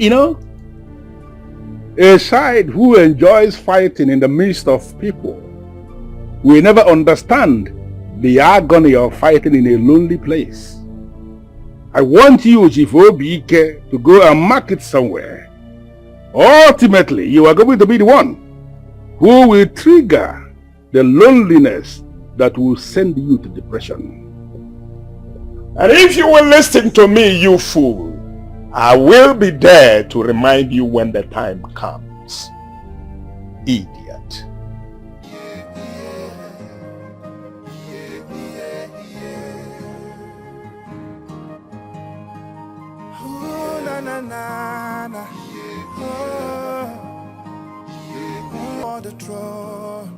You know, a side who enjoys fighting in the midst of people will never understand the agony of fighting in a lonely place. I want you, Chief Obike, to go and market somewhere. Ultimately, you are going to be the one who will trigger the loneliness that will send you to depression. And if you will listen to me, you fool, I will be there to remind you when the time comes. Idiot. The throne,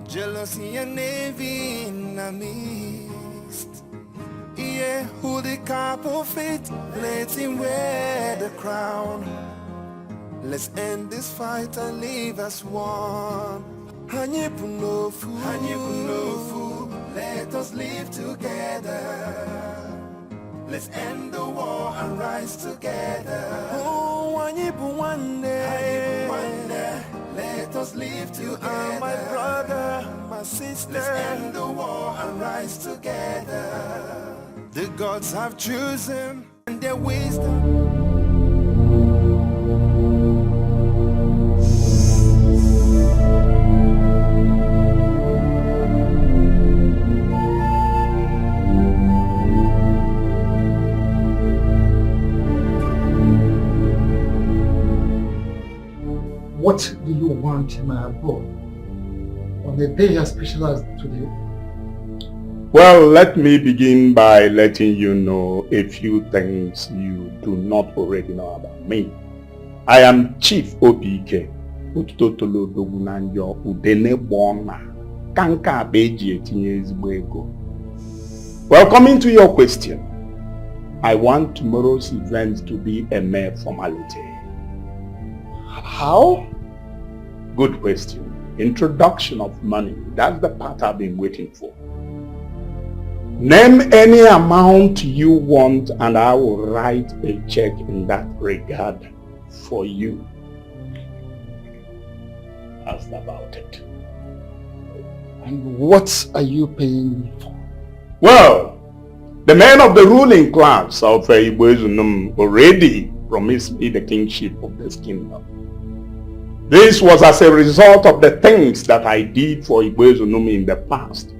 jealousy and envy in the midst. Yeah, who the cup of it, let him wear the crown. Let's end this fight and live as one. Hanyipunofu, let us live together. Let's end the war and rise together. Oh, let us live together. You are my brother, my sister. Let's end the war and rise together. The gods have chosen and their wisdom. What do you want, my boy, on a day as special as today? Well, let me begin by letting you know a few things you do not already know about me. I am Chief Obike, Well, coming to your question, I want tomorrow's event to be a mere formality. How? Good question. Introduction of money. That's the part I've been waiting for. Name any amount you want and I will write a check in that regard for you. That's about it. And what are you paying me for? Well, the men of the ruling class of Ugezu already promised me the kingship of this kingdom. This was as a result of the things that I did for Ugezu in the past.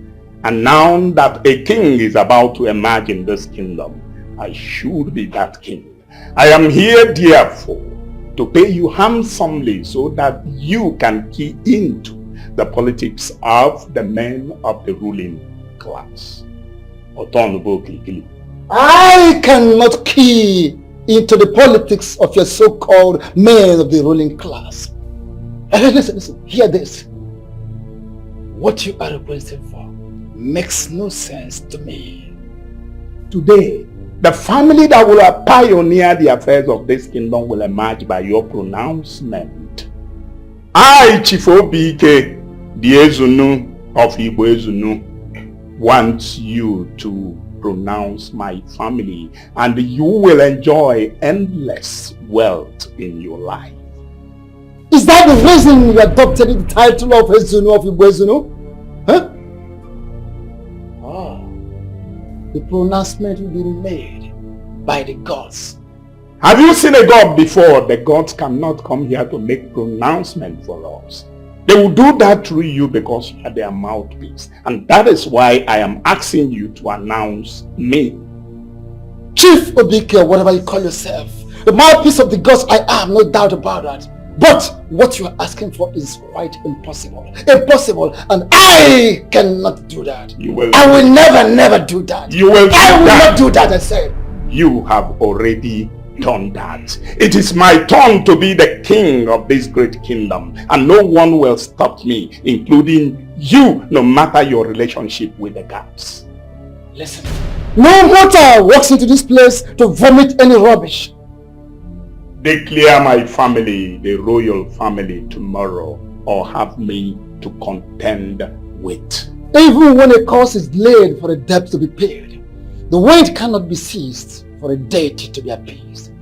And now that a king is about to emerge in this kingdom, I should be that king. I am here, therefore, to pay you handsomely so that you can key into the politics of the men of the ruling class. I cannot key into the politics of your so-called men of the ruling class. Listen, hear this. What you are requesting for makes no sense to me. Today, the family that will pioneer the affairs of this kingdom will emerge by your pronouncement. I, Chief Obike, the Ezunu of Ugezu, want you to pronounce my family and you will enjoy endless wealth in your life. Is that the reason you adopted the title of Ezunu of Ugezu? Huh? The pronouncement will be made by the gods. Have you seen a god before? The gods cannot come here to make pronouncement for us. They will do that through you because you are their mouthpiece. And that is why I am asking you to announce me. Chief Obike, whatever you call yourself, the mouthpiece of the gods I am, no doubt about that. But what you are asking for is quite impossible. Impossible, and I cannot do that. I will never do that. I will not do that, I said. You have already done that. It is my turn to be the king of this great kingdom, and no one will stop me, including you, no matter your relationship with the gods. Listen, no mortal walks into this place to vomit any rubbish. Declare my family the royal family tomorrow, or have me to contend with. Even when a cause is laid for a debt to be paid, the weight cannot be seized for a deity to be appeased.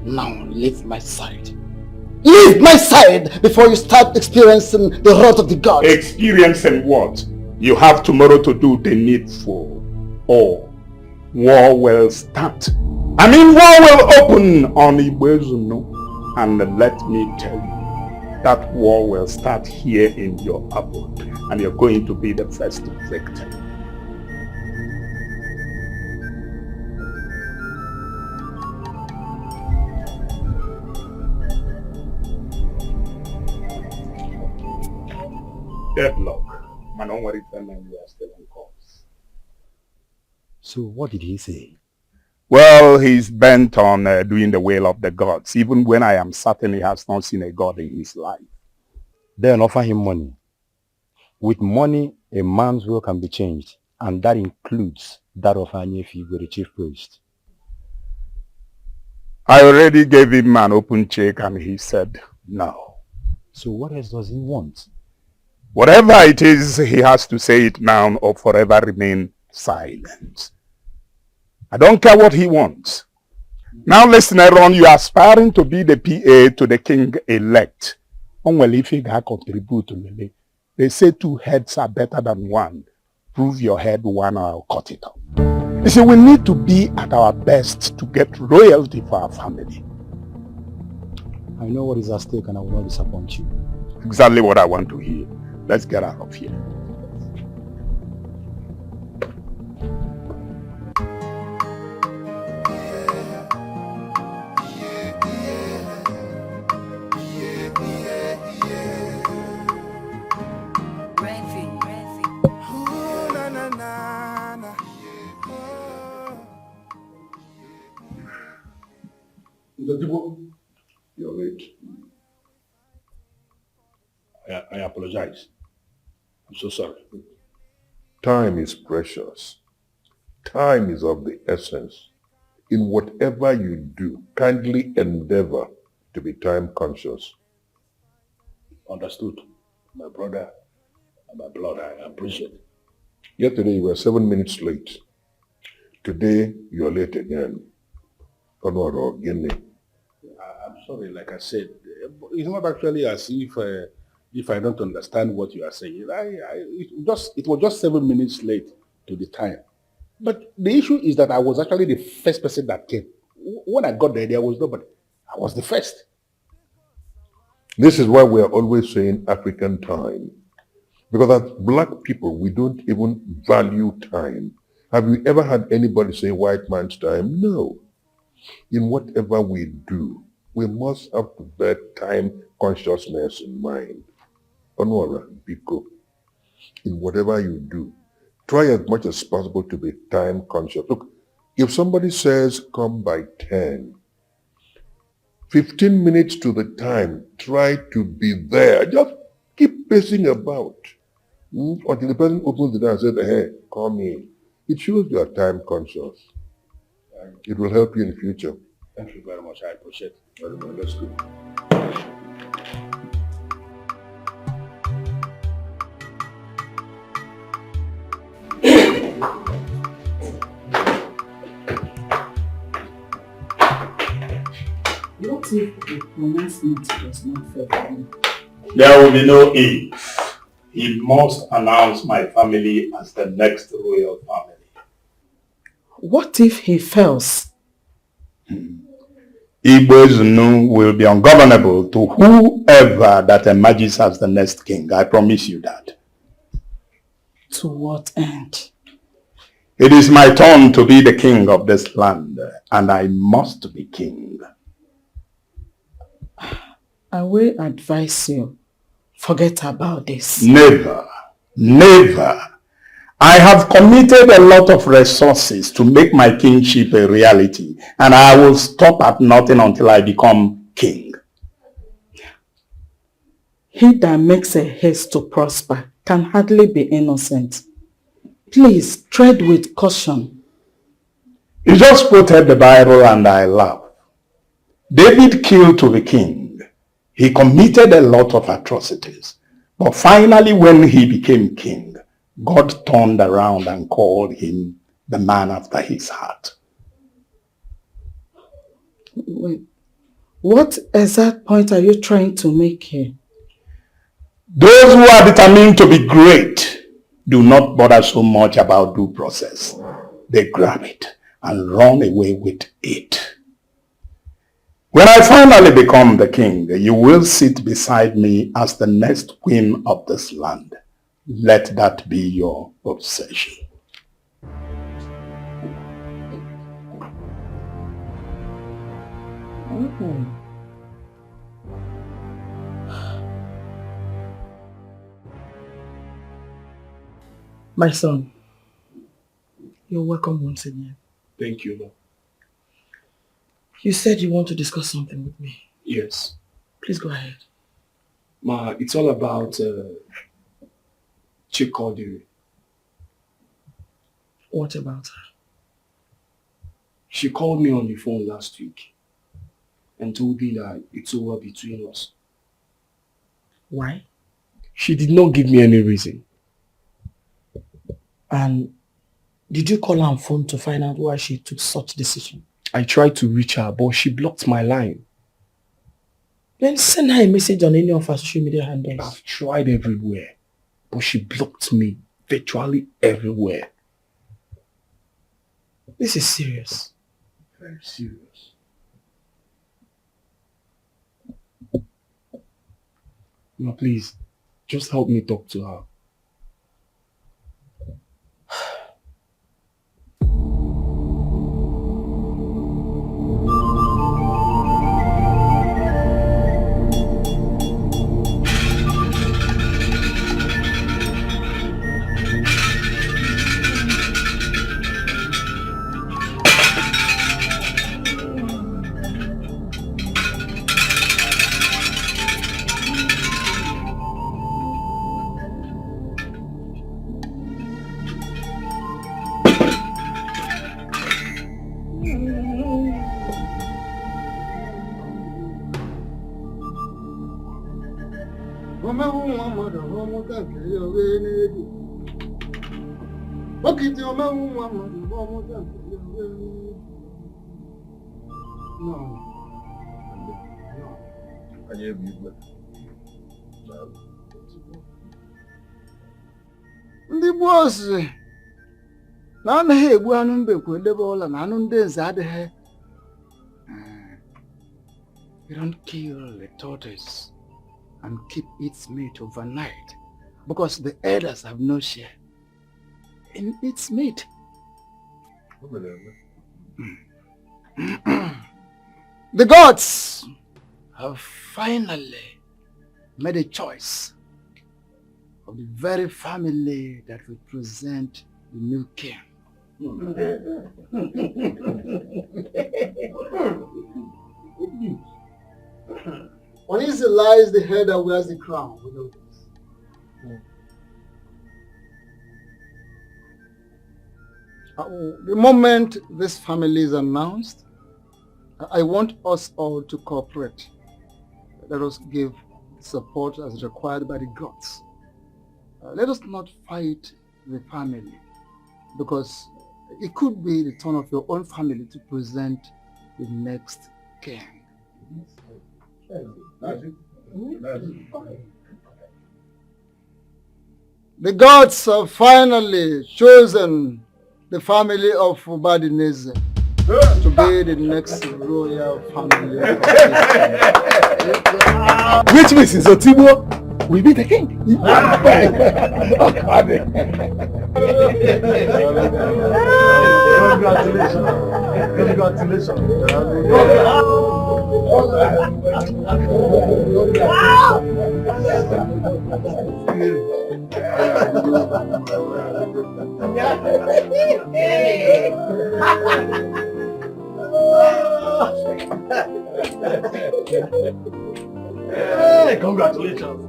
Now leave my side. Leave my side before you start experiencing the wrath of the gods. Experiencing what? You have tomorrow to do the needful, or war will start. I mean, war will open on Ugezu, and let me tell you, that war will start here in your abode, and you're going to be the first victim. Deadlock. Man, don't worry, you are still on course. So what did he say? Well, he's bent on doing the will of the gods, even when I am certain he has not seen a god in his life. Then offer him money. With money, a man's will can be changed, and that includes that of Anyefi, the chief priest. I already gave him an open check and he said no. So what else does he want? Whatever it is, he has to say it now or forever remain silent. I don't care what he wants. Now listen, Aaron, you are aspiring to be the PA to the king-elect. If you can contribute to Lele, they say 2 heads are better than 1. Prove your head 1 or I'll cut it off. You see, we need to be at our best to get royalty for our family. I know what is at stake and I will not disappoint you. Exactly what I want to hear. Let's get out of here. You're late. I apologize. I'm so sorry. Time is precious. Time is of the essence. In whatever you do, kindly endeavor to be time conscious. Understood. My brother and my blood, I appreciate it. Yesterday you were 7 minutes late. Today you're late again. I'm sorry, like I said, it's not actually as if I don't understand what you are saying. It was just 7 minutes late to the time. But the issue is that I was actually the first person that came. When I got there was nobody. I was the first. This is why we are always saying African time. Because as black people, we don't even value time. Have you ever had anybody say white man's time? No. In whatever we do, we must have to bear time consciousness in mind. Onwara, Biko, in whatever you do, try as much as possible to be time conscious. Look, if somebody says come by 10, 15 minutes to the time, try to be there. Just keep pacing about until the person opens the door and says, hey, come in. It shows you are time conscious. It will help you in the future. Thank you very much. I appreciate it very much. That's good. What if the pronouncement does not favor him? There will be no if. He must announce my family as the next royal family. What if he fails? Ugezu will be ungovernable to whoever that emerges as the next king. I promise you that. To what end? It is my turn to be the king of this land, and I must be king. I will advise you, forget about this. Never, never. I have committed a lot of resources to make my kingship a reality, and I will stop at nothing until I become king. He that makes a haste to prosper can hardly be innocent. Please tread with caution. You just quoted the Bible and I laugh. David killed to be king. He committed a lot of atrocities. But finally, when he became king, God turned around and called him the man after his heart. Wait, What exact point are you trying to make here? Those who are determined to be great do not bother so much about due process. They grab it and run away with it. When I finally become the king, you will sit beside me as the next queen of this land. Let that be your obsession. My son, you're welcome once again. Thank you, Ma. You said you want to discuss something with me. Yes. Please go ahead. Ma, it's all about Chikodi. What about her? She called me on the phone last week and told me that it's over between us. Why? She did not give me any reason. And did you call her on phone to find out why she took such decision? I tried to reach her, but she blocked my line. Then send her a message on any of her social media handles. I've tried everywhere, but she blocked me virtually everywhere. This is serious. Very serious. Ma, please, just help me talk to her. Ndị boss na anaghị egbu anụ mbekwu edebe ụlọ na anụ ndị nze adịghị. You don't kill the tortoise and keep its meat overnight because the elders have no share in its meat. The gods have finally made a choice of the very family that will present the new king. On his lies the head that wears the crown. We know this. The moment this family is announced, I want us all to cooperate. Let us give support as required by the gods. Let us not fight the family, because it could be the turn of your own family to present the next king. The gods have finally chosen the family of Ubadineze to be the next royal family. Which means Otibo will be the king. Congratulations. Hey, congratulations.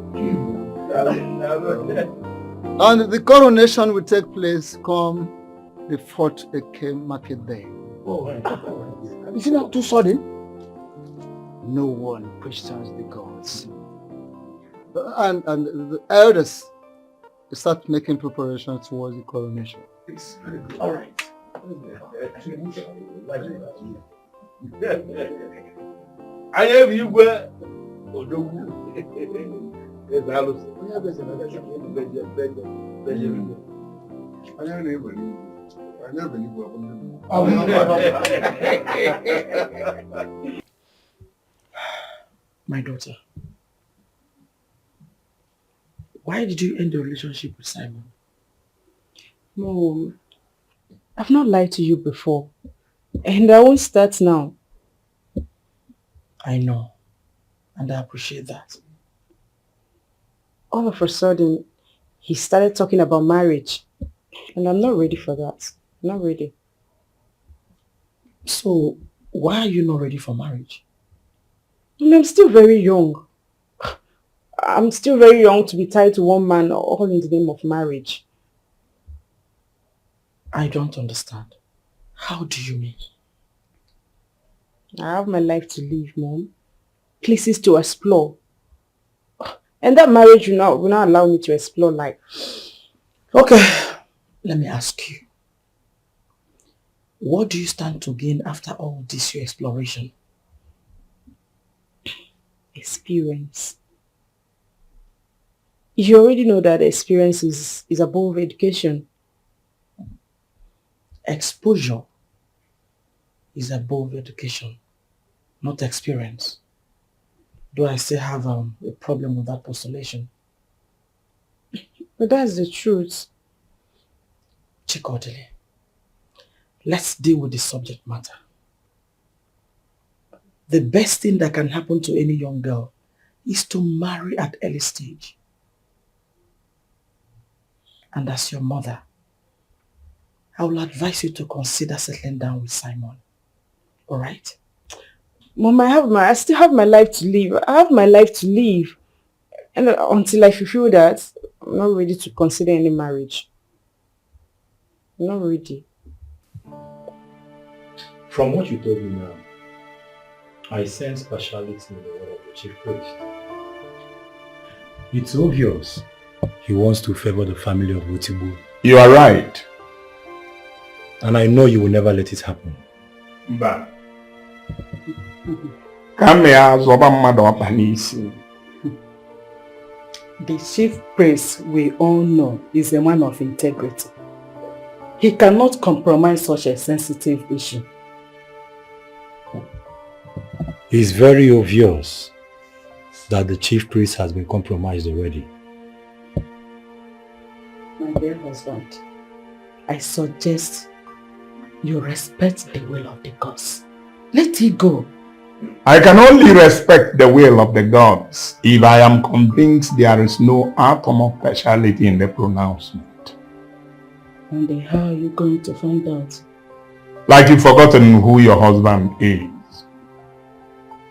And the coronation will take place come the 4th Eke market day. Oh, is it not too sudden? No one questions the gods. And the elders start making preparations towards the coronation. All right. I have you where Odogu. It's Alice. My daughter, why did you end the relationship with Simon? Mom, I've not lied to you before. And I won't start now. I know, and I appreciate that. All of a sudden, he started talking about marriage. And I'm not ready for that. I'm not ready. So, why are you not ready for marriage? I'm still very young. I'm still very young to be tied to one man all in the name of marriage. I don't understand. How do you mean? I have my life to live, Mom. Places to explore. And that marriage will not allow me to explore life. Okay, let me ask you. What do you stand to gain after all this your exploration? Experience. You already know that experience is above education. Exposure is above education, not experience. Though I still have a problem with that postulation. But that's the truth. Chikodili, let's deal with the subject matter. The best thing that can happen to any young girl is to marry at early stage. And as your mother, I will advise you to consider settling down with Simon. Alright? Mom, I still have my life to live. I have my life to live. And until I fulfill that, I'm not ready to consider any marriage. I'm not ready. From what you told me now, I sense partiality in the word of the chief priest. It's obvious he wants to favor the family of Utibu. You are right. And I know you will never let it happen. Mba. Come here, zoba mmadụ ọkpa n'isi. The chief priest we all know is a man of integrity. He cannot compromise such a sensitive issue. It's very obvious that the chief priest has been compromised already. My dear husband, I suggest you respect the will of the gods. Let it go. I can only respect the will of the gods if I am convinced there is no atom of partiality in the pronouncement. And then how are you going to find out? Like you've forgotten who your husband is.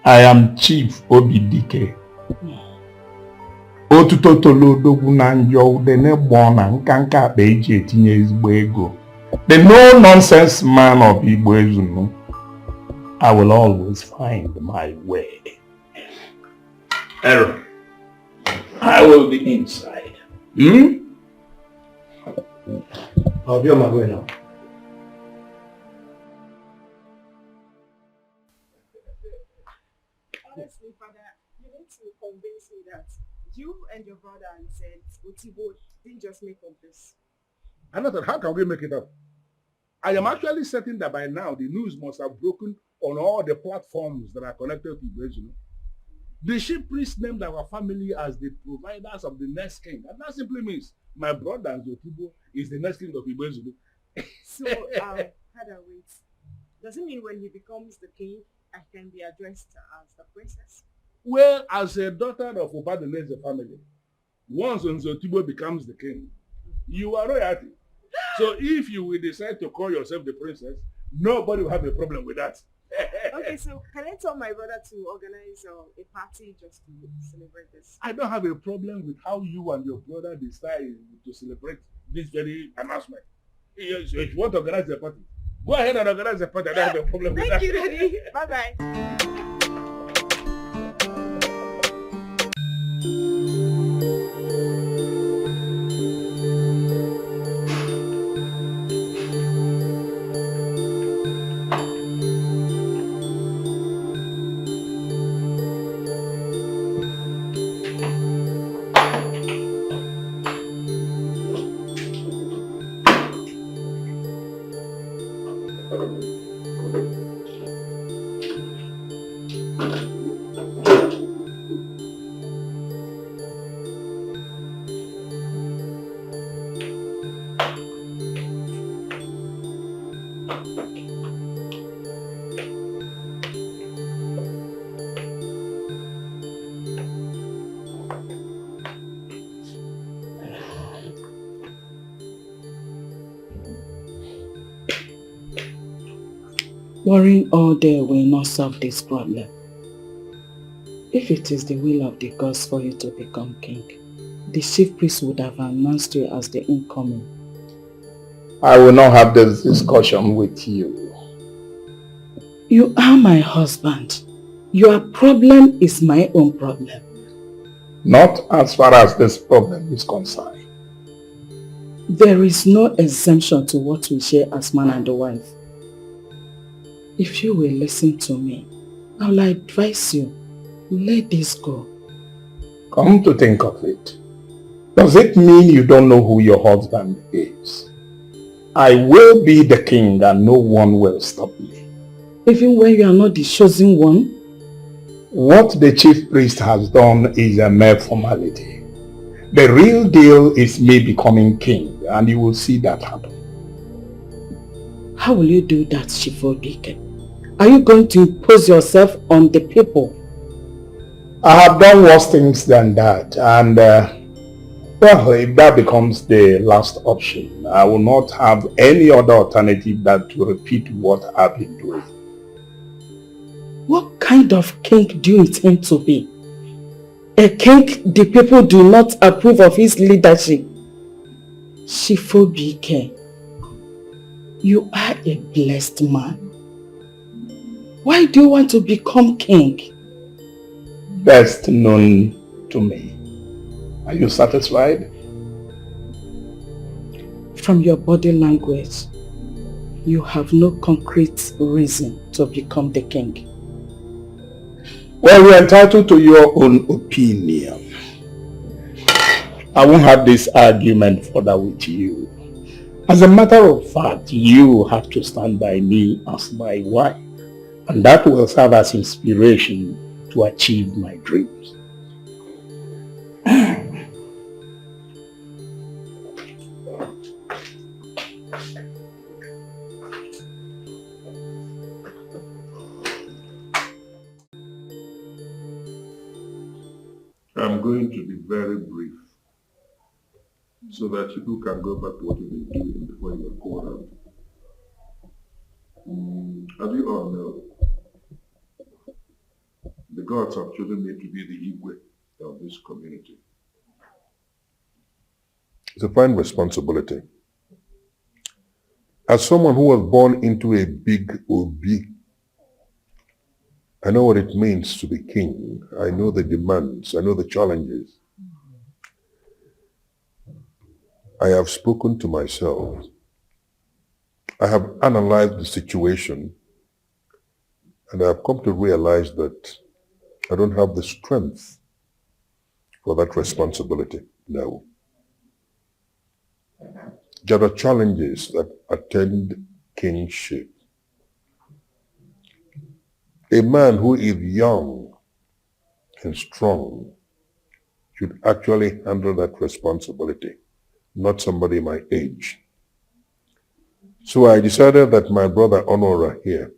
I am Chief Obidike. Otuto tolodogwu na njọ udene gbona nkanka akpa eji etinye ezigbo ego. The no-nonsense man of Ugezu. I will always find my way. Error. I will be inside. I'll be on my way now. Honestly, Father, you need to convince me that you and your brother and said Utibo didn't just make up this. Another, how can we make it up? I am actually certain that by now the news must have broken on all the platforms that are connected to Ugezu. The chief priest named our family as the providers of the next king. And that simply means my brother Zotibo is the next king of Ugezu. So, Father, wait. Does it mean when he becomes the king, I can be addressed as the princess? Well, as a daughter of Obadeneze family, once Zotibo becomes the king, you are royalty. So if you will decide to call yourself the princess, nobody will have a problem with that. Okay, so can I tell my brother to organize a party just to celebrate this? I don't have a problem with how you and your brother decide to celebrate this very announcement. If you want to organize a party, go ahead and organize a party. I don't have a problem with that. Thank you, Daddy. Bye-bye. Worrying all day will not solve this problem. If it is the will of the gods for you to become king, the chief priest would have announced you as the incoming. I will not have this discussion with you. You are my husband. Your problem is my own problem. Not as far as this problem is concerned. There is no exemption to what we share as man and wife. If you will listen to me, I will advise you, let this go. Come to think of it, does it mean you don't know who your husband is? I will be the king and no one will stop me. Even when you are not the chosen one? What the chief priest has done is a mere formality. The real deal is me becoming king, and you will see that happen. How will you do that, Chief Obike? Are you going to impose yourself on the people? I have done worse things than that, and well, if that becomes the last option, I will not have any other alternative than to repeat what I've been doing. What kind of king do you intend to be? A king the people do not approve of his leadership. Chief Obike, you are a blessed man. Why do you want to become king? Best known to me. Are you satisfied? From your body language, you have no concrete reason to become the king. Well, you're entitled to your own opinion. I won't have this argument further with you. As a matter of fact, you have to stand by me as my wife, and that will serve as inspiration to achieve my dreams. I'm going to be very brief so that you can go back to what you've been doing before you were called out. As you all know, the gods have chosen me to be the Igwe of this community. It's a fine responsibility. As someone who was born into a big Obi, I know what it means to be king. I know the demands. I know the challenges. I have spoken to myself. I have analyzed the situation, and I have come to realize that I don't have the strength for that responsibility now. There are challenges that attend kingship. A man who is young and strong should actually handle that responsibility, not somebody my age. So I decided that my brother Honora here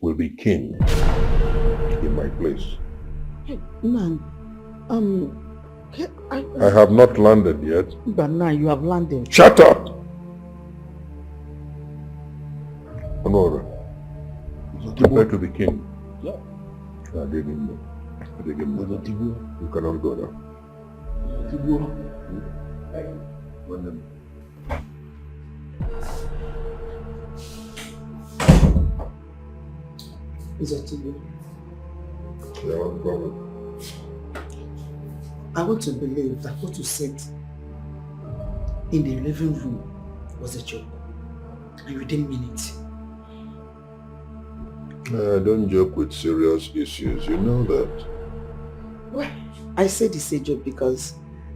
will be king in my place. Hey, man, I have not landed yet. But now you have landed. Shut up! Honora, prepare to be king. Yeah. I didn't know. You cannot go now. Is that to you? Yeah, what's the problem? I want to believe that what you said in the living room was a joke, and you didn't mean it. Don't joke with serious issues, you know that. Well, I said it's a joke because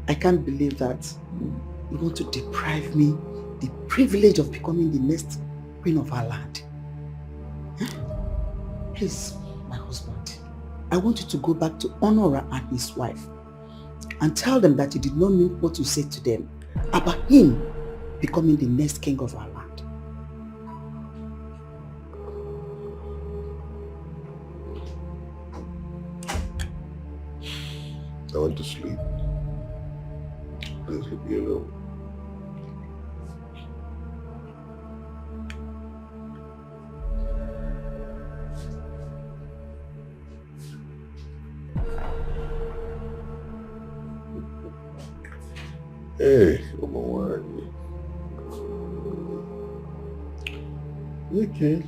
I can't believe that you want to deprive me the privilege of becoming the next queen of our land. Please, my I want you to go back to Honora and his wife and tell them that you did not mean what you said to them about him becoming the next king of our land. I want to sleep. Please leave me alone. Hey, come on. Okay.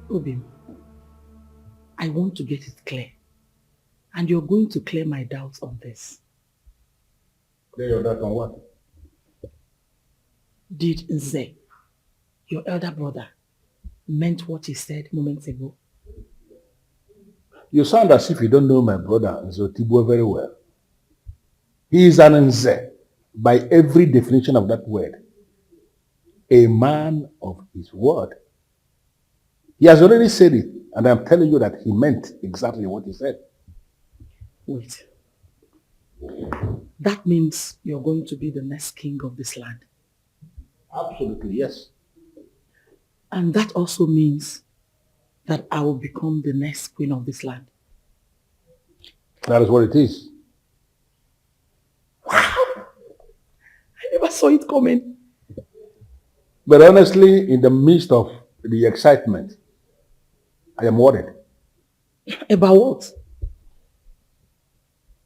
Obim, I want to get it clear. And you're going to clear my doubts on this. Clear your doubt on what? Did Nze, your elder brother, meant what he said moments ago? You sound as if you don't know my brother Nzotibo very well. He is an Nze by every definition of that word. A man of his word. He has already said it, and I'm telling you that he meant exactly what he said. Wait. That means you're going to be the next king of this land. Absolutely, yes. And that also means that I will become the next queen of this land. That is what it is. Wow! I never saw it coming. But honestly, in the midst of the excitement, I am worried. About what?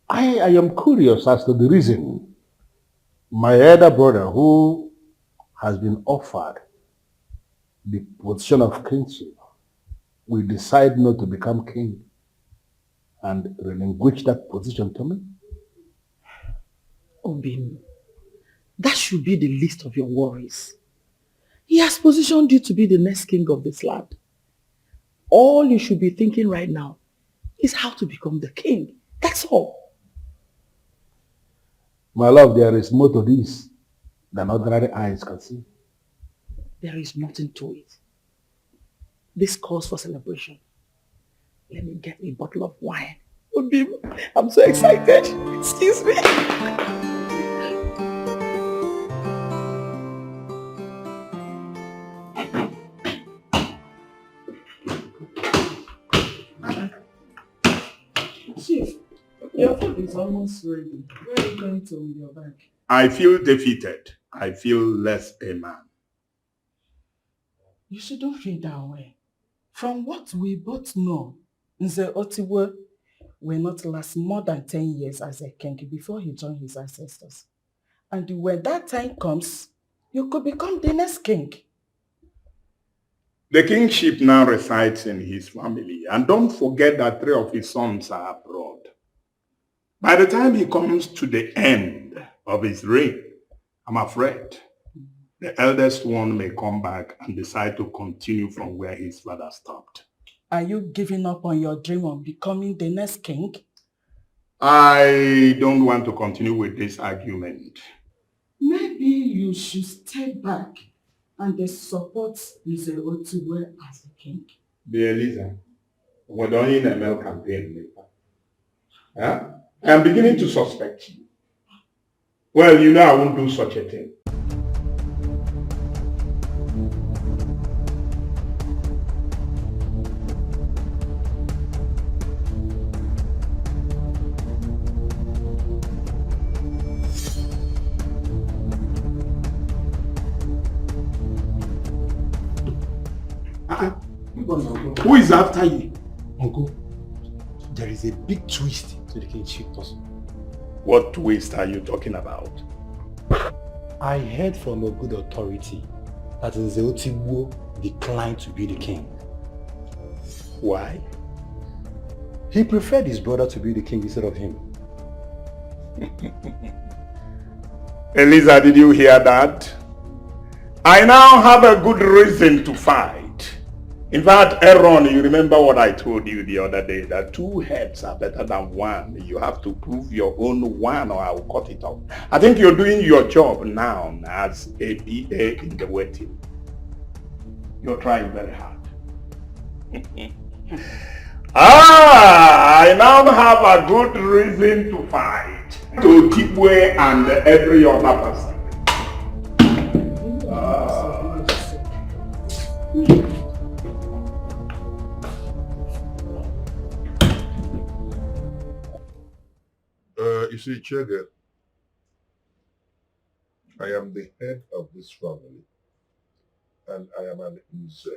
I am curious as to the reason my elder brother, who has been offered the position of kingship, will decide not to become king and relinquish that position to me. Obim, that should be the least of your worries. He has positioned you to be the next king of this land. All you should be thinking right now is how to become the king. That's all. My love, there is more to this than ordinary eyes can see. There is nothing to it. This calls for celebration. Let me get a bottle of wine. Obim, I'm so excited. Excuse me. Chief, your food is almost ready. Where are you going to with your bag? I feel defeated. I feel less a man. You shouldn't feel that way. From what we both know, Nze Otiwe will not last more than 10 years as a king before he joined his ancestors. And when that time comes, you could become the next king. The kingship now resides in his family. And don't forget that 3 of his sons are abroad. By the time he comes to the end of his reign, I'm afraid the eldest one may come back and decide to continue from where his father stopped. Are you giving up on your dream of becoming the next king? I don't want to continue with this argument. Maybe you should step back and support Nze Otiwe as a king. Dear Lisa, we're done in a ML campaign. Huh? I'm beginning to suspect you. Well, you know I won't do such a thing. Who is after you? Uncle, there is a big twist to the kingship puzzle. What twist are you talking about? I heard from a good authority that Nze Otiwe declined to be the king. Why? He preferred his brother to be the king instead of him. Eliza, did you hear that? I now have a good reason to fight. In fact, Aaron, you remember what I told you the other day, that 2 heads are better than 1. You have to prove your own one or I'll cut it off. I think you're doing your job now as a PA in the wedding. You're trying very hard. I now have a good reason to fight. To Tipwe and every other person. You see, Chege, I am the head of this family, and I am an Nze.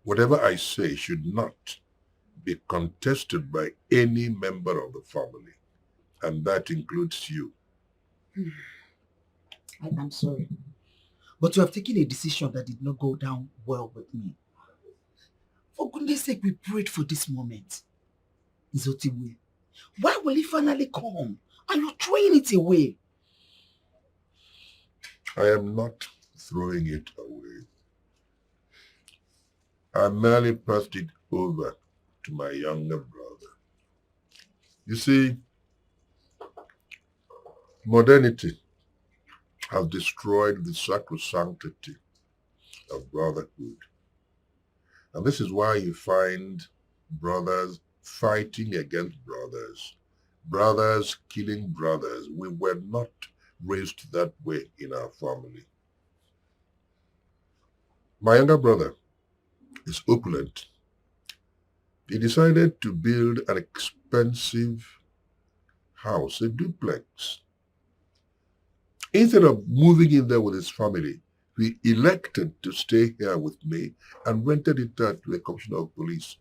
Whatever I say should not be contested by any member of the family, and that includes you. I'm sorry, but you have taken a decision that did not go down well with me. For goodness sake, we prayed for this moment. Zotiwe, why will it finally come? And you're throwing it away. I am not throwing it away. I merely passed it over to my younger brother. You see, modernity has destroyed the sacrosanctity of brotherhood. And this is why you find brothers fighting against brothers, brothers killing brothers. We were not raised that way in our family. My younger brother is opulent. He decided to build an expensive house, a duplex. Instead of moving in there with his family, he elected to stay here with me and rented it out to a commissioner of police.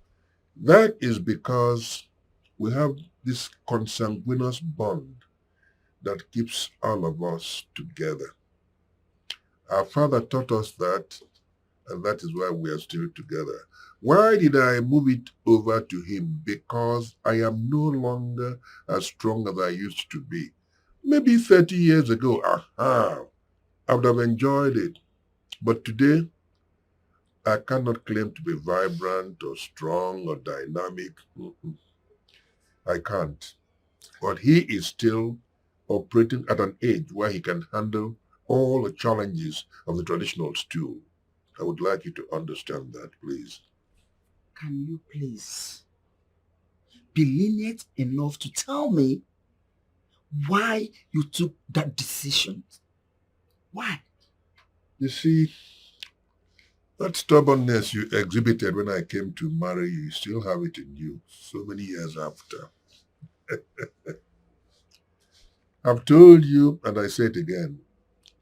That is because we have this consanguineous bond that keeps all of us together. Our father taught us that, and that is why we are still together. Why did I move it over to him? Because I am no longer as strong as I used to be. Maybe 30 years ago, I would have enjoyed it. But today, I cannot claim to be vibrant or strong or dynamic. I can't. But he is still operating at an age where he can handle all the challenges of the traditional stew. I would like you to understand that, please. Can you please be lenient enough to tell me why you took that decision? Why? You see, that stubbornness you exhibited when I came to marry you, you still have it in you so many years after. I've told you, and I say it again,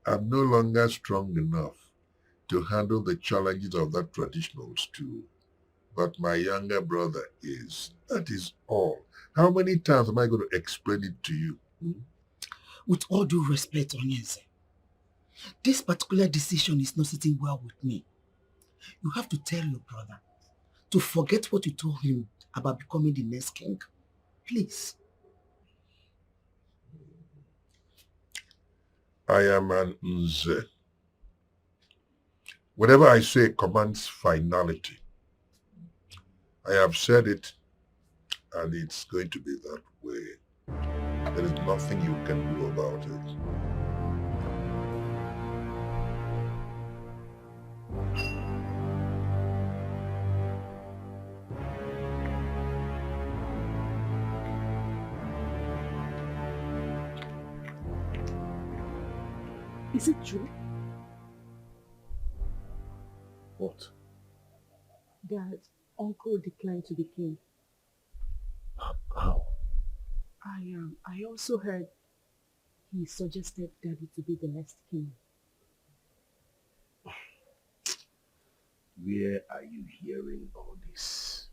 I'm no longer strong enough to handle the challenges of that traditional stew. But my younger brother is. That is all. How many times am I going to explain it to you? With all due respect, Onyeze, this particular decision is not sitting well with me. You have to tell your brother to forget what you told him about becoming the next king. Please. I am an Nze. Whatever I say commands finality. I have said it, and it's going to be that way. There is nothing you can do about it. Is it true? What? That uncle declined to be king. How? I also heard he suggested Daddy to be the next king. Where are you hearing all this?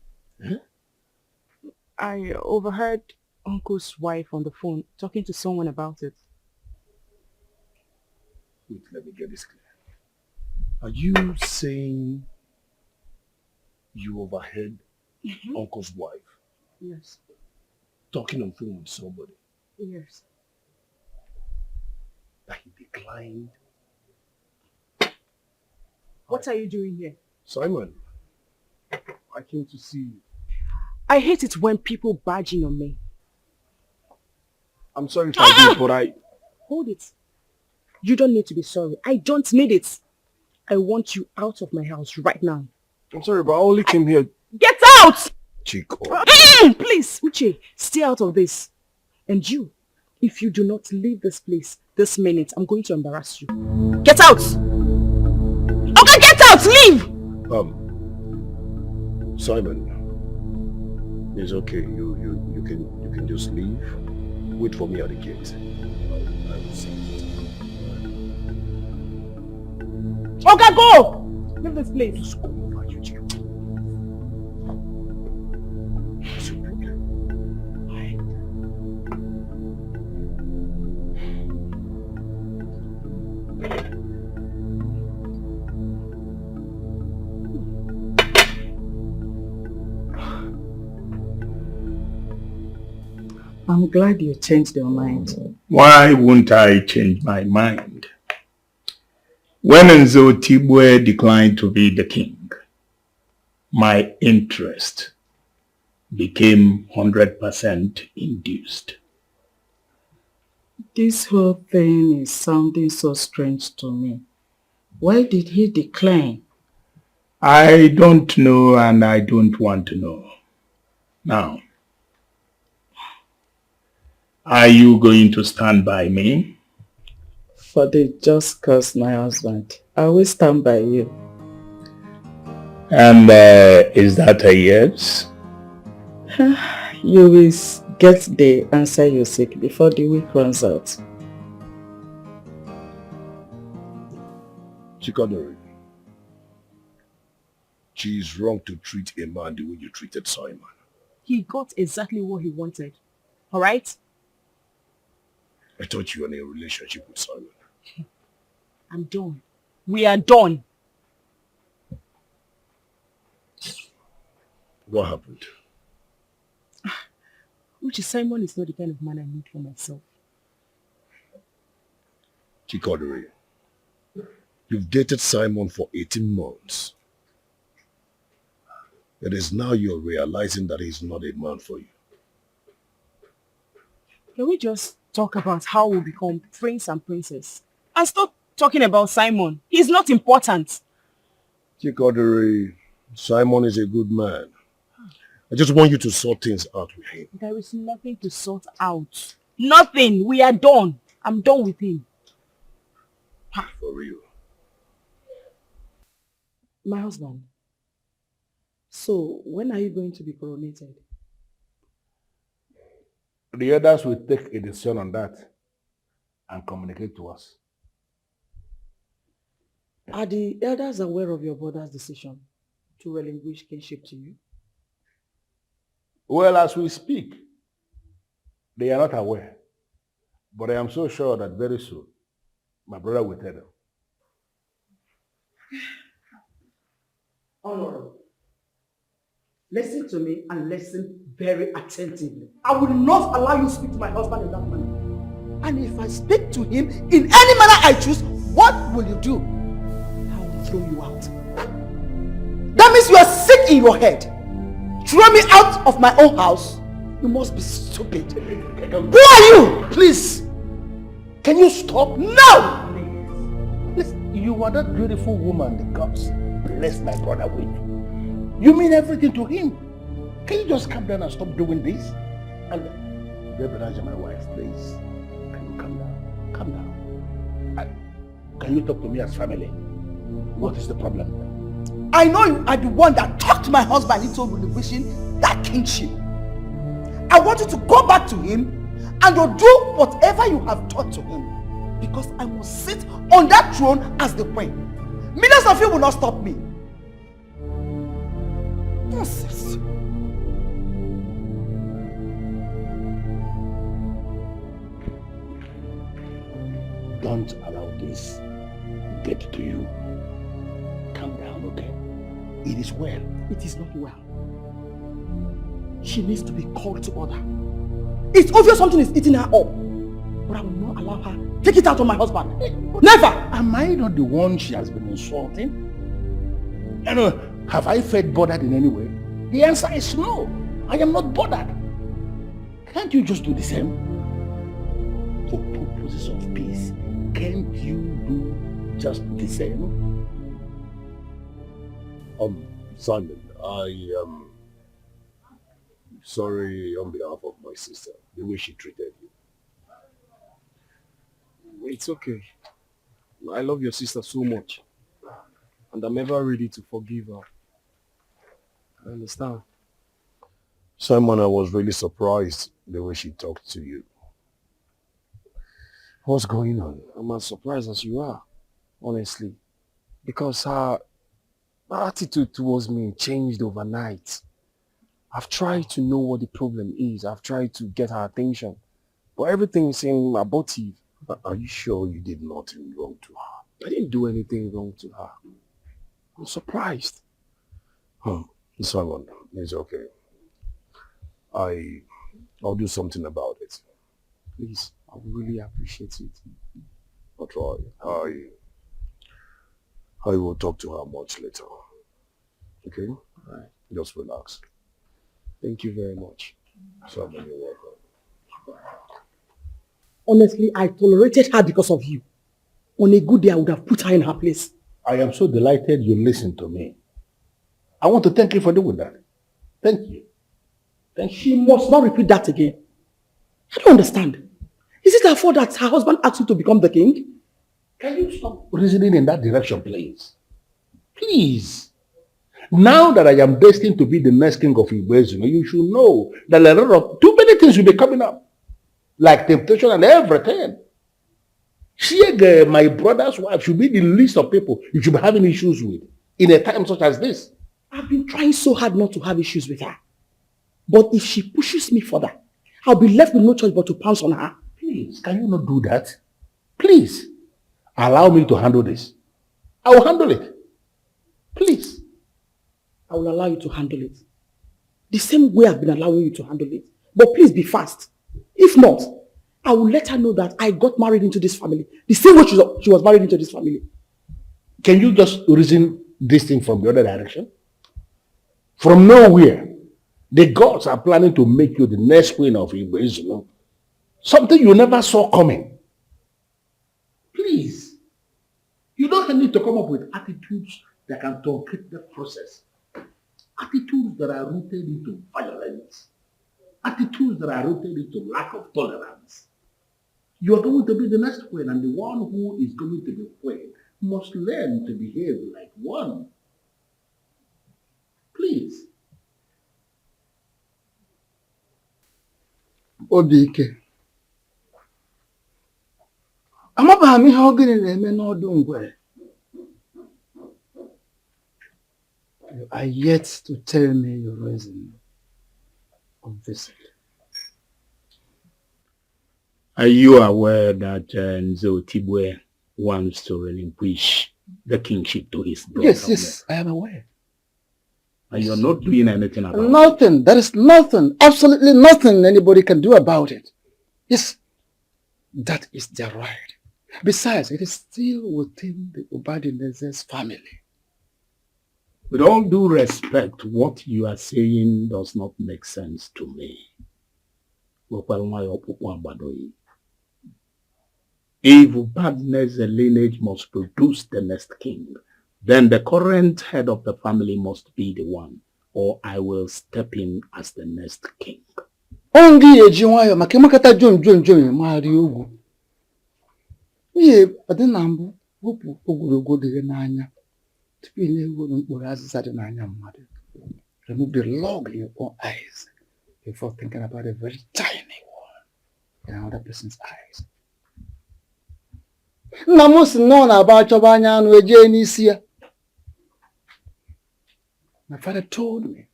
I overheard uncle's wife on the phone talking to someone about it. Wait, let me get this clear. Are you saying you overheard uncle's wife Yes. talking on phone with somebody? Yes. That he declined? What are you doing here? Simon, I came to see you. I hate it when people barge in on me. I'm sorry if I did, but Hold it. You don't need to be sorry. I don't need it. I want you out of my house right now. I'm sorry, but I only came here... Get out! Chico. Please, Uche, stay out of this. And you, if you do not leave this place this minute, I'm going to embarrass you. Get out! Okay, get out! Leave! Simon, it's okay. You can just leave. Wait for me at the gate. I will see. Okay, go! Leave this place. Just go over, you Chico. What's your problem? I'm glad you changed your mind. Why won't I change my mind? When Nzo Tibwe declined to be the king, my interest became 100% induced. This whole thing is sounding so strange to me. Why did he decline? I don't know and I don't want to know. Now, are you going to stand by me? For the just cause, my husband, I will stand by you. And is that a yes? You will get the answer you seek before the week runs out. Chikodori, she is wrong to treat a man the way you treated Simon. He got exactly what he wanted. Alright? I thought you were in a relationship with Simon. I'm done. We are done. What happened? Uche, Simon is not the kind of man I need for myself. Chikodori, you've dated Simon for 18 months. It is now you're realizing that he's not a man for you. Can we just talk about how we become prince and princess? And stop talking about Simon. He's not important. Chikodori, Simon is a good man. I just want you to sort things out with him. There is nothing to sort out. Nothing. We are done. I'm done with him. For real. My husband, so when are you going to be coronated? The others will take a decision on that and communicate to us. Are the elders aware of your brother's decision to relinquish kinship to you? Well, as we speak, they are not aware. But I am so sure that very soon, my brother will tell them. Honorable, listen to me and listen very attentively. I will not allow you to speak to my husband in that manner. And if I speak to him in any manner I choose, what will you do? I will throw you out. That means you are sick in your head. Throw me out of my own house? You must be stupid. Who are you? Please. Can you stop? No! Listen, you are that beautiful woman the gods blessed my brother with. You mean everything to him. Can you just calm down and stop doing this? And Deborah, my wife, please. Can you calm down? Calm down. Can you talk to me as family? What is the problem? I know you are the one that talked to my husband into relinquishing that kingship. I want you to go back to him and you'll do whatever you have taught to him. Because I must sit on that throne as the queen. Millions of you will not stop me. Nonsense. Don't allow this get to you. Calm down, okay? It is well. It is not well. She needs to be called to order. It's obvious something is eating her up. But I will not allow her. Take it out on my husband. Never! Am I not the one she has been insulting? Have I felt bothered in any way? The answer is no. I am not bothered. Can't you just do the same? For purposes of peace, can't you do just the same? Simon, I am sorry on behalf of my sister, the way she treated you. It's okay. I love your sister so much. And I'm ever ready to forgive her. I understand. Simon, I was really surprised the way she talked to you. What's going on? I'm as surprised as you are, honestly. Because her attitude towards me changed overnight. I've tried to know what the problem is. I've tried to get her attention. But everything seemed abortive. Are you sure you did nothing wrong to her? I didn't do anything wrong to her. I'm surprised. Simon, it's okay. I'll do something about it. Please, I would really appreciate it. I'll try. I will talk to her much later. Okay? Alright. Just relax. Thank you very much. Simon, you're welcome. Honestly, I tolerated her because of you. On a good day, I would have put her in her place. I am so delighted you listened to me. I want to thank you for doing that. Thank you. She must not repeat that again. I don't understand. Is it her fault that her husband asked you to become the king? Can you stop reasoning in that direction, please? Please. Now that I am destined to be the next king of Ugezu, you should know that a lot of too many things will be coming up. Like temptation and everything. She, my brother's wife, should be the least of people you should be having issues with in a time such as this. I've been trying so hard not to have issues with her. But if she pushes me further, I'll be left with no choice but to pounce on her. Please, can you not do that? Please, allow me to handle this. I will handle it. Please. I will allow you to handle it. The same way I've been allowing you to handle it. But please be fast. If not, I will let her know that I got married into this family. The same way she was married into this family. Can you just reason this thing from the other direction? From nowhere, the gods are planning to make you the next queen of Ugezu. Something you never saw coming. Please. You don't need to come up with attitudes that can truncate the process. Attitudes that are rooted into violence. Attitudes that are rooted into lack of tolerance. You are going to be the next queen, and the one who is going to be queen must learn to behave like one. Please. Obike. Amabaghị m ihe ọ gịnị na-eme n'ọdụ ngwere. You are yet to tell me your reason of visit. Are you aware that Nzotibwe wants to relinquish the kingship to his brother? Yes, I am aware. And you're not doing anything about it? Nothing. There is nothing, absolutely nothing anybody can do about it. Yes, that is their right. Besides, it is still within the Obadineze's family. With all due respect, what you are saying does not make sense to me. If Obadineze's lineage must produce the next king, then the current head of the family must be the one, or I will step in as the next king. Remove the log in your own eyes before thinking about a very tiny one in another person's eyes. My father told me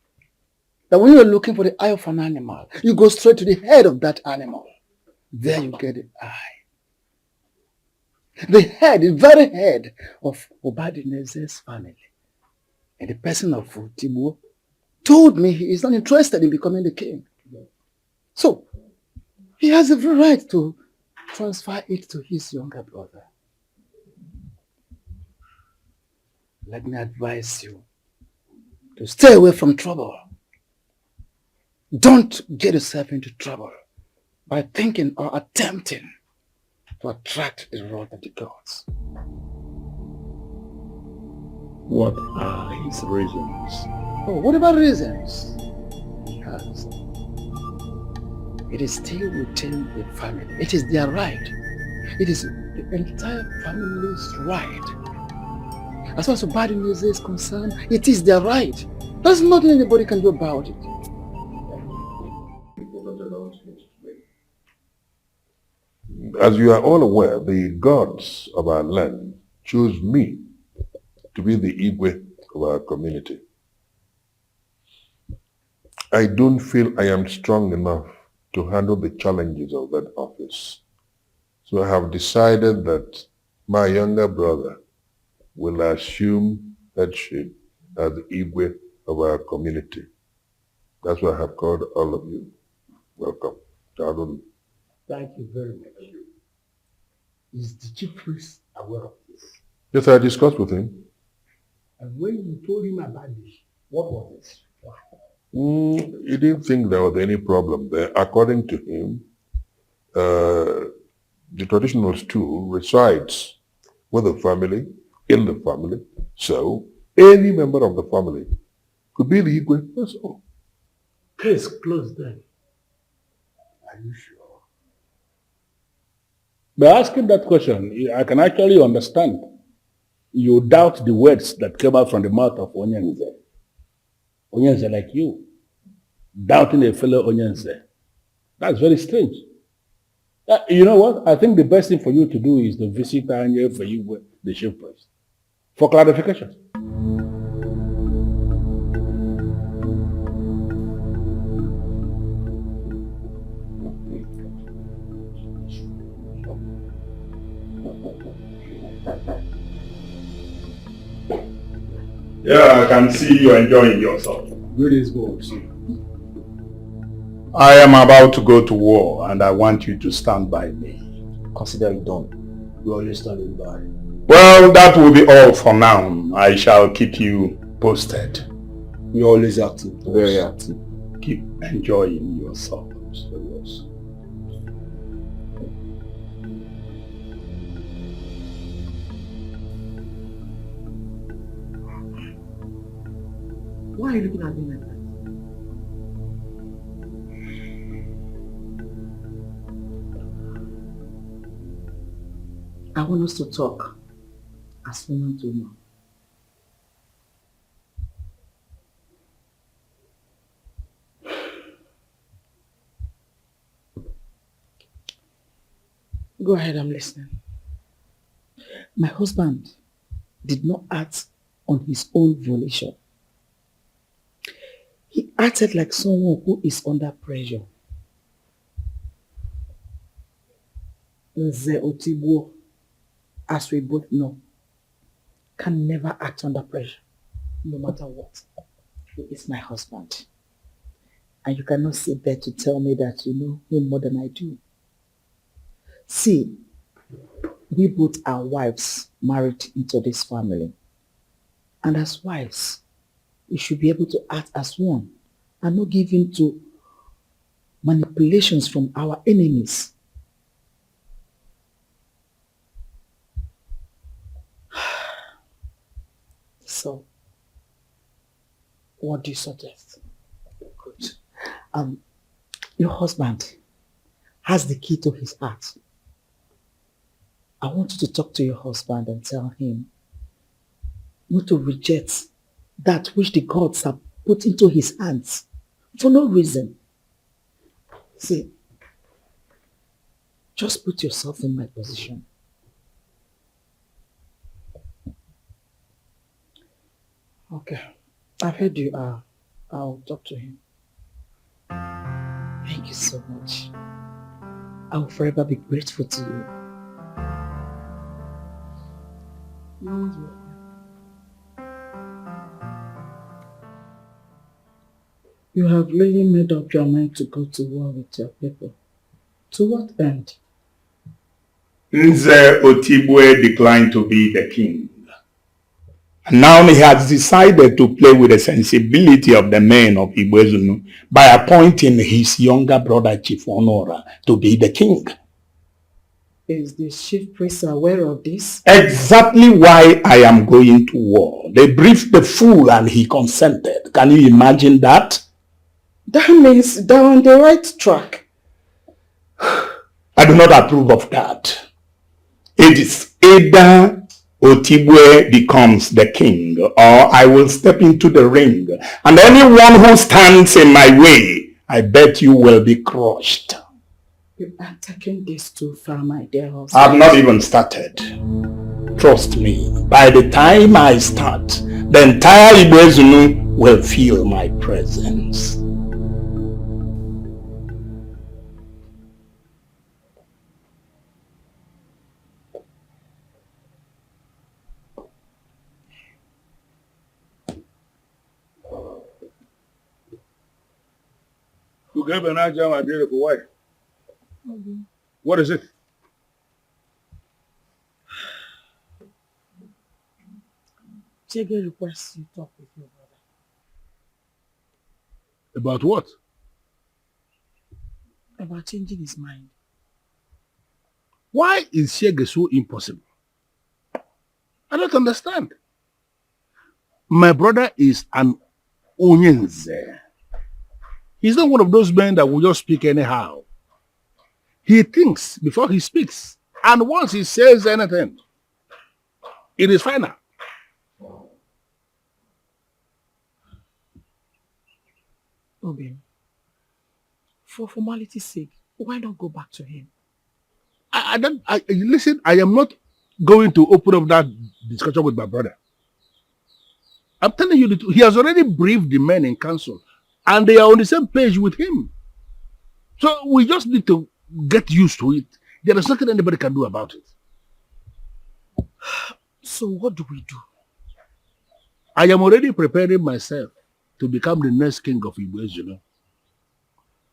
that when you are looking for the eye of an animal, you go straight to the head of that animal. There you get the eye. The head, the very head of Obadineze's family, and the person of Tibu, told me he is not interested in becoming the king. So, he has every right to transfer it to his younger brother. Let me advise you to stay away from trouble. Don't get yourself into trouble by thinking or attempting to attract the wrath of the gods. What are his reasons. Oh, what about reasons? Yes. It is still within the family. It is their right. It is the entire family's right. As far as bad news is concerned, it is their right. There's nothing anybody can do about it. As you are all aware, the gods of our land chose me to be the Igwe of our community. I don't feel I am strong enough to handle the challenges of that office. So I have decided that my younger brother will assume headship as the Igwe of our community. That's why I have called all of you. Welcome. Pardon. Thank you very much. Is the chief priest aware of this? Yes, I discussed with him. And when you told him about this, what was this? He didn't think there was any problem there. According to him, the traditional stool resides with the family, in the family. So any member of the family could be the Igwe. That's all. Case closed then. Are you sure? By asking that question, I can actually understand. You doubt the words that came out from the mouth of Onyenze. Onyenze like you. Doubting a fellow Onyenze. That's very strange. You know what? I think the best thing for you to do is to visit Anye for you, the chief priest, for clarification. Yeah, I can see you enjoying yourself. Greetings, boss. I am about to go to war and I want you to stand by me. Consider it done. We always standing by. Well, that will be all for now. I shall keep you posted. We always active. Very active. Keep enjoying yourself. Why are you looking at me like that? I want us to talk as woman to woman. Go ahead, I'm listening. My husband did not act on his own volition. He acted like someone who is under pressure. Nze Otigbo, as we both know, can never act under pressure, no matter what. He is my husband. And you cannot sit there to tell me that you know him more than I do. See, we both are wives married into this family. And as wives, we should be able to act as one and not give in to manipulations from our enemies. So, what do you suggest? Good. Your husband has the key to his heart. I want you to talk to your husband and tell him not to reject that which the gods have put into his hands for no reason. See, just put yourself in my position. Okay, I've heard you. I'll talk to him. Thank you so much. I will forever be grateful to you. You're always welcome. You have really made up your mind to go to war with your people. To what end? Nze Otigbo declined to be the king. And now he has decided to play with the sensibility of the men of Ugezu by appointing his younger brother Chief Honora to be the king. Is the chief priest aware of this? Exactly why I am going to war. They briefed the fool and he consented. Can you imagine that? That means they're on the right track. I do not approve of that. It is either Otibwe becomes the king or I will step into the ring. And anyone who stands in my way, I bet you will be crushed. You are taking this too far, my dear husband. I have not even started. Trust me, by the time I start, the entire Ugezu will feel my presence. You gave an answer, my beautiful wife. What is it? Chege requests you talk with your brother. About what? About changing his mind. Why is Shege so impossible? I don't understand. My brother is an Onyenze. He's not one of those men that will just speak anyhow. He thinks before he speaks. And once he says anything, it is final. Obi, for formality's sake, why not go back to him? Listen, I am not going to open up that discussion with my brother. I'm telling you, he has already briefed the men in council and they are on the same page with him. So we just need to get used to it. There is nothing anybody can do about it. So what do we do? I am already preparing myself to become the next king of Ugezu.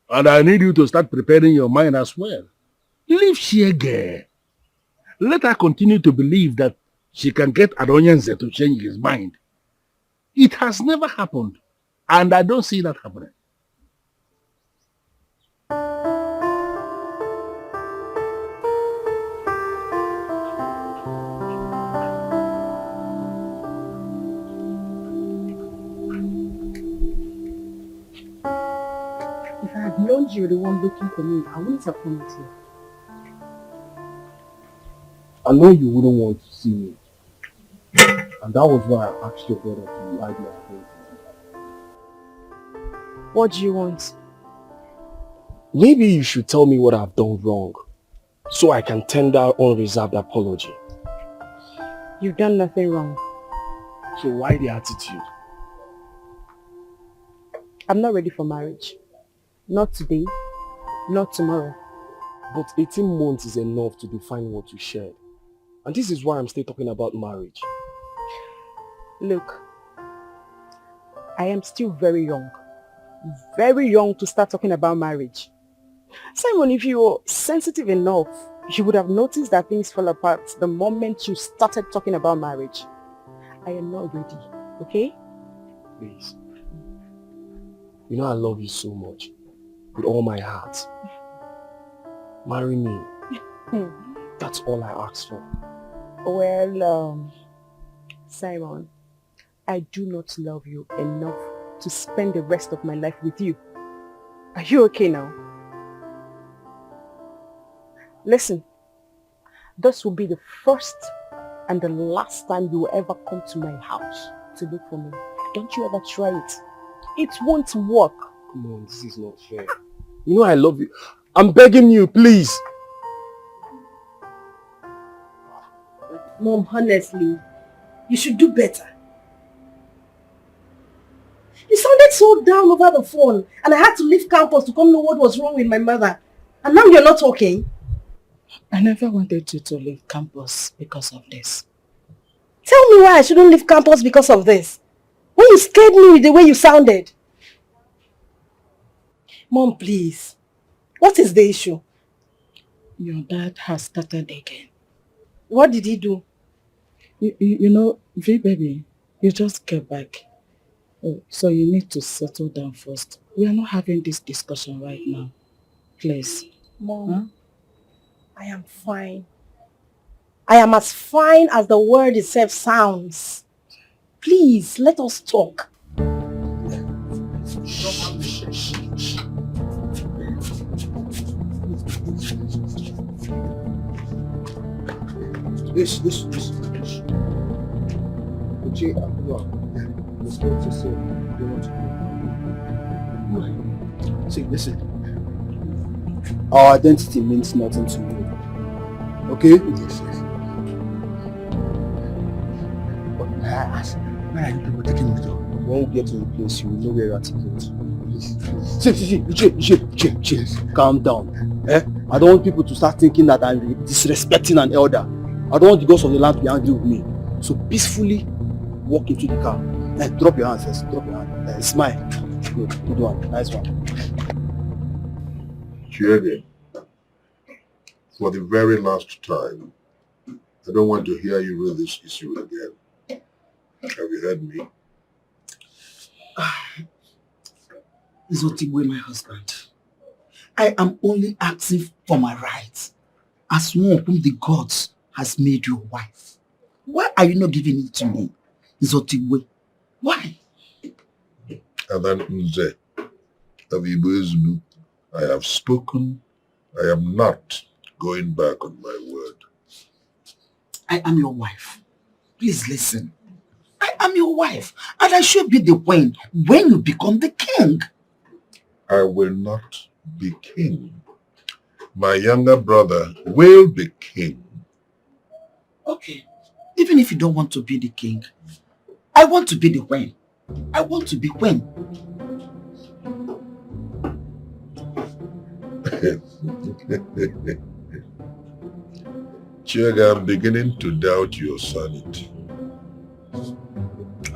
And I need you to start preparing your mind as well. Leave Shege. Let her continue to believe that she can get Adonyenze to change his mind. It has never happened. And I don't see that happening. If I had known you were the one looking for me, I wouldn't have come with you. I know you wouldn't want to see me. And that was why I asked your brother to hide my face. What do you want? Maybe you should tell me what I've done wrong, so I can tender unreserved apology. You've done nothing wrong. So why the attitude? I'm not ready for marriage. Not today, not tomorrow. But 18 months is enough to define what you shared. And this is why I'm still talking about marriage. Look, I am still very young. Very young to start talking about marriage. Simon, if you were sensitive enough, you would have noticed that things fell apart the moment you started talking about marriage. I am not ready, okay? Please. You know I love you so much. With all my heart. Marry me. That's all I ask for. Well, Simon, I do not love you enough to spend the rest of my life with you. Are you okay now? Listen, this will be the first and the last time you will ever come to my house to look for me. Don't you ever try it. It won't work. Come on, this is not fair. You know I love you. I'm begging you, please. Mom, honestly, you should do better. You sounded so down over the phone and I had to leave campus to come know what was wrong with my mother. And now you're not okay. I never wanted you to leave campus because of this. Tell me why I shouldn't leave campus because of this. When you scared me with the way you sounded. Mom, please. What is the issue? Your dad has started again. What did he do? You know, V baby, you just get back. Oh, so you need to settle down first. We are not having this discussion right now. Please. Mom. I am fine. I am as fine as the word itself sounds. Please, let us talk. This. Uche, let's go to say you want to go. See, listen. Our identity means nothing to you. Okay? Yes. But where are you people taking me to? When we get to the place, you will know where you are taking to. Please. See, Uche, calm down. I don't want people to start thinking that I'm disrespecting an elder. I don't want the gods of the land to be angry with me. So peacefully walk into the car. Drop your hand first. Drop your hand. Smile. Good one. Nice one. Chiege, for the very last time, I don't want to hear you raise this issue again. Have you heard me? Zotigwe, my husband. I am only asking for my rights as one whom the gods has made your wife. Why are you not giving it to me, Zotigwe? Why? And then Nze, of Ugezu, I have spoken. I am not going back on my word. I am your wife. Please listen. I am your wife, and I should be the queen when you become the king. I will not be king. My younger brother will be king. Okay. Even if you don't want to be the king, I want to be the queen. I want to be queen. Chiege, I'm beginning to doubt your sanity.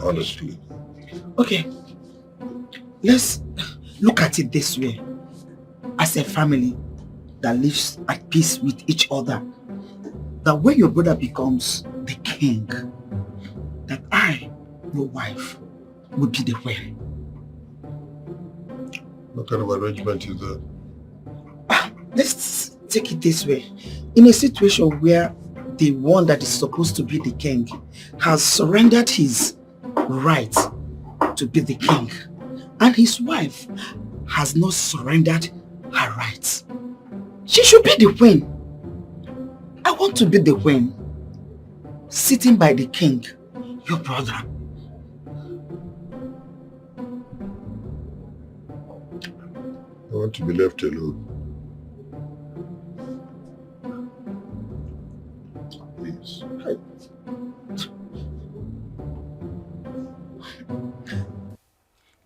Honestly. Okay. Let's look at it this way. As a family that lives at peace with each other, that when your brother becomes the king, that I, your wife, will be the queen. What kind of arrangement is that? Let's take it this way. In a situation where the one that is supposed to be the king has surrendered his right to be the king, and his wife has not surrendered her rights, she should be the queen. I want to be the queen, sitting by the king, your brother. I want to be left alone. Please.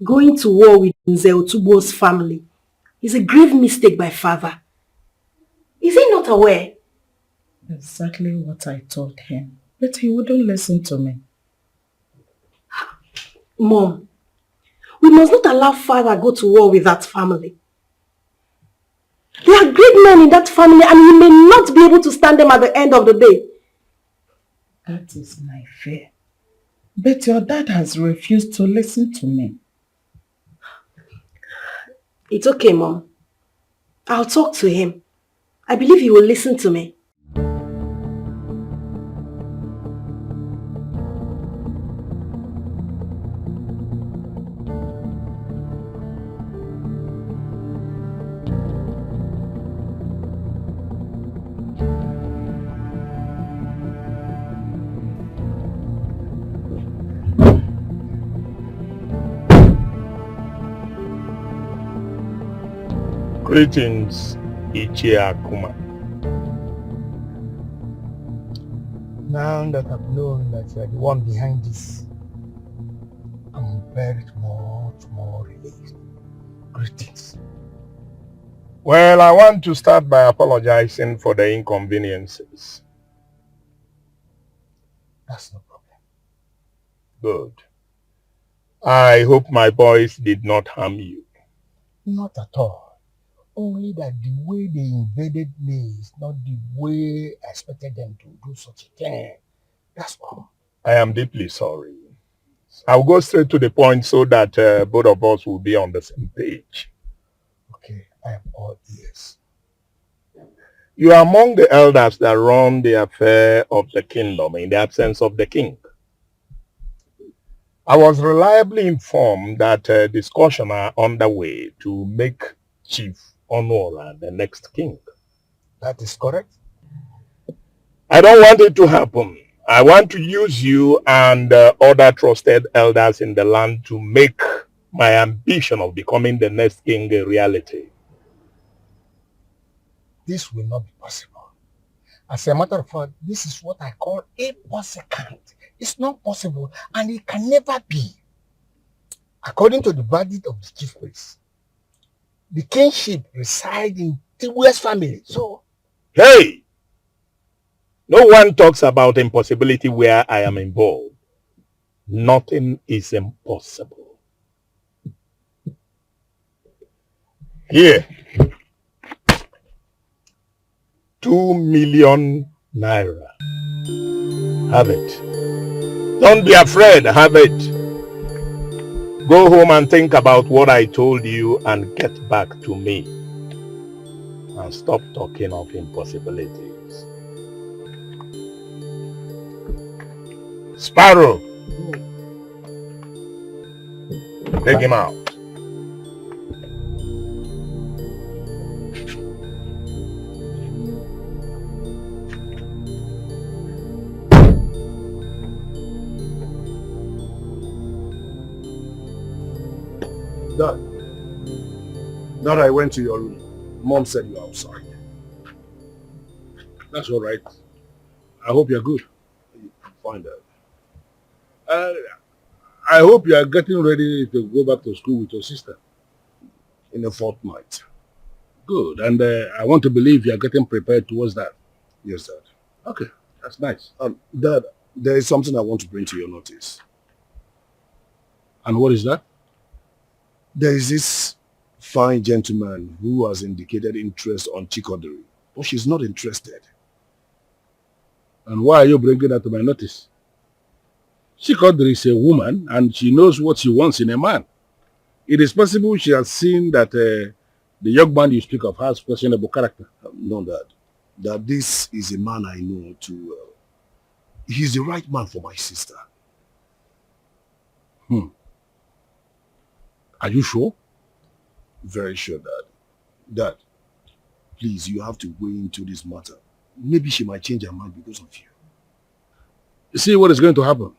Going to war with Nze Otubo's family is a grave mistake by father. Is he not aware? Exactly what I told him. But he wouldn't listen to me. Mom, we must not allow father go to war with that family. There are great men in that family and he may not be able to stand them at the end of the day. That is my fear. But your dad has refused to listen to me. It's okay, Mom. I'll talk to him. I believe he will listen to me. Greetings, Ichie Akuma. Now that I've known that you are the one behind this, I'm very much more relieved. Greetings. Well, I want to start by apologizing for the inconveniences. That's no problem. Good. I hope my boys did not harm you. Not at all. Only that the way they invaded me is not the way I expected them to do such a thing. That's all. I am deeply sorry. I'll go straight to the point so that both of us will be on the same page. Okay, I am all ears. You are among the elders that run the affair of the kingdom in the absence of the king. I was reliably informed that discussions are underway to make Chief Onora the next king. That is correct. I don't want it to happen. I want to use you and other trusted elders in the land to make my ambition of becoming the next king a reality. This will not be possible. As a matter of fact, this is what I call impossible. It's not possible and it can never be. According to the verdict of the chief priest, the kingship resides in Tibue's family. So, hey! No one talks about impossibility where I am involved. Nothing is impossible. Here. 2 million naira. Have it. Don't be afraid, have it. Go home and think about what I told you and get back to me. And stop talking of impossibilities. Sparrow! Take him out. Dad, I went to your room. Mom said you are outside. That's all right. I hope you're good. Fine, Dad. I hope you are getting ready to go back to school with your sister in a fortnight. Good. And I want to believe you are getting prepared towards that. Yes, Dad. Okay. That's nice. Dad, there is something I want to bring to your notice. And what is that? There is this fine gentleman who has indicated interest on Chikodiri, but she's not interested. And why are you bringing that to my notice? Chikodiri is a woman and she knows what she wants in a man. It is possible she has seen that the young man you speak of has questionable character. No, Dad. That this is a man I know too well. He's the right man for my sister. Are you sure? Very sure, Dad. Dad, please, you have to weigh into this matter. Maybe she might change her mind because of you. You see what is going to happen?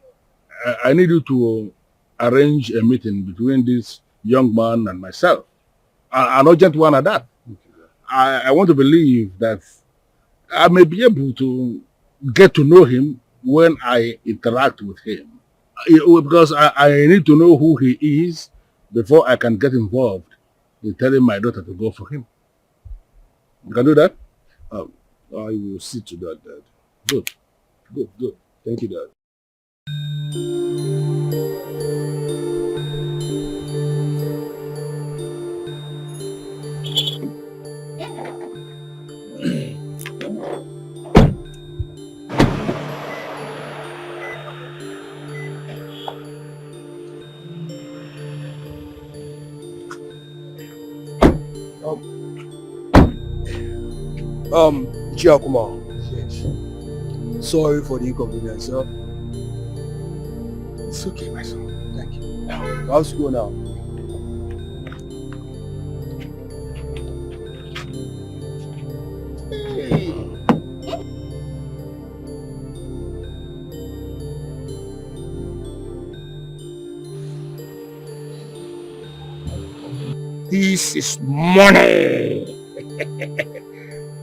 I need you to arrange a meeting between this young man and myself. An urgent one at that. I want to believe that I may be able to get to know him when I interact with him. Because I need to know who he is before I can get involved in telling my daughter to go for him. You can do that? I will see to that, Dad. Good. Good, good. Thank you, Dad. Giacomo. Yes. Sorry for the inconvenience, sir. It's okay, my son. Thank you. How's school now? This is money.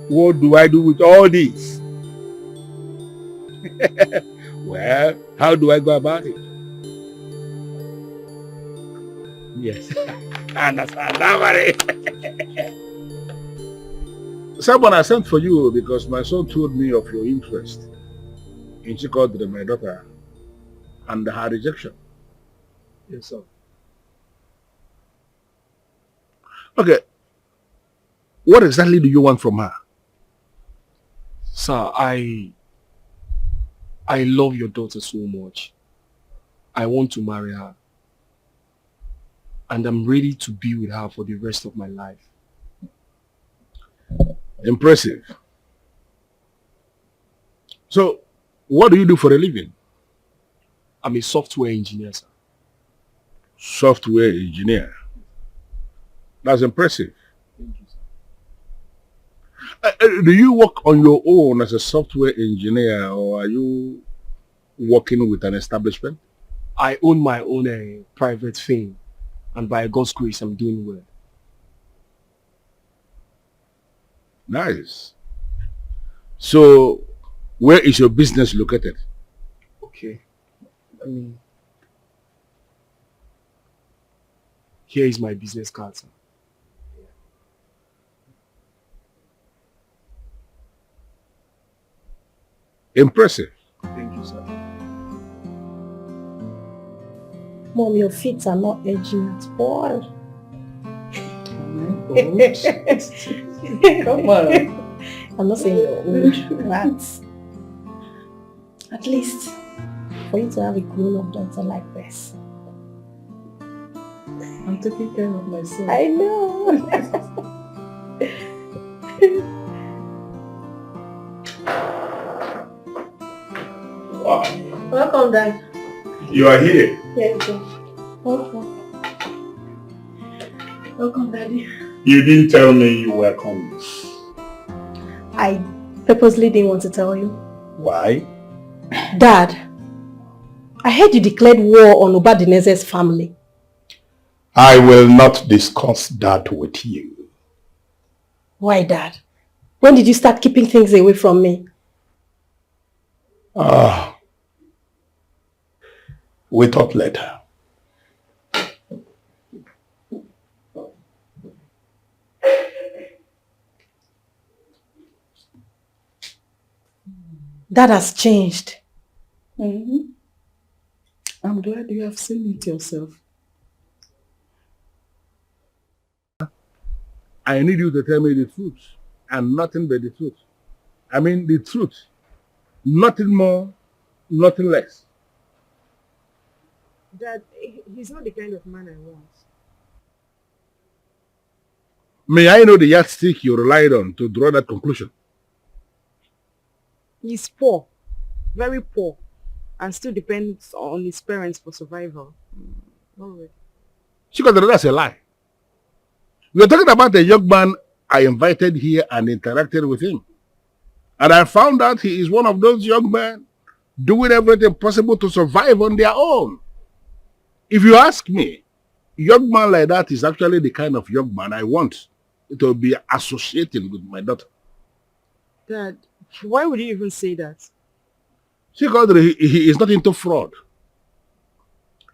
What do I do with all this? Well, how do I go about it? Yes. Someone I sent for you because my son told me of your interest in Chikodiri, my daughter, and her rejection. Yes, sir. Okay. What exactly do you want from her? Sir, I love your daughter so much. I want to marry her. And I'm ready to be with her for the rest of my life. Impressive. So, what do you do for a living? I'm a software engineer, sir. Software engineer. That's impressive. Thank you, sir. Do you work on your own as a software engineer, or are you working with an establishment? I own my own private firm, and by God's grace, I'm doing well. Nice. So, where is your business located? Okay. Here is my business card, sir. Impressive. Thank you, sir. Mom, your feet are not edging at all. Come on. I'm not saying you're old, but at least for you to have a grown-up daughter like this. I'm taking care of myself. I know. Wow. Welcome, Dad. You are here. Yes, sir. Welcome. Welcome, Daddy. You didn't tell me you were coming. I purposely didn't want to tell you. Why? Dad, I heard you declared war on Obadineze's family. I will not discuss that with you. Why, Dad? When did you start keeping things away from me? We talk later. That has changed. I'm glad you have seen it yourself. I need you to tell me the truth and nothing but the truth. I mean the truth. Nothing more, nothing less. Dad, he's not the kind of man I want. May I know the yardstick you relied on to draw that conclusion? He's poor, very poor, and still depends on his parents for survival. Already. That's a lie. We are talking about a young man I invited here and interacted with him. And I found out he is one of those young men doing everything possible to survive on their own. If you ask me, a young man like that is actually the kind of young man I want to be associating with my daughter. Dad, why would you even say that? Because he is not into fraud.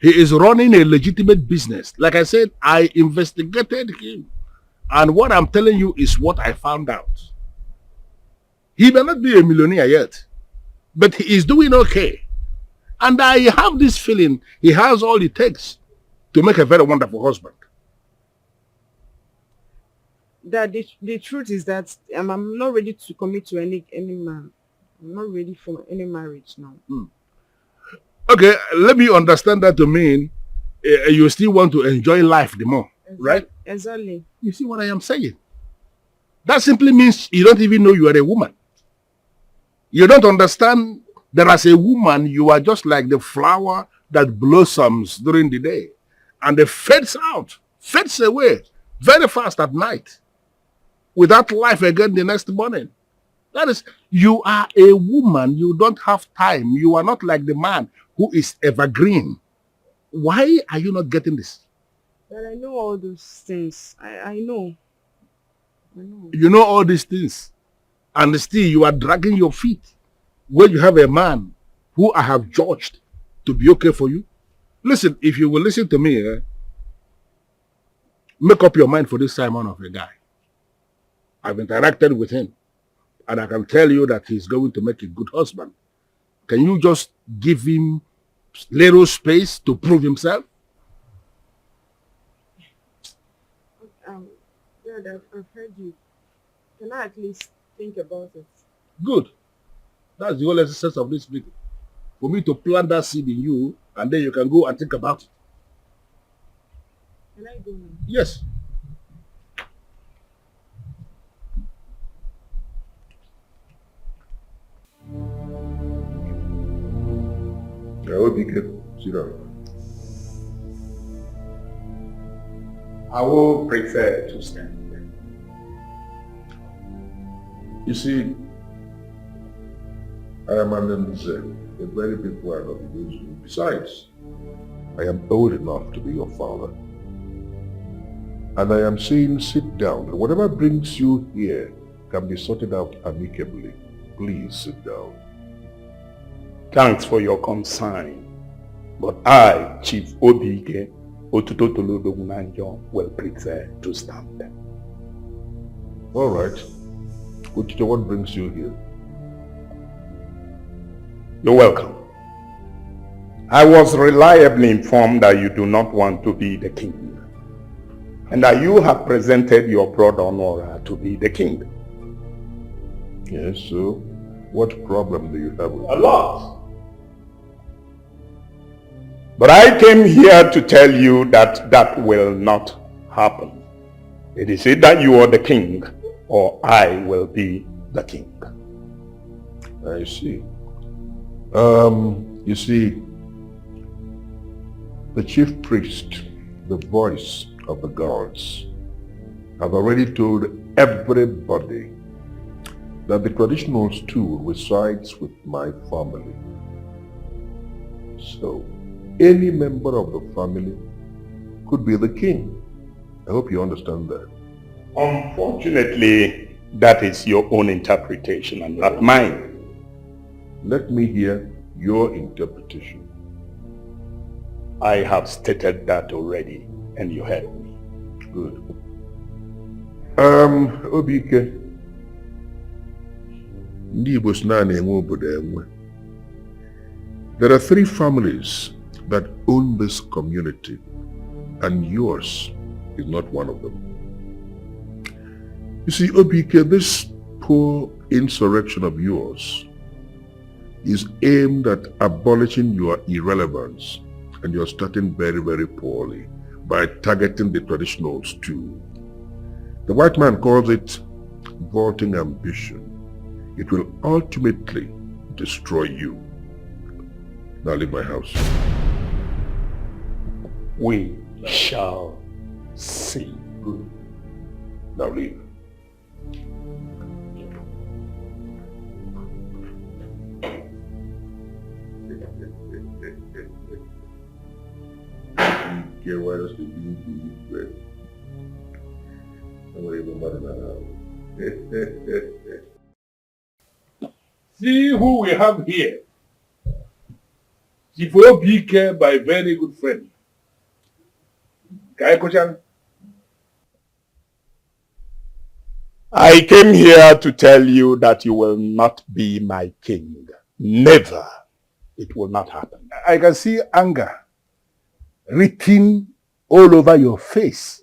He is running a legitimate business. Like I said, I investigated him. And what I'm telling you is what I found out. He may not be a millionaire yet, but he is doing okay. And I have this feeling he has all it takes to make a very wonderful husband. Dad, the truth is that I'm not ready to commit to any man. I'm not ready for any marriage now. Okay, let me understand that to mean you still want to enjoy life the more, right? Exactly. You see what I am saying? That simply means you don't even know you are a woman. You don't understand that as a woman, you are just like the flower that blossoms during the day and it fades out, fades away very fast at night without life again the next morning. That is, you are a woman, you don't have time. You are not like the man who is evergreen. Why are you not getting this? But I know all those things. I know. You know all these things. And still you are dragging your feet when you have a man who I have judged to be okay for you. Listen, if you will listen to me, make up your mind for this Simon of a guy. I've interacted with him. And I can tell you that he's going to make a good husband. Can you just give him little space to prove himself? Dad, I've heard you. Can I at least think about it? Good. That's the whole essence of this video. For me to plant that seed in you, and then you can go and think about it. Can I go now? Yes. Obike, sit down. I will prefer to stand. You see, I am an Nze, a very big one of Ugezu. Besides, I am old enough to be your father. And I am saying sit down. Whatever brings you here can be sorted out amicably. Please sit down. Thanks for your concern. But I, Chief Obike Otutotolodogunanjo, will prefer to stand. All right. Uchicho, what brings you here? You're welcome. I was reliably informed that you do not want to be the king, and that you have presented your brother Honora to be the king. Yes, so what problem do you have with A lot. But I came here to tell you that that will not happen. It is either you are the king or I will be the king. I see. You see, the chief priest, the voice of the gods, have already told everybody that the traditional stool resides with my family. So, any member of the family could be the king. I hope you understand that. Unfortunately, that is your own interpretation and not mine. Let me hear your interpretation. I have stated that already, and you heard me. Good. Obike, there are 3 families that own this community, and yours is not one of them. You see, Obike, this poor insurrection of yours is aimed at abolishing your irrelevance, and you're starting very, very poorly by targeting the traditionals too. The white man calls it vaulting ambition. It will ultimately destroy you. Now leave my house. We shall see. Good. Now leave. Why does the bread? See who we have here. Chief Obike, my very good friend. Kaiko-chan. I came here to tell you that you will not be my king. Never. It will not happen. I can see anger written all over your face.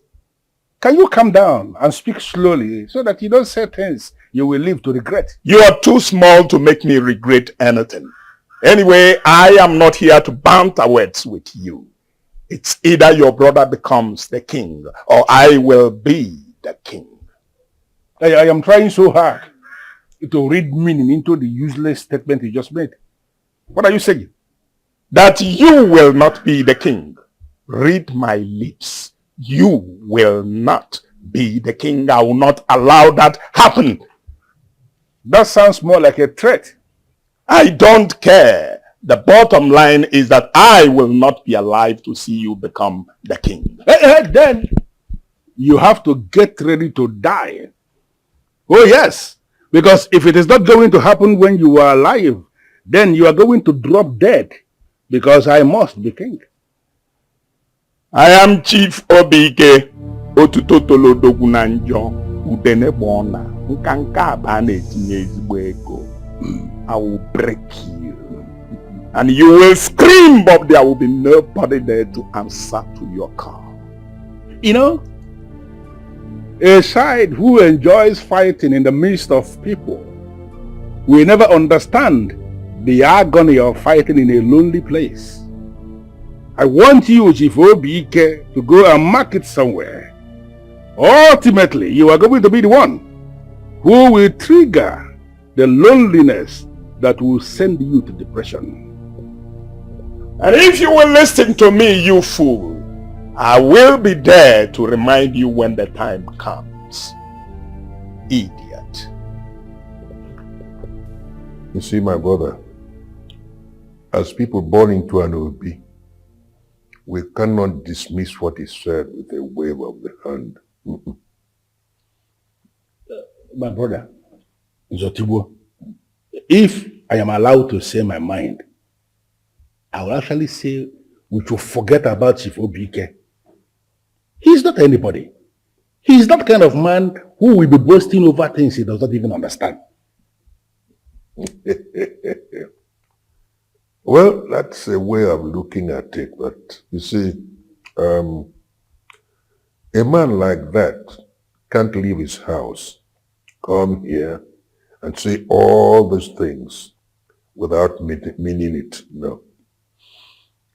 Can you calm down and speak slowly so that you don't say things you will live to regret? You are too small to make me regret anything. Anyway, I am not here to banter words with you. It's either your brother becomes the king or I will be the king. I am trying so hard to read meaning into the useless statement you just made. What are you saying? That you will not be the king. Read my lips. You will not be the king. I will not allow that happen. That sounds more like a threat. I don't care. The bottom line is that I will not be alive to see you become the king. Then you have to get ready to die. Oh yes, because if it is not going to happen when you are alive, then you are going to drop dead because I must be king. I am Chief Obike Otutotolodogunanjo Udenebona Nkanka abana etinye ezigbo ego. I will break you. And you will scream, but there will be nobody there to answer to your call. You know, a side who enjoys fighting in the midst of people will never understand the agony of fighting in a lonely place. I want you, Chief Obike, to go and mark it somewhere. Ultimately, you are going to be the one who will trigger the loneliness that will send you to depression. And if you will listen to me, you fool, I will be there to remind you when the time comes. Idiot. You see, my brother, as people born into an OB, we cannot dismiss what is said with a wave of the hand. My brother, Zotibo, if I am allowed to say my mind, I will actually say we should forget about Chief Obike. He is not anybody. He is that kind of man who will be boasting over things he does not even understand. Well, that's a way of looking at it, but you see, a man like that can't leave his house, come here, and say all these things without meaning it. No.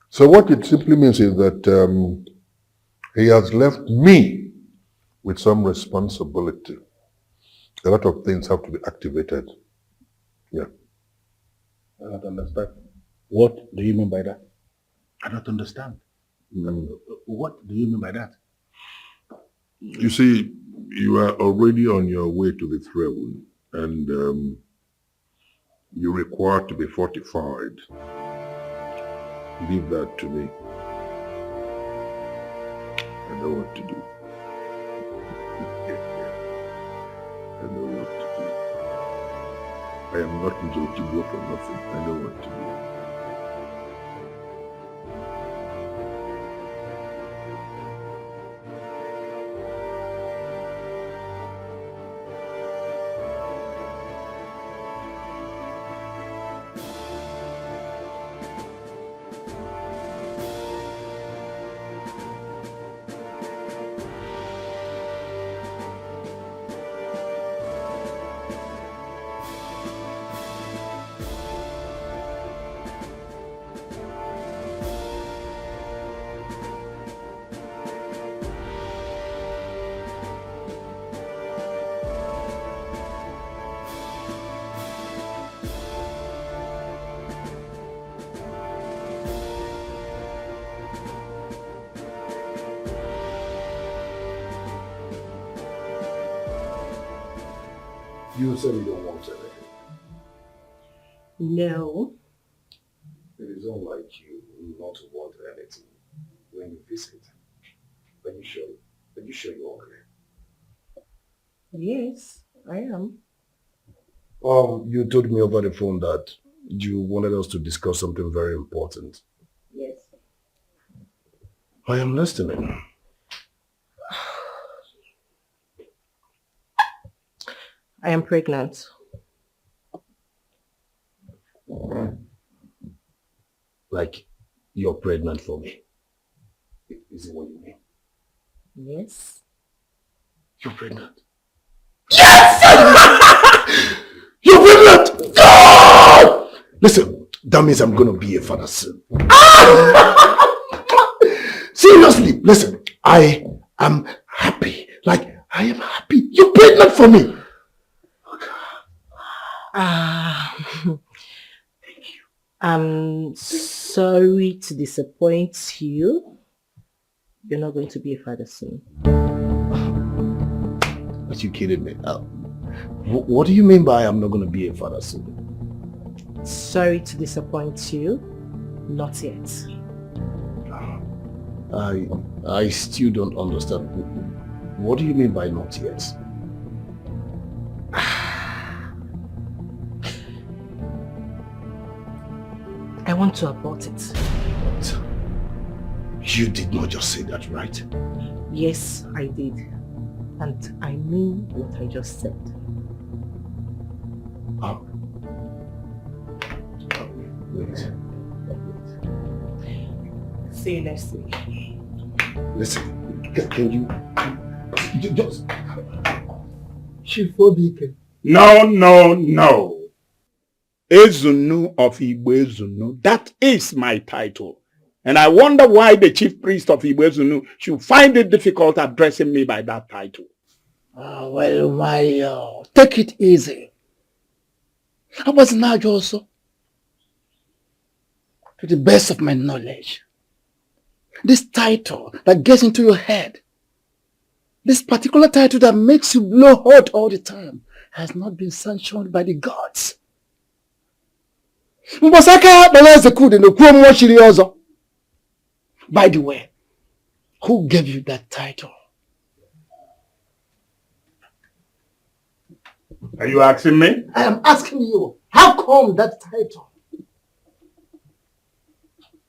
So what it simply means is that he has left me with some responsibility. A lot of things have to be activated. Yeah. I don't understand. What do you mean by that? I don't understand. What do you mean by that? You see, you are already on your way to the throne, and you require to be fortified. Leave that to me. I know what to do. I know what to do. I am not going to go for nothing. I know what to do. You said you don't want anything. No. It is unlike you not to want anything when you visit. Are you sure you're okay? Yes, I am. You told me over the phone that you wanted us to discuss something very important. Yes. I am listening. I am pregnant. Like, you're pregnant for me. Is it what you mean? Yes. You're pregnant. Yes! You're pregnant! God! Listen, that means I'm going to be a father soon. Seriously, listen, I am happy. Like, I am happy. You're pregnant for me. Thank you. I'm sorry to disappoint you. You're not going to be a father soon. Are you kidding me? What do you mean by I'm not going to be a father soon? Sorry to disappoint you. Not yet. I still don't understand. What do you mean by not yet? I want to abort it. What? You did not just say that, right? Yes, I did. And I mean what I just said. Wait. See you next week. Listen, can you just... Chief Obike. No. Ezunu of Ugezu. That is my title. And I wonder why the chief priest of Ugezu should find it difficult addressing me by that title. Well, my, take it easy. I was not also. to the best of my knowledge, this title that gets into your head, this particular title that makes you blow hot all the time, has not been sanctioned by the gods. By the way, who gave you that title? Are you asking me? I am asking you, how come that title?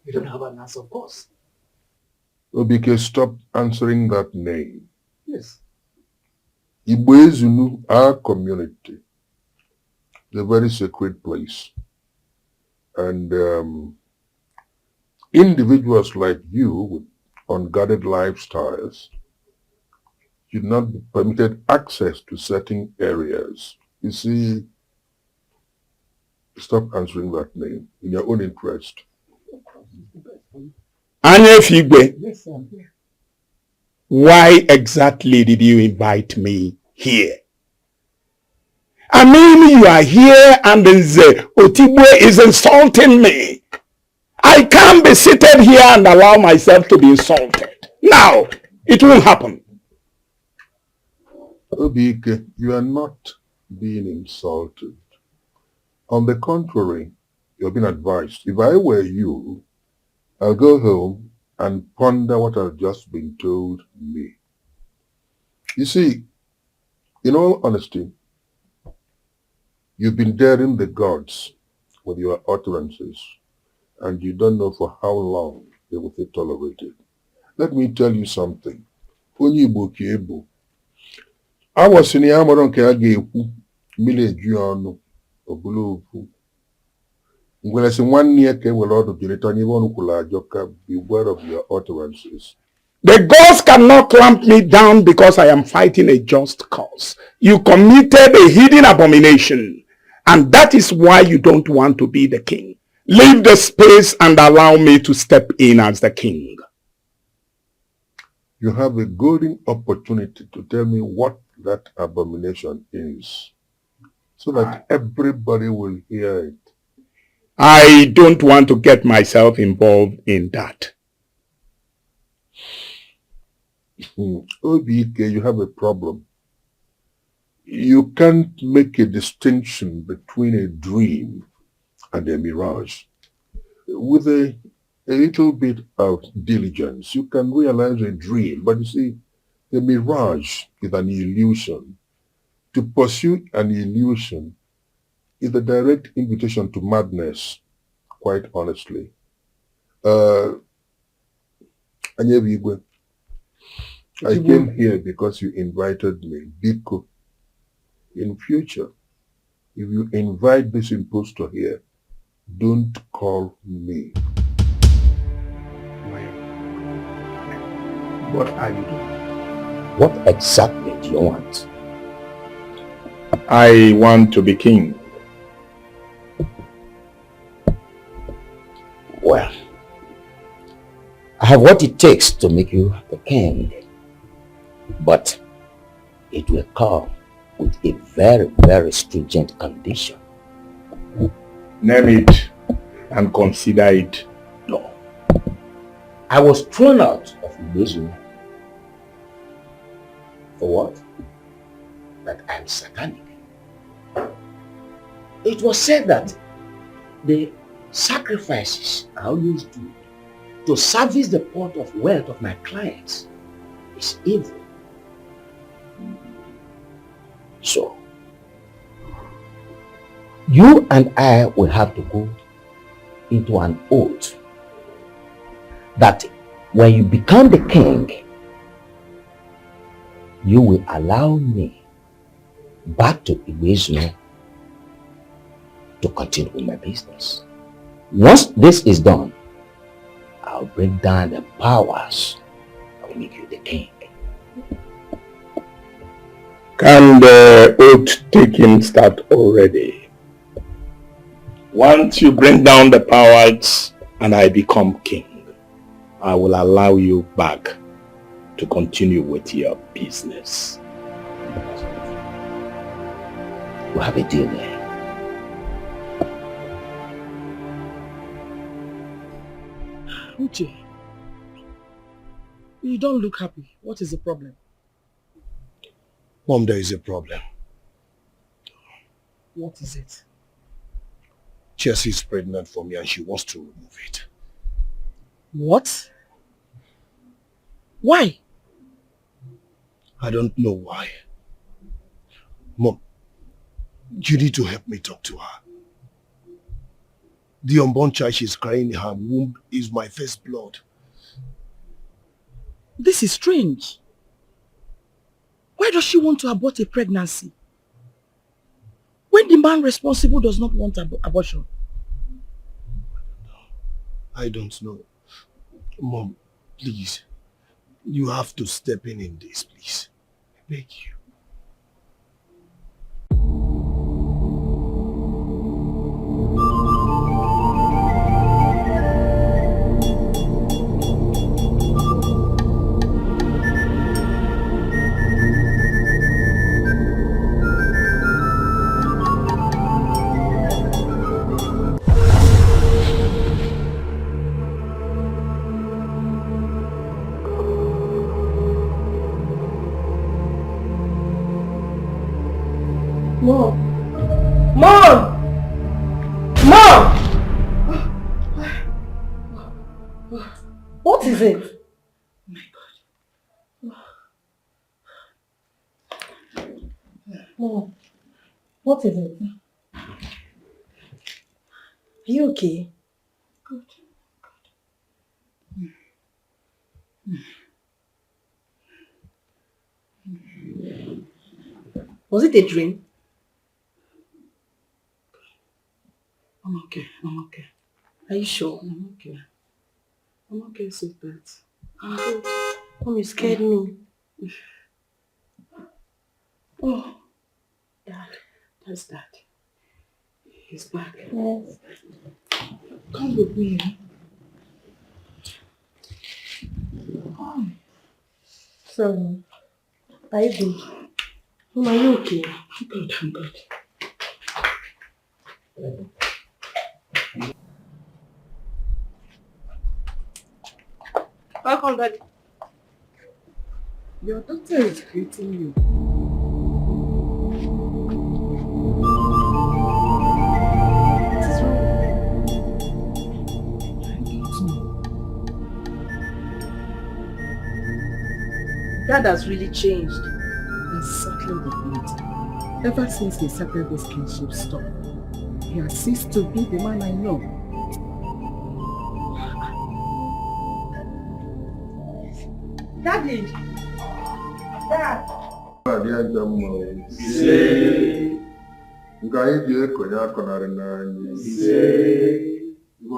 You don't have an answer, of course. Obike, stop answering that name. Yes. Ugezu, our community, is a very sacred place. And individuals like you with unguarded lifestyles should not be permitted access to certain areas. You see, stop answering that name in your own interest. Anya Figbe, Yes, sir, I'm here. why exactly did you invite me here? I mean, you are here and Otigwe is insulting me. I can't be seated here and allow myself to be insulted. Now, it won't happen. Obike, you are not being insulted. On the contrary, you're being advised. If I were you, I'll go home and ponder what I've just been told me. You see, in all honesty, you've been daring the gods with your utterances, and you don't know for how long they will be tolerated. Let me tell you something. Onye Igbo ka Igbo. I was in the armor on Kagekwu, Uju Okoli, Obulu. When I 1 year came with Lord of Jonathan, beware of your utterances. The gods cannot clamp me down because I am fighting a just cause. You committed a hidden abomination, and that is why you don't want to be the king. Leave the space and allow me to step in as the king. You have a golden opportunity to tell me what that abomination is, so that everybody will hear it. I don't want to get myself involved in that. Obike, you have a problem. You can't make a distinction between a dream and a mirage. With a little bit of diligence, you can realize a dream, but you see, a mirage is an illusion. To pursue an illusion is a direct invitation to madness, quite honestly. Anyebigwe, I came here because you invited me. Biko, in future, if you invite this impostor here, don't call me. What are you doing? What exactly do you want? I want to be king. Well, I have what it takes to make you the king, but it will come with a very, very stringent condition. Name it and consider it done. I was thrown out of Ugezu. For what? That I'm satanic. It was said that the sacrifices I always do to service the pot of wealth of my clients is evil. So, you and I will have to go into an oath that when you become the king, you will allow me back to Ugezu to continue with my business. Once this is done, I'll break down the powers that will make you the king. Can the oath taking start already? Once you bring down the powers and I become king, I will allow you back to continue with your business. We'll have a deal there. Uche, you don't look happy. What is the problem? Mom, there is a problem. What is it? Chelsea is pregnant for me and she wants to remove it. What? Why? I don't know why. Mom, you need to help me talk to her. The unborn child she's carrying in her womb is my first blood. This is strange. Why does she want to abort a pregnancy? When the man responsible does not want abortion? I don't know. Mom, please. You have to step in this, please. I beg you. Mom! Mom! Mom! What is it? Mom, what is it? Are you okay? Good. Was it a dream? I'm okay. I'm okay. Are you sure? I'm okay. I'm okay, sweetheart. I'm good. Mom, you scared me. Oh, Dad. That's Dad. He's back. Yes. Come with me. Oh. Sorry. Are you good? Mom, are you okay? I'm good. I'm good. Welcome, Daddy. Your doctor is greeting you. What is wrong with Dad has really changed. Exactly the point. Ever since he started this kinship stuff, he has ceased to be the man I know. Daddy! Dad! Nke anyị ji ekonye akọnarị n'anyị ihe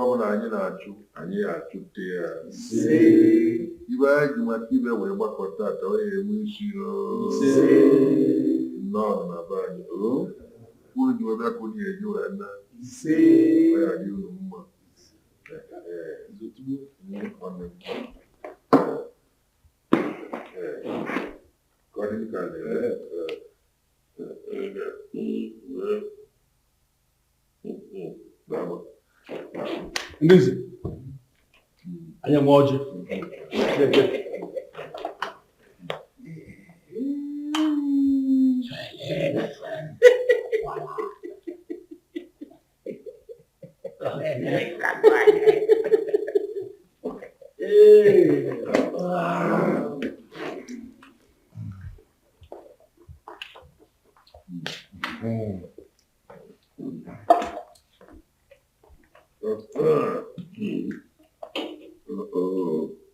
ọbụla anyị na-achụ anyị achụte ya ibe anyị ji maka ibe wee gbakọta ata onye enwe isi nnọọ na be anyị unu ji webe ka unu eji wee na ya dị unu mma Ndizi, anya m ọjị.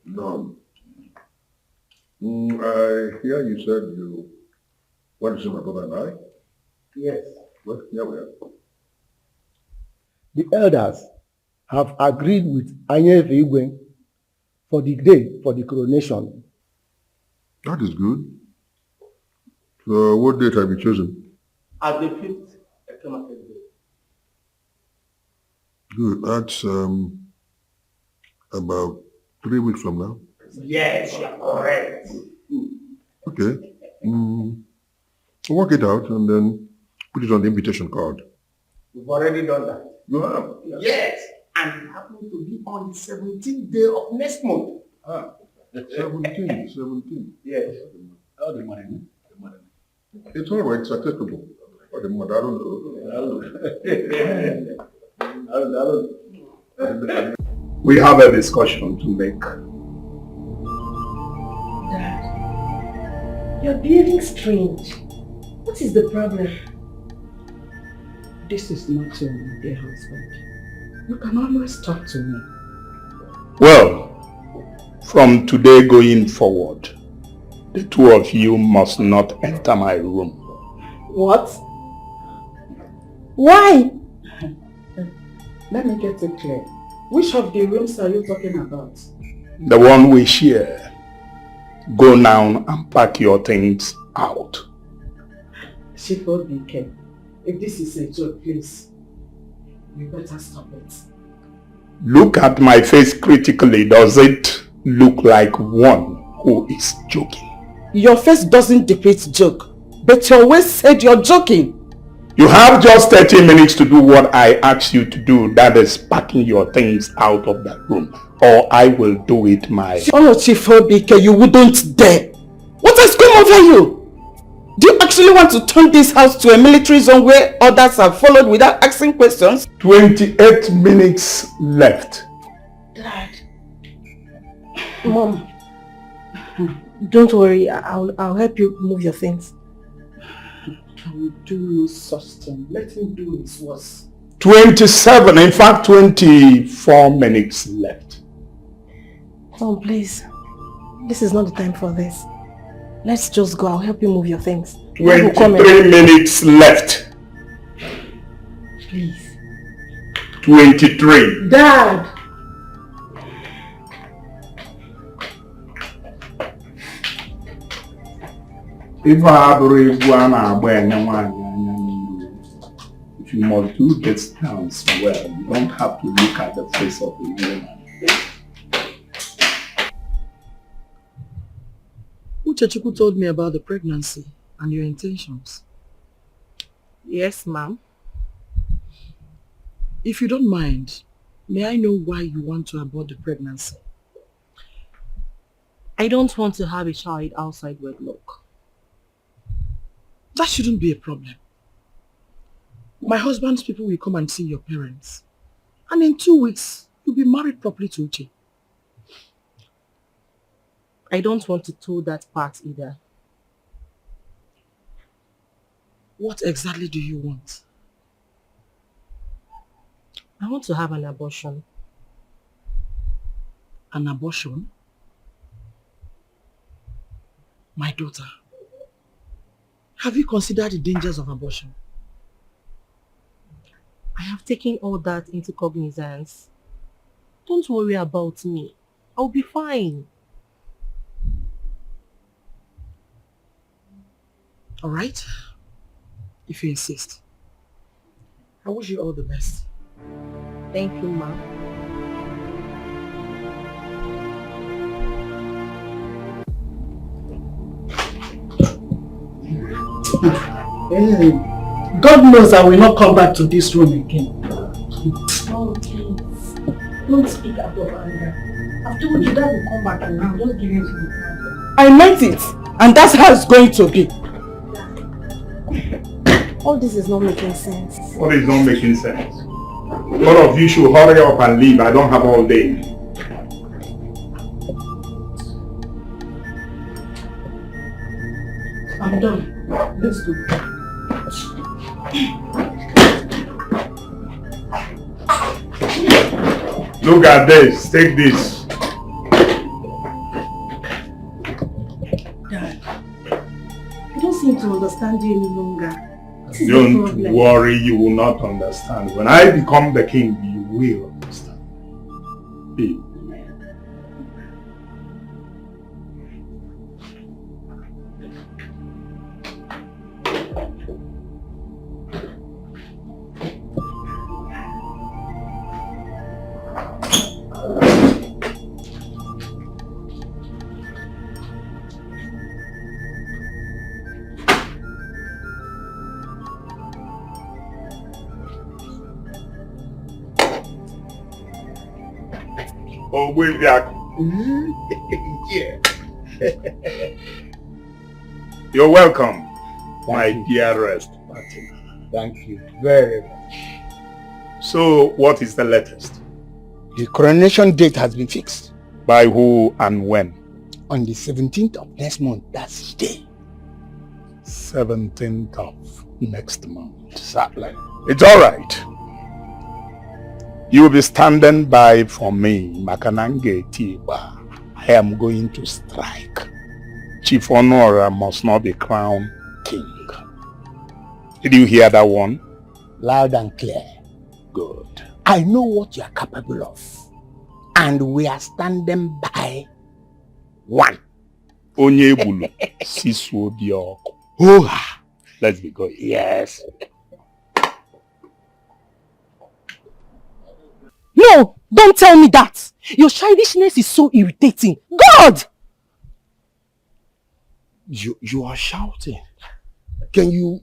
No. I hear you said you want to see my brother and I? Yes. Well, here we are. The elders have agreed with Anyefe Igwe for the day for the coronation. That is good. So what date have you chosen? At the 5th Economic Day. Good. That's about 3 weeks from now. Yes, you're correct. Okay. Work it out and then put it on the invitation card. We've already done that. You have? Yes. And it happened to be on the 17th day of next month. 17. Yes. How the money? It's all right, it's acceptable. But the mother, I don't know. We have a discussion to make. Dad, you're behaving strange. What is the problem? This is not your dear husband. You can always talk to me. Well, from today going forward, the two of you must not enter my room. What? Why? Let me get it clear. Which of the rooms are you talking about? The one we share. Go now and pack your things out. Chief Obike, if this is a joke, please, you better stop it. Look at my face critically. Does it look like one who is joking? Your face doesn't depict joke, but you always said you're joking. You have just 30 minutes to do what I asked you to do. That is packing your things out of that room. Or I will do it myself. Oh, Chief Obike, you wouldn't dare. What has come over you? Do you actually want to turn this house to a military zone where others have followed without asking questions? 28 minutes left. Dad. Mom. Don't worry, I'll help you move your things. I will do no such thing. Let him do his worst. 27, in fact 24 minutes left. Mom, please. This is not the time for this. Let's just go. I'll help you move your things. 23 minutes left. Please. 23. Dad! If you must do this dance well, you don't have to look at the face of a woman. Uchechiku told me about the pregnancy and your intentions. Yes, ma'am. If you don't mind, may I know why you want to abort the pregnancy? I don't want to have a child outside wedlock. That shouldn't be a problem. My husband's people will come and see your parents. And in 2 weeks, you'll be married properly to Uche. I don't want to toe that part either. What exactly do you want? I want to have an abortion. An abortion? My daughter, have you considered the dangers of abortion? I have taken all that into cognizance. Don't worry about me. I'll be fine. All right? If you insist. I wish you all the best. Thank you, ma'am. Hey, God knows I will not come back to this room again. Oh, please. Don't speak out of anger. I've told you that will come back and I'll just give you some time. I meant it, and that's how it's going to be. All this is not making sense. What is not making sense? One of you should hurry up and leave. I don't have all day. I'm done. Let's go. Look at this. Take this. Dad, I don't seem to understand you any longer. This is the Don't problem. worry, you will not understand. When I become the king, you will understand. Hey. Oh, we'll be back. Yeah. You're welcome, my dearest. Thank you very much. So, what is the latest? The coronation date has been fixed. By who and when? On the 17th of next month, that's today. 17th of next month. Exactly. It's all right. You will be standing by for me, Makanange Tiwa. I am going to strike. Chief Honora must not be crowned king. Did you hear that one? Loud and clear. Good. I know what you are capable of. And we are standing by one. Onye bulu, sisu dioko. Let's be going. Yes. No, don't tell me that. Your childishness is so irritating. God! You are shouting. Can you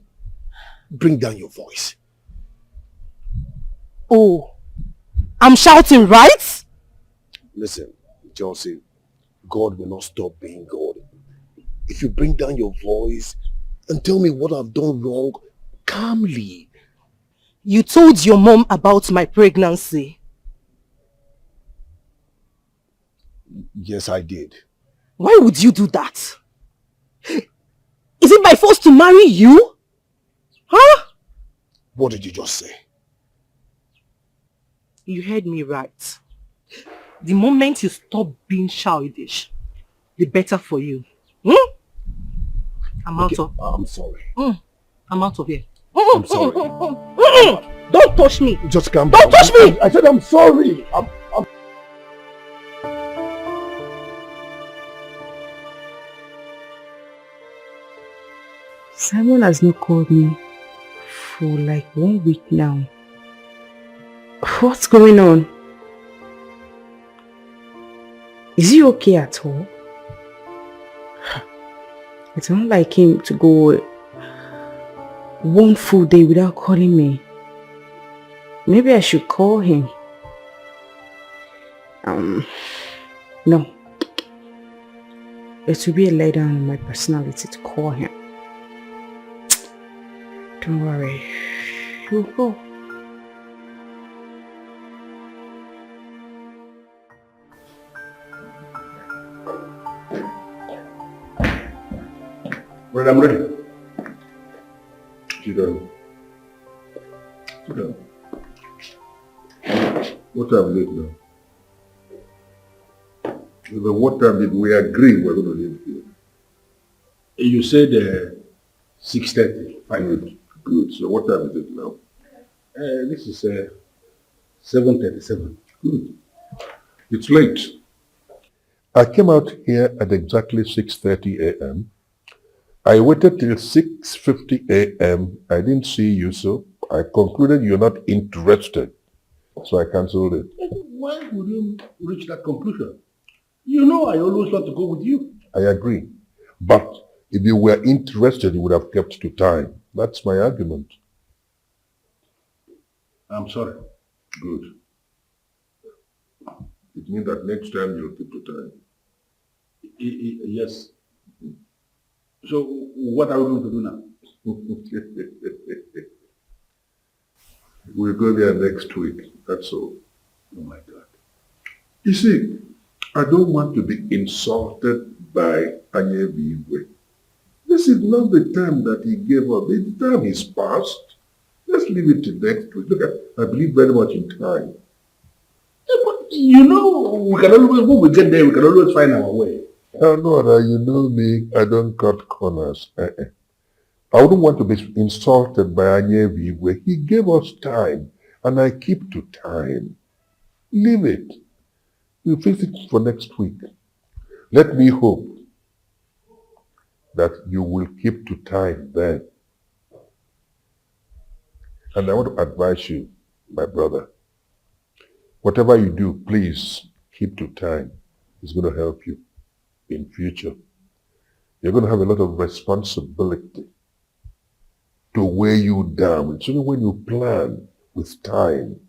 bring down your voice? Oh, I'm shouting, right? Listen, Chelsea, God will not stop being God. If you bring down your voice and tell me what I've done wrong, calmly. You told your mom about my pregnancy. Yes, I did. Why would you do that? Is it by force to marry you? Huh? What did you just say? You heard me right. The moment you stop being childish, the better for you. I'm out of... I'm sorry. I'm out of here. I'm sorry. Don't touch me. Just calm down. Don't touch me! I said I'm sorry. Simon has not called me for like 1 week now. What's going on? Is he okay at all? It's not like him to go one full day without calling me. Maybe I should call him. No. It will be a letdown on my personality to call him. Don't worry. He'll go. Well, I'm ready. Sit down. Sit down. What time is it now? Even what time did we agree we're going to leave here? You said 6:30. Fine. Good. So what time is it now? This is 7:37. Good. It's late. I came out here at exactly 6:30 a.m. I waited till 6:50 a.m. I didn't see you, so I concluded you're not interested. So I cancelled it. Why would you reach that conclusion? You know I always want to go with you. I agree. But if you were interested, you would have kept to time. That's my argument. I'm sorry. Good. It means that next time you'll keep to time. Yes. So what are we going to do now? We'll go there next week. That's all. Oh my God. You see, I don't want to be insulted by Anyebiwe. This is not the time that he gave up. The time is past. Let's leave it to next week. Look, I believe very much in time. Yeah, but you know, we can always, when we get there, we can always find our way. Oh, no, you know me, I don't cut corners. I wouldn't want to be insulted by Anyebiwe. He gave us time, and I keep to time. Leave it. We'll fix it for next week. Let me hope that you will keep to time then. And I want to advise you, my brother, whatever you do, please keep to time. It's going to help you in future. You're going to have a lot of responsibility to weigh you down. It's only when you plan with time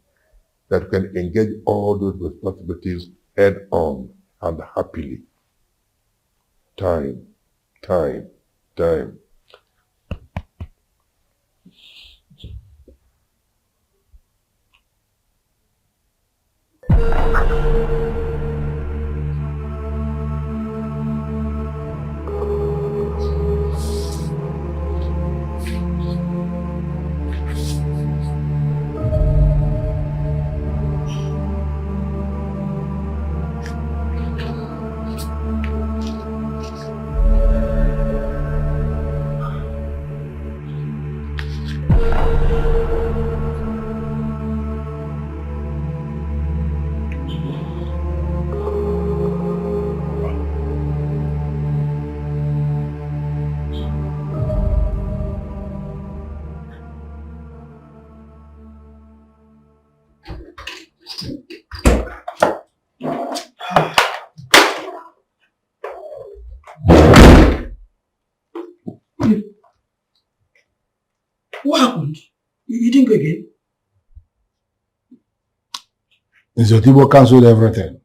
that you can engage all those responsibilities head on and happily. Time. What happened? You didn't go again? Etiko cancelled everything.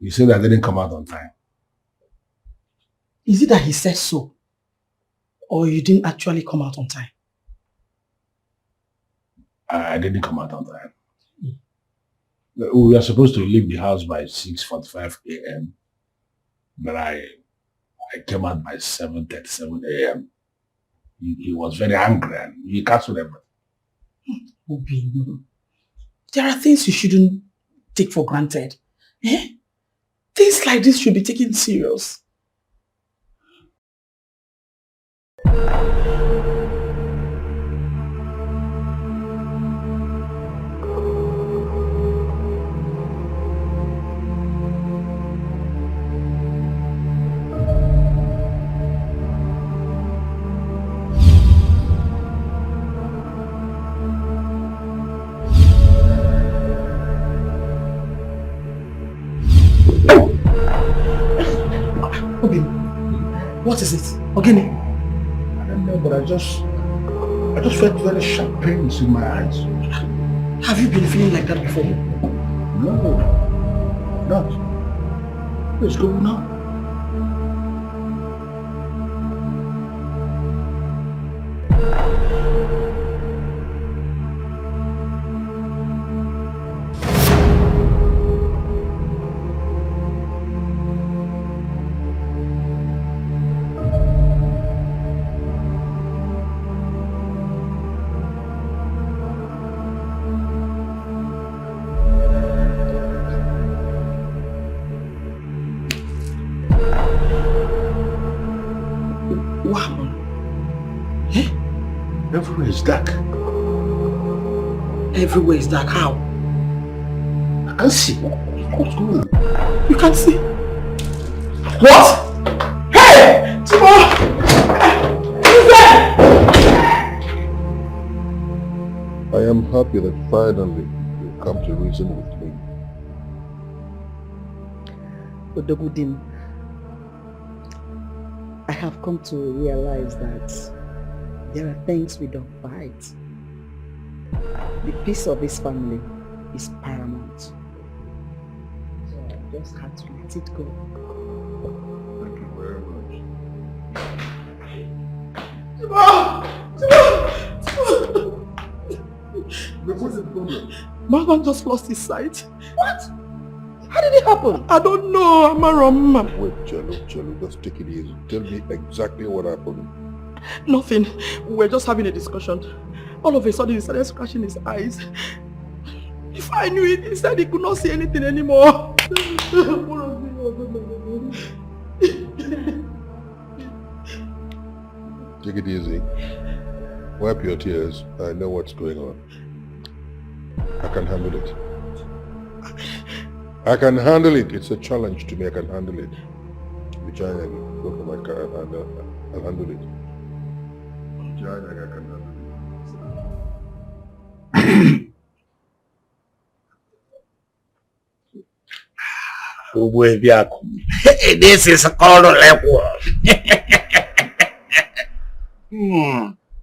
He said I didn't come out on time. Is it that he said so? Or you didn't actually come out on time? I didn't come out on time. We were supposed to leave the house by 6:45 a.m. But I came out by 7:37 a.m. He was very angry and he cancelled everything. Obi, there are things you shouldn't take for granted. Eh? Things like this should be taken serious. What is it? Ogini? I don't know, but I just felt very sharp pains in my eyes. Have you been feeling like that before? No, not. What's going on? Everywhere is dark. Everywhere is dark. How? I can't see. What's going on? You can't see? What? Hey! Timo! Who's there? I am happy that finally you come to reason with me. Odogudin, I have come to realize that there are things we don't fight. The peace of this family is paramount. So I just had to let it go. Thank you very much. What's the problem? My man just lost his sight. What? How did it happen? I don't know, Amaram. Wait, Jello, just take it easy. Tell me exactly what happened. Nothing. We're just having a discussion. All of a sudden he started scratching his eyes. If I knew it, he said he could not see anything anymore. Take it easy. Wipe your tears. I know what's going on. I can handle it. I can handle it. It's a challenge to me. I can handle it. Vijay, go to my car and I'll handle it. Vijay, I can handle it. This is called Nollywood.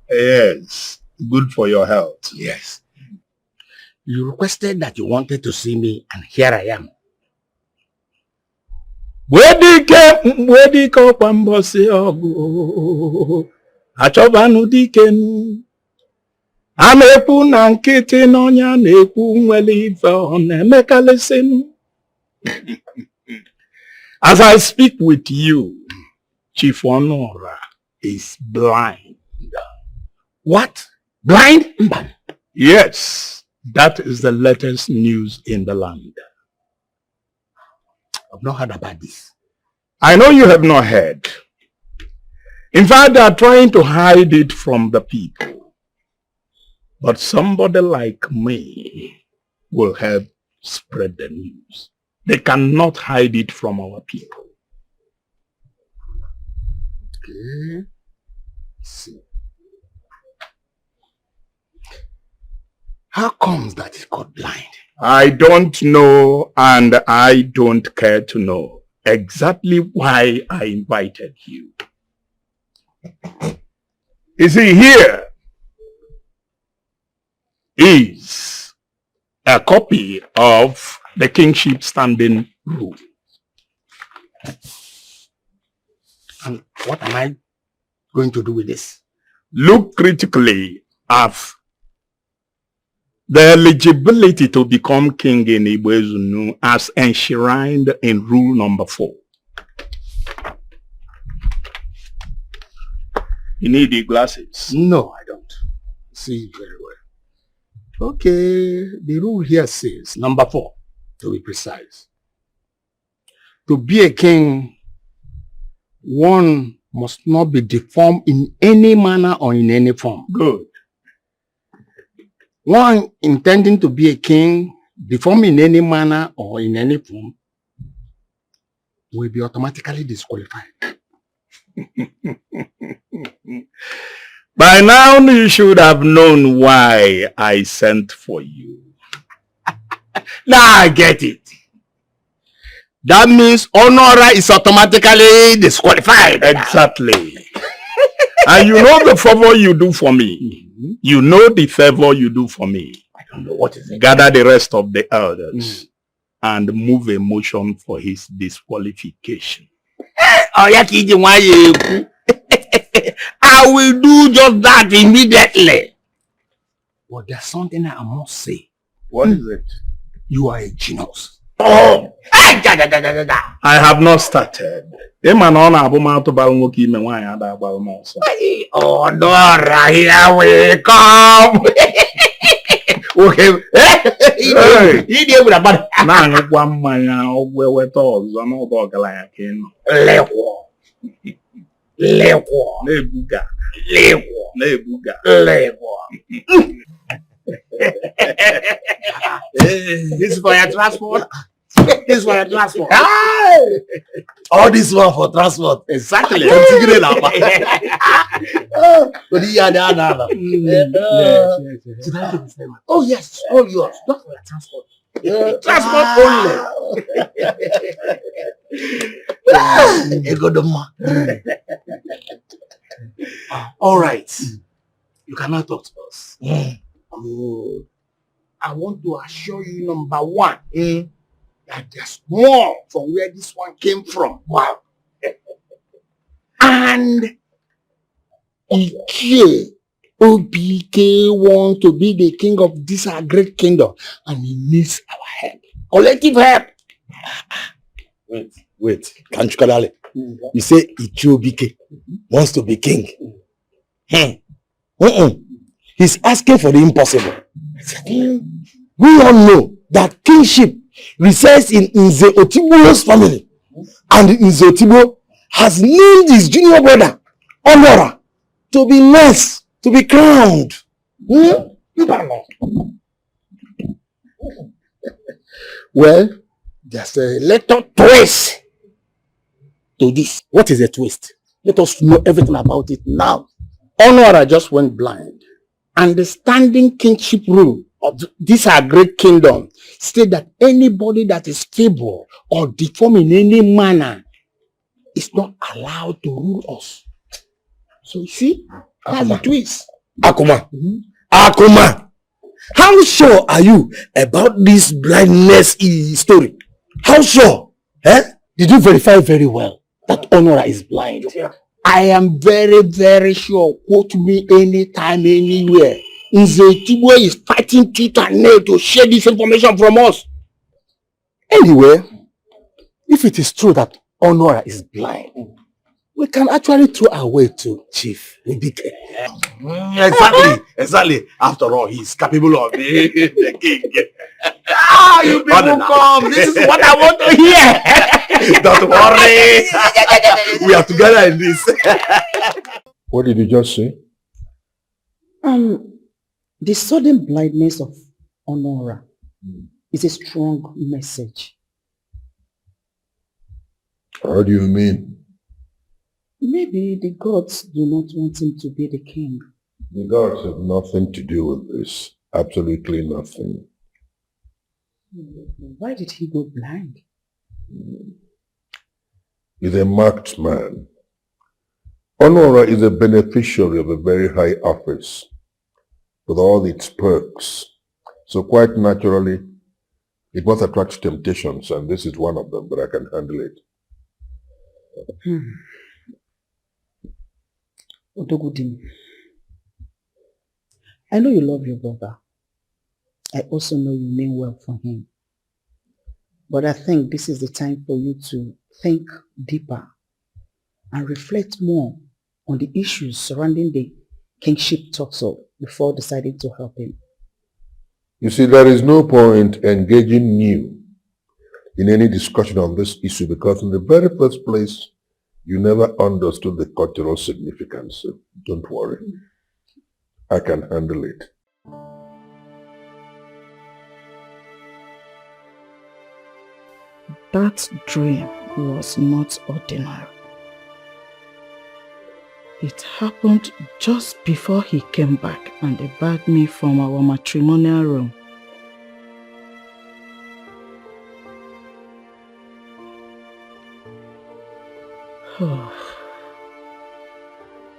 Yes, good for your health. Yes. You requested that you wanted to see me, and here I am. Wedike ọkwa mbọsị ọgụ. Achọbanụ dikenu. A na-ekwu na nkịtị n'ọnya na-ekwu nwere ife ọ na-emekalịsịnụ. As I speak with you, Chief Honora is blind. What? Blind? Yes, that is the latest news in the land. I've not heard about this. I know you have not heard. In fact, they are trying to hide it from the people. But somebody like me will help spread the news. They cannot hide it from our people. Okay. See. How comes that he got blind? I don't know, and I don't care to know exactly why I invited you. You see, here is a copy of the Kingship Standing Rule. And what am I going to do with this? Look critically at the eligibility to become king in Ugezu as enshrined in rule number 4. You need the glasses? No, I don't. See very well. Okay, the rule here says, number 4, to be precise. To be a king, one must not be deformed in any manner or in any form. Good. One intending to be a king, deformed in any manner or in any form, will be automatically disqualified. By now you should have known why I sent for you. Now I get it. That means Honora is automatically disqualified. Exactly. And you know the favor you do for me. You know the favor you do for me. I don't know what is it. Gather the rest of the elders and move a motion for his disqualification. I will do just that immediately. But there's something I must say. What is it? You are a genius. Oh! I have not started. Honora, here we come. Okay. This is for your transport. This is for your transport. All this one for transport. Exactly. Oh yes, all yours. Not for your transport. Transport only. All right. You cannot talk to us. Good. I want to assure you, number 1, that there's more from where this one came from. Wow. And Ike Obike wants to be the king of this our great kingdom, and he needs our help. Collective help. Wait. Kanchukalale. You say Ike Obike wants to be king. He's asking for the impossible. We all know that kingship resides in Nze Otibo's family, and Nze Otibo has named his junior brother, Honora, to be next, to be crowned. Well, there's a little twist to this. What is a twist? Let us know everything about it now. Honora just went blind, and the standing kingship rule of this our great kingdom state that anybody that is feeble or deformed in any manner is not allowed to rule us. So you see, that's the twist. Akuma. Akuma. How sure are you about this blindness story? How sure? Did you verify very well that Honora is blind? I am very, very sure. Quote me anytime, anywhere. Etiko is fighting tooth and nail to share this information from us. Anyway, if it is true that Honora is blind, we can actually throw away to Chief Ebele. Exactly. After all, he's capable of being the king. You people come. This is what I want to hear. Don't worry. We are together in this. What did you just say? The sudden blindness of Honora is a strong message. How do you mean? Maybe the gods do not want him to be the king. The gods have nothing to do with this. Absolutely nothing. Why did he go blind? He's a marked man. Honora is a beneficiary of a very high office with all its perks. So quite naturally, it must attract temptations, and this is one of them, but I can handle it. Odogudim, I know you love your brother. I also know you mean well for him. But I think this is the time for you to think deeper and reflect more on the issues surrounding the kingship tussle before deciding to help him. You see, there is no point engaging you in any discussion on this issue because in the very first place, you never understood the cultural significance. So don't worry. I can handle it. That dream was not ordinary. It happened just before he came back and they barred me from our matrimonial room.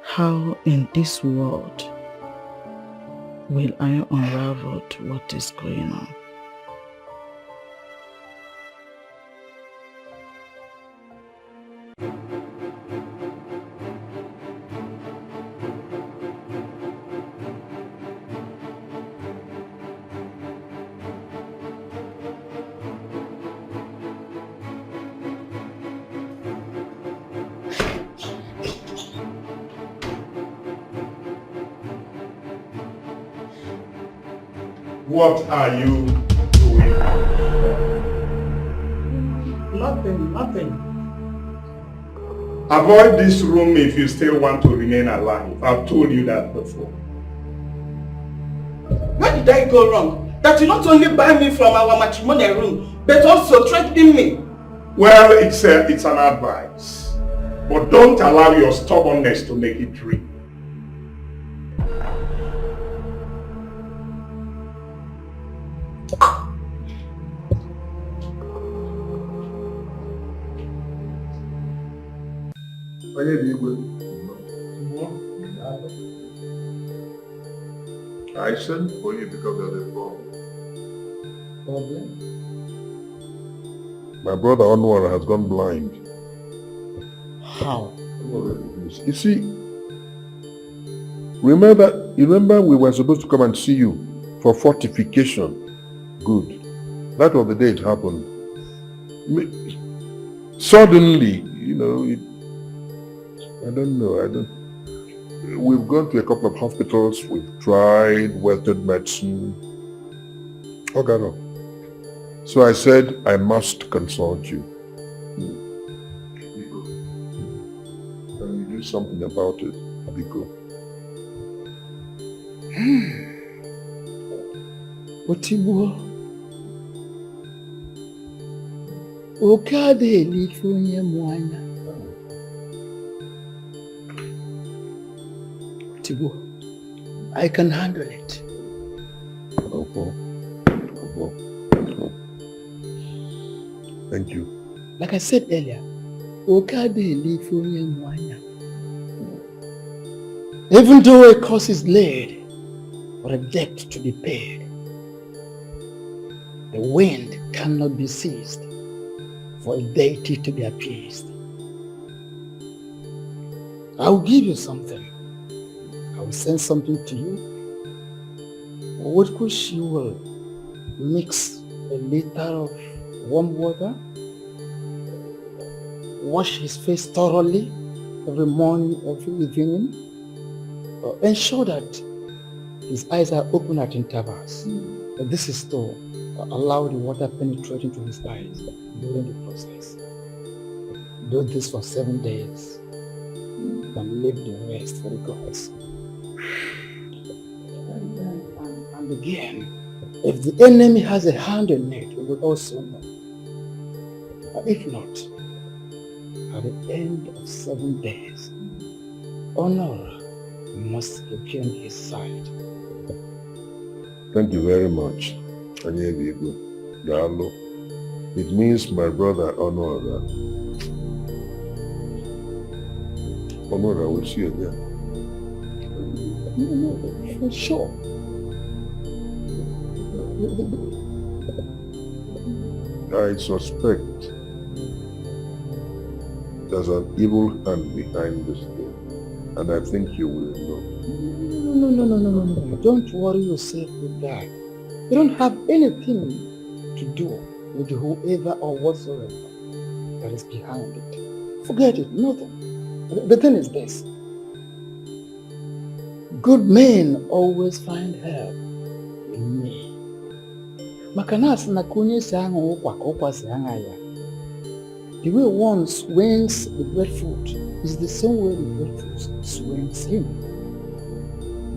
How in this world will I unravel what is going on? What are you doing? Nothing. Avoid this room if you still want to remain alive. I've told you that before. Where did I go wrong? That you not only buy me from our matrimonial room, but also threatening me? Well, it's an advice. But don't allow your stubbornness to make it real. I sent for you because there's a problem. My brother Onwara has gone blind. How? You see, remember we were supposed to come and see you for fortification. Good. That was the day it happened. Suddenly, I don't know. We've gone to a couple of hospitals. We've tried Western medicine. Okaro. So I said, I must consult you. Can you do something about it, Biko? Otibo. Okade lifunye mwanya. Otibo, I can handle it. Thank you. Like I said earlier, Okade lifunye mwanya. Even though a cost is laid for a debt to be paid, the wind cannot be seized. for a deity to be appeased. I will give you something. I will send something to you. What she will mix a liter of warm water, wash his face thoroughly every morning, every evening, ensure that his eyes are open at intervals. This is to allow the water penetrate into his eyes during the process. Do this for 7 days and leave the rest for the gods. And again, if the enemy has a hand in it, we will also know. If not, at the end of 7 days, honor must regain his side. Thank you very much, Anyebigo. Dalo. It means my brother Honora. Honora, will see you again. No, for sure. I suspect there's an evil hand behind this thing, and I think you will know. No. Don't worry yourself with that. You don't have anything to do with whoever or whatsoever that is behind it. Forget it, nothing. The thing is this. Good men always find help in me. Makanas na kunye sango ukwa sangaya. The way one swings the breadfruit is the same way the breadfruit swings him.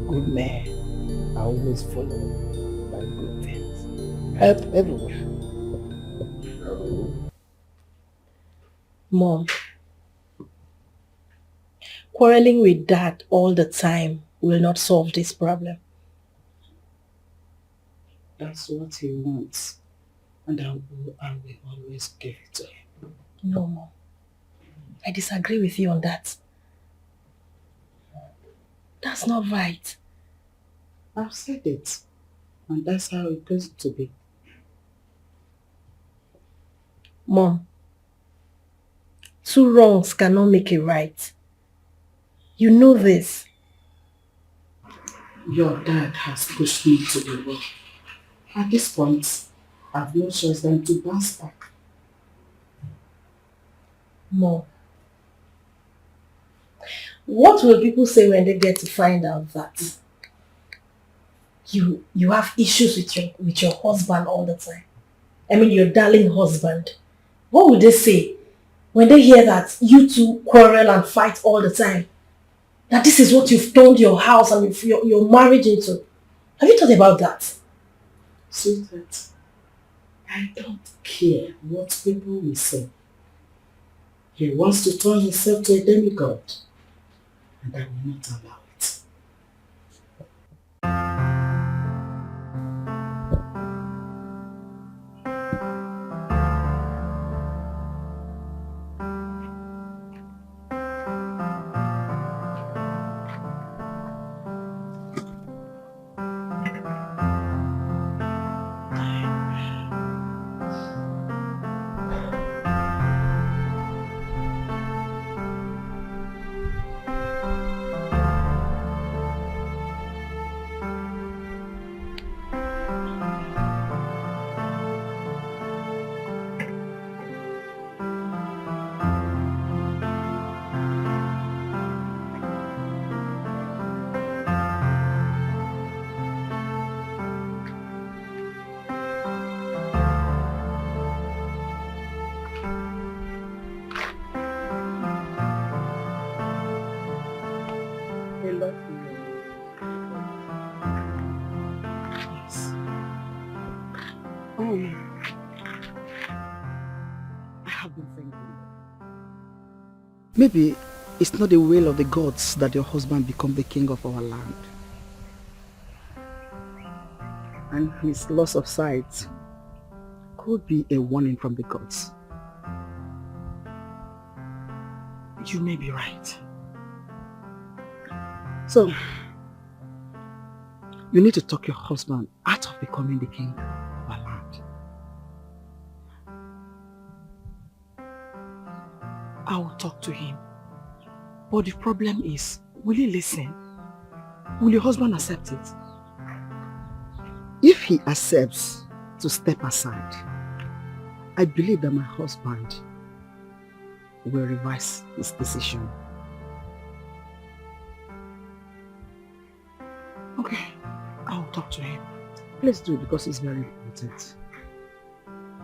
Good men are always followed by good things. Help everywhere. Mom, quarreling with Dad all the time will not solve this problem. That's what he wants. And I will always give it to him. No, Mom. I disagree with you on that. That's not right. I've said it. And that's how it goes to be. Mom, two wrongs cannot make a right. You know this. Your dad has pushed me to the wall. At this point, I have no choice than to bounce back. Mom, what will people say when they get to find out that you have issues with your husband all the time? I mean, your darling husband. What will they say when they hear that you two quarrel and fight all the time? That this is what you've turned your house and your marriage into. Have you thought about that? Sweetheart, I don't care what people will say. He wants to turn himself to a demigod, and I will not allow it. Maybe it's not the will of the gods that your husband become the king of our land. And his loss of sight could be a warning from the gods. You may be right. So, you need to talk your husband out of becoming the king of our land. I will talk to him. But the problem is, will he listen? Will your husband accept it? If he accepts to step aside, I believe that my husband will revise his decision. Okay, I'll talk to him. Please do, because it's very important.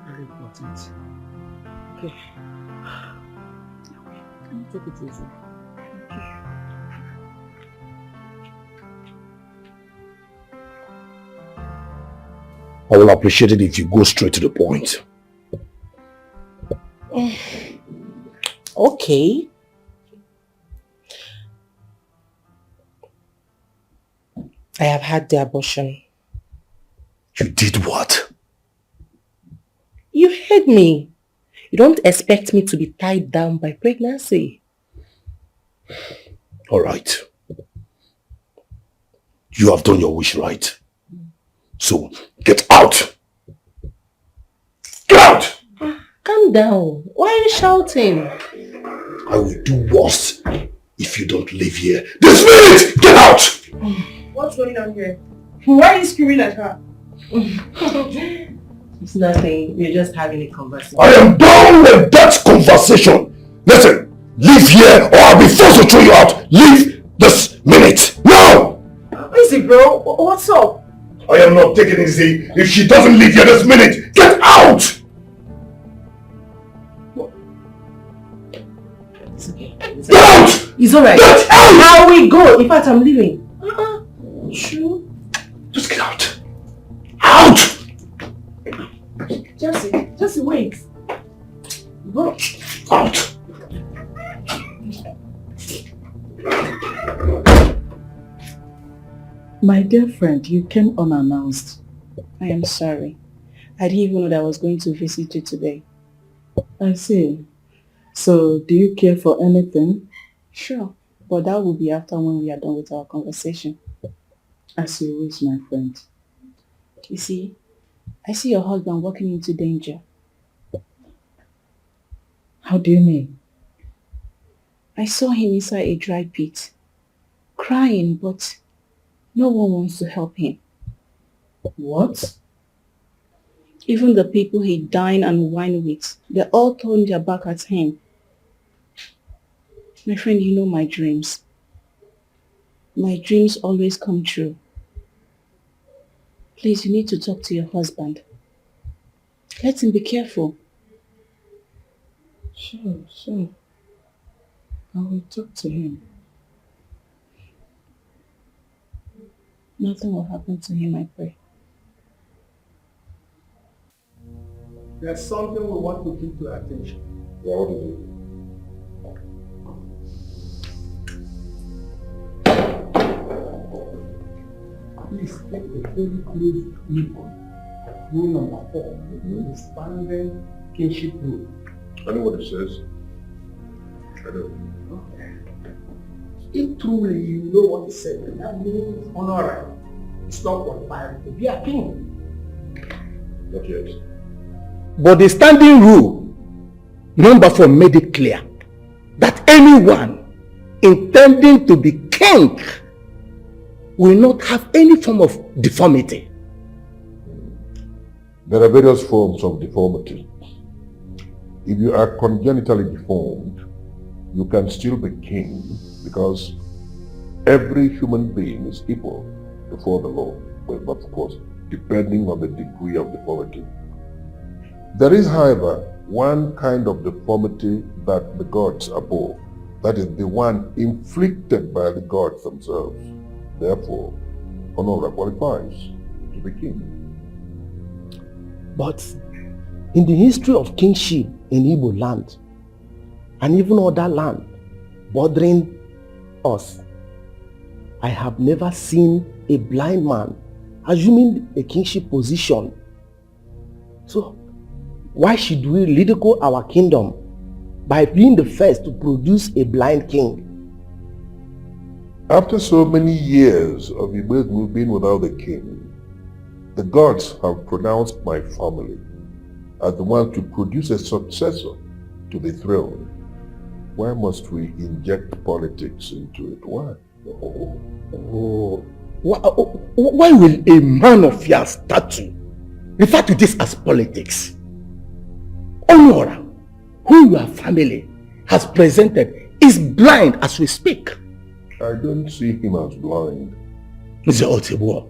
Very important. Okay. Can you take it easy? Okay. I will appreciate it if you go straight to the point. Okay. I have had the abortion. You did what? You heard me. You don't expect me to be tied down by pregnancy. All right. You have done your wish, right? So, get out! Get out! Calm down. Why are you shouting? I will do worse if you don't leave here. This minute! Get out! What's going on here? Why are you screaming at her? It's nothing. We're just having a conversation. I am done with that conversation. Listen, leave here or I'll be forced to throw you out. Leave this minute. Now! Easy, bro. What's up? I am not taking it easy. If she doesn't leave here this minute, get out! It's okay. Get out! It's alright. Get out! Now we go. In fact, I'm leaving. True. Just get out. Out! Jesse, wait. Bro. Out! My dear friend, you came unannounced. I am sorry. I didn't even know that I was going to visit you today. I see. So, do you care for anything? Sure, but that will be after when we are done with our conversation. As you wish, my friend. You see, I see your husband walking into danger. How do you mean? I saw him inside a dry pit, crying, but no one wants to help him. What? Even the people he dined and wined with, they all turned their back at him. My friend, you know my dreams. My dreams always come true. Please, you need to talk to your husband. Let him be careful. Sure. I will talk to him. Nothing will happen to him, I pray. There's something we want to keep to our attention. Yeah, what is it? Please take a very close look. Rule number 4, the expanded kinship rule. I know what it says. I know. Okay. If truly you know what it said, that means honor it's not qualified to be a king. Not yet. But the standing rule, number 4, made it clear that anyone intending to be king will not have any form of deformity. There are various forms of deformity. If you are congenitally deformed, you can still be king because every human being is equal before the law, but of course, depending on the degree of deformity. There is, however, one kind of deformity that the gods abhor. That is the one inflicted by the gods themselves. Therefore, Honora qualifies to be king. But in the history of kingship in Igbo land, and even other land bordering us, I have never seen a blind man assuming a kingship position. So, why should we ridicule our kingdom by being the first to produce a blind king? After so many years of Ugezu being without a king, the gods have pronounced my family as the one to produce a successor to the throne. Why must we inject politics into it? Why? Why will a man of your stature refer to this as politics? Honora, who your family has presented, is blind as we speak. I don't see him as blind. Mr. Otibua,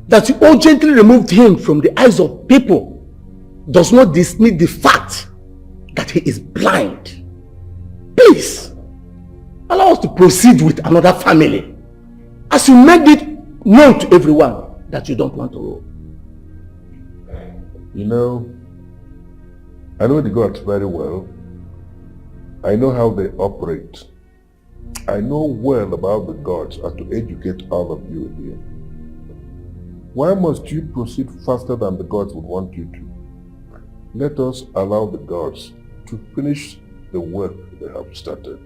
that you urgently removed him from the eyes of people does not dismiss the fact that he is blind. Please, allow us to proceed with another family, as you made it known to everyone that you don't want to rule. You know, I know the gods very well. I know how they operate. I know well about the gods and to educate all of you here. Why must you proceed faster than the gods would want you to? Let us allow the gods to finish the work they have started.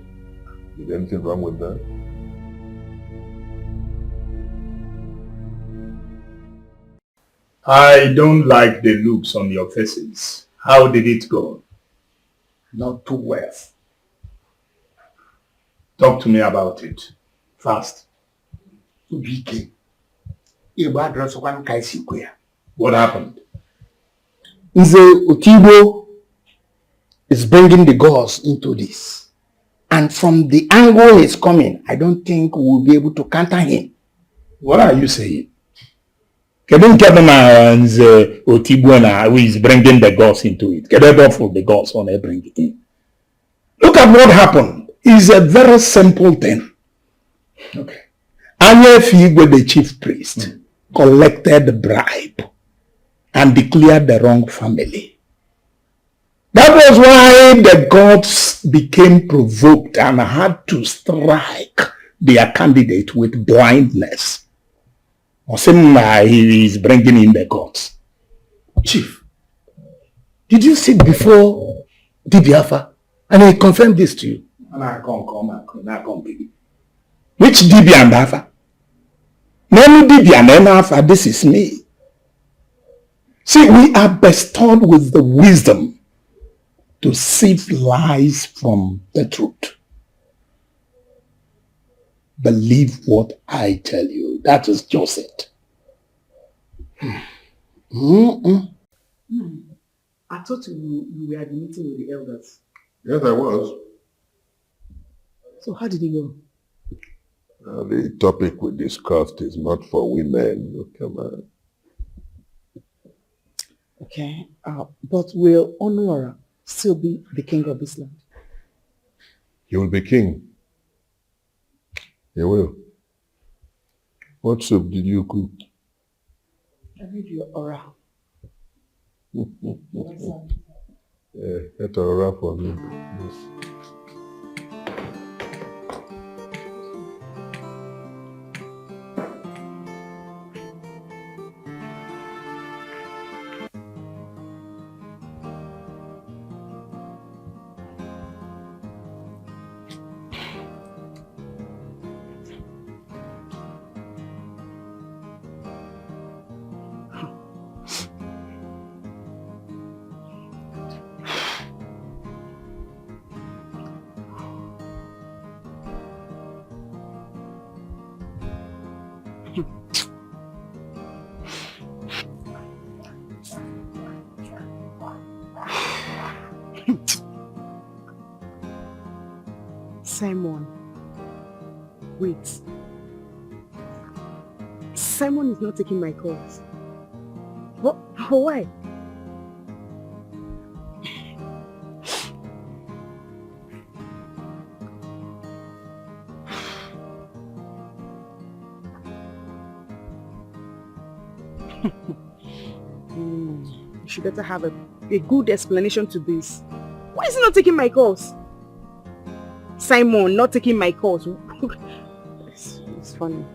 Is there anything wrong with that? I don't like the looks on your faces. How did it go? Not too well. Talk to me about it. Fast. What happened? Nze Otigbo is bringing the gods into this. And from the angle he's coming, I don't think we'll be able to counter him. What are you saying? Nze Otigbo who is bringing the gods into it. For the gods on bring it in. Look at what happened. It's a very simple thing. Okay. Anyefi, the chief priest, collected the bribe and declared the wrong family. That was why the gods became provoked and had to strike their candidate with blindness. He is bringing in the gods. Chief, did you sit before Dibiafa and he confirmed this to you? Which Dibi and Afa? None Dibi and Afa, this is me. See, we are bestowed with the wisdom to sift lies from the truth. Believe what I tell you. That is just it. I thought you were at the meeting with the elders. Yes, I was. So how did it go? The topic we discussed is not for women. Come on. Okay, but will Onwara still be the king of this land? He will be king. He will. What soup did you cook? I read your aura. Get aura for me. Yes. Simon, wait. Simon is not taking my calls. What? Why? You should better have a good explanation to this. Why is he not taking my calls? Simon not taking my calls. It's funny.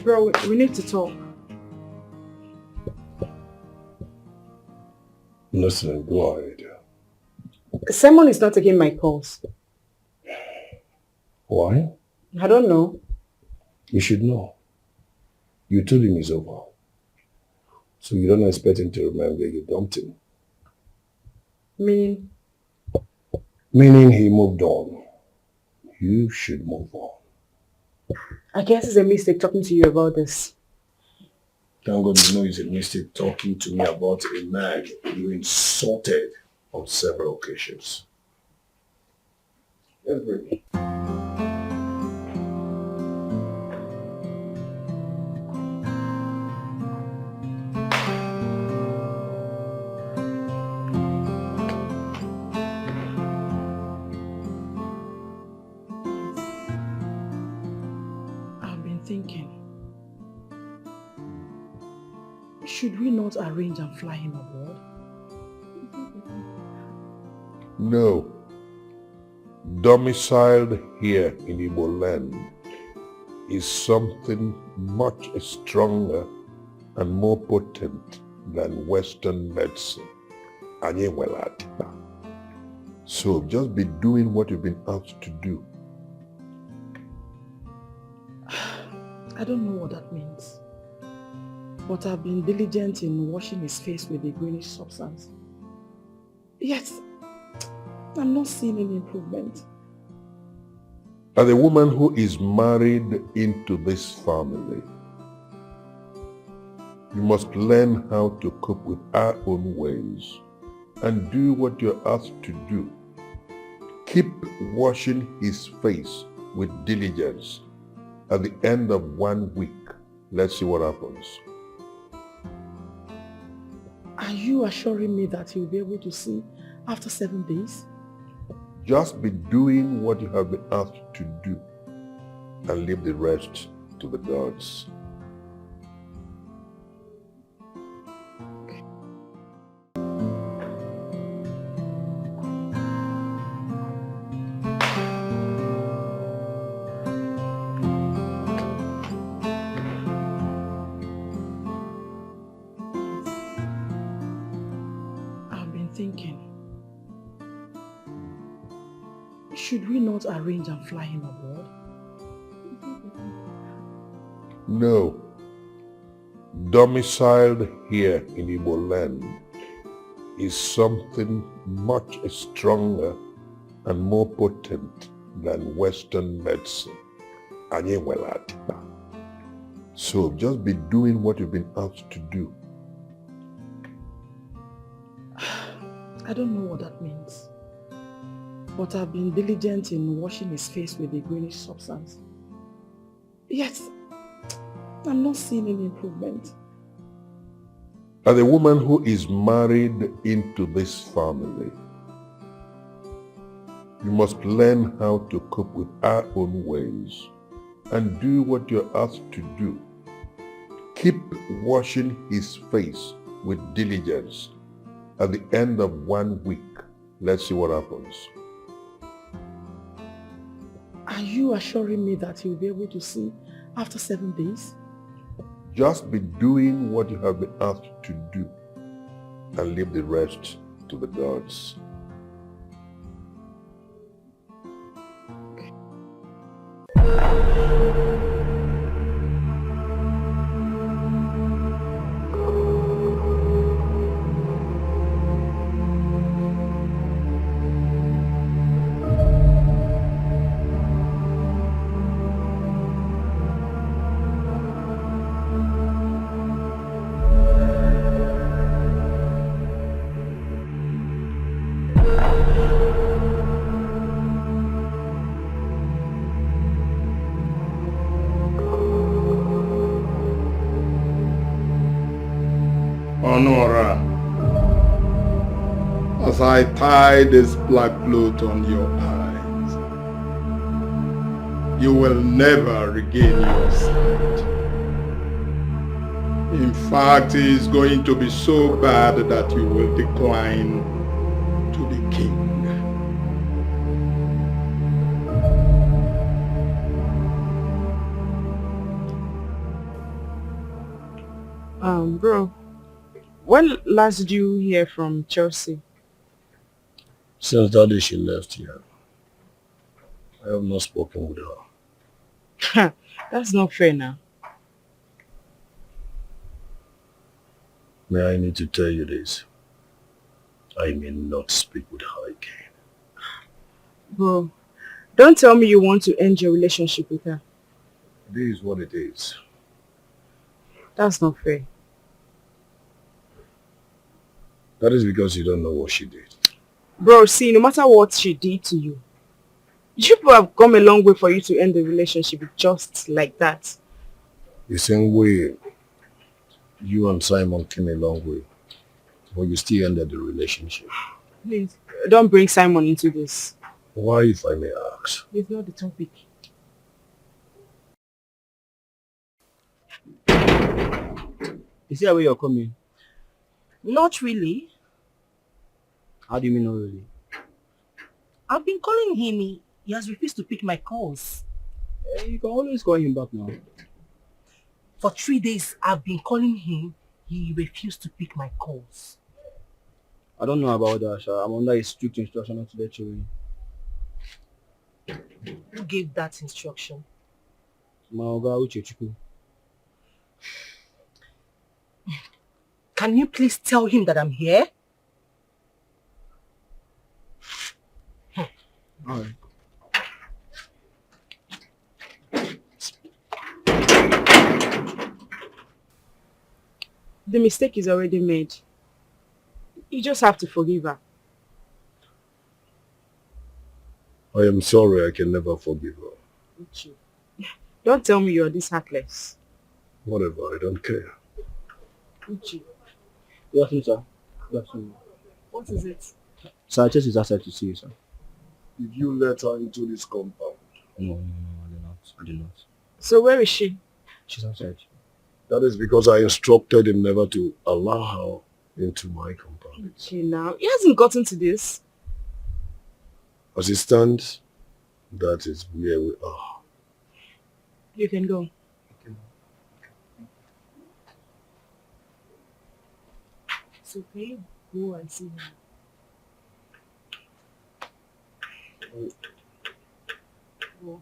Bro, we need to talk. listening. Go ahead. Simon is not taking my calls. Why? I don't know. You should know. You told him it's over. So you don't expect him to remember you dumped him. Meaning? Meaning he moved on. You should move on. I guess it's a mistake talking to you about this. Thank God you know it's a mistake talking to me about a man you insulted on several occasions. Every. Should we not arrange and fly him abroad? No. Domiciled here in Igbo land is something much stronger and more potent than Western medicine. So just be doing what you've been asked to do. I don't know what that means. But I've been diligent in washing his face with a greenish substance. Yet, I'm not seeing any improvement. As a woman who is married into this family, you must learn how to cope with our own ways and do what you're asked to do. Keep washing his face with diligence. At the end of 1 week, let's see what happens. Are you assuring me that he'll be able to see after 7 days? Just be doing what you have been asked to do and leave the rest to the gods. Should we not arrange and fly him abroad? No. Domiciled here in Igbo land is something much stronger and more potent than Western medicine. So just be doing what you've been asked to do. I don't know what that means. But I've been diligent in washing his face with a greenish substance. Yet, I'm not seeing any improvement. As a woman who is married into this family, you must learn how to cope with our own ways and do what you're asked to do. Keep washing his face with diligence. At the end of 1 week, let's see what happens. Are you assuring me that he'll be able to see after 7 days? Just be doing what you have been asked to do and leave the rest to the gods. Honora, as I tie this black cloth on your eyes, you will never regain your sight. In fact, it is going to be so bad that you will decline to be king. Bro, When last did you hear from Chelsea? Since that day she left here, I have not spoken with her. That's not fair now. May I need to tell you this? I may not speak with her again. Bro, don't tell me you want to end your relationship with her. It is what it is. That's not fair. That is because you don't know what she did. Bro, see, no matter what she did to you, you people have come a long way for you to end the relationship just like that. The same way you and Simon came a long way, but you still ended the relationship. Please, don't bring Simon into this. Why, if I may ask? It's not the topic. Is that where you're coming? Not really. How do you mean not really? I've been calling him. He has refused to pick my calls. You can always call him back now. For 3 days, I've been calling him. He refused to pick my calls. I don't know about that, Sha. I'm under a strict instruction not to let you in. Who gave that instruction? Maoga Uchechuku. Can you please tell him that I'm here? Alright. The mistake is already made. You just have to forgive her. I am sorry, I can never forgive her. Uju, don't tell me you're this heartless. Whatever, I don't care. Uju, Good afternoon, sir. Good afternoon. what is it? Sir, Chelsea is outside to see you, sir. Did you let her into this compound? No, I did not. I did not. So where is she? She's outside. That is because I instructed him never to allow her into my compound. Okay, now, he hasn't gotten to this. As it stands, that is where we are. You can go. So can you go and see her? Go.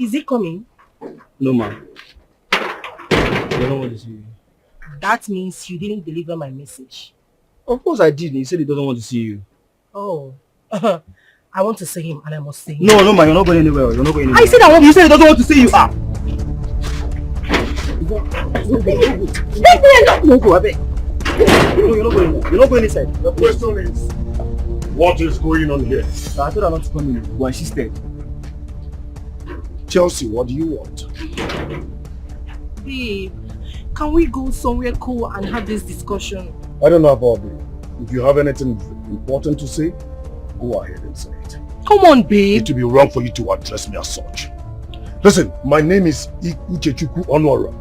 Is he coming? No, ma'am. I don't want to see you. That means you didn't deliver my message. Of course I did. He said he doesn't want to see you. Oh. I want to see him and I must see him. No, no, man. You're not going anywhere. You're not going anywhere. I said I want. You said he doesn't want to see you. Ah! No, go, I beg. No, you're not going there. You're not going inside. The question is, what is going on here? I told her not to come in, but she stayed. Chelsea, what do you want? Babe, can we go somewhere cool and have this discussion? I don't know about it. If you have anything important to say, go ahead and say it. Come on, babe. It would be wrong for you to address me as such. Listen, my name is Ugezu Onwara,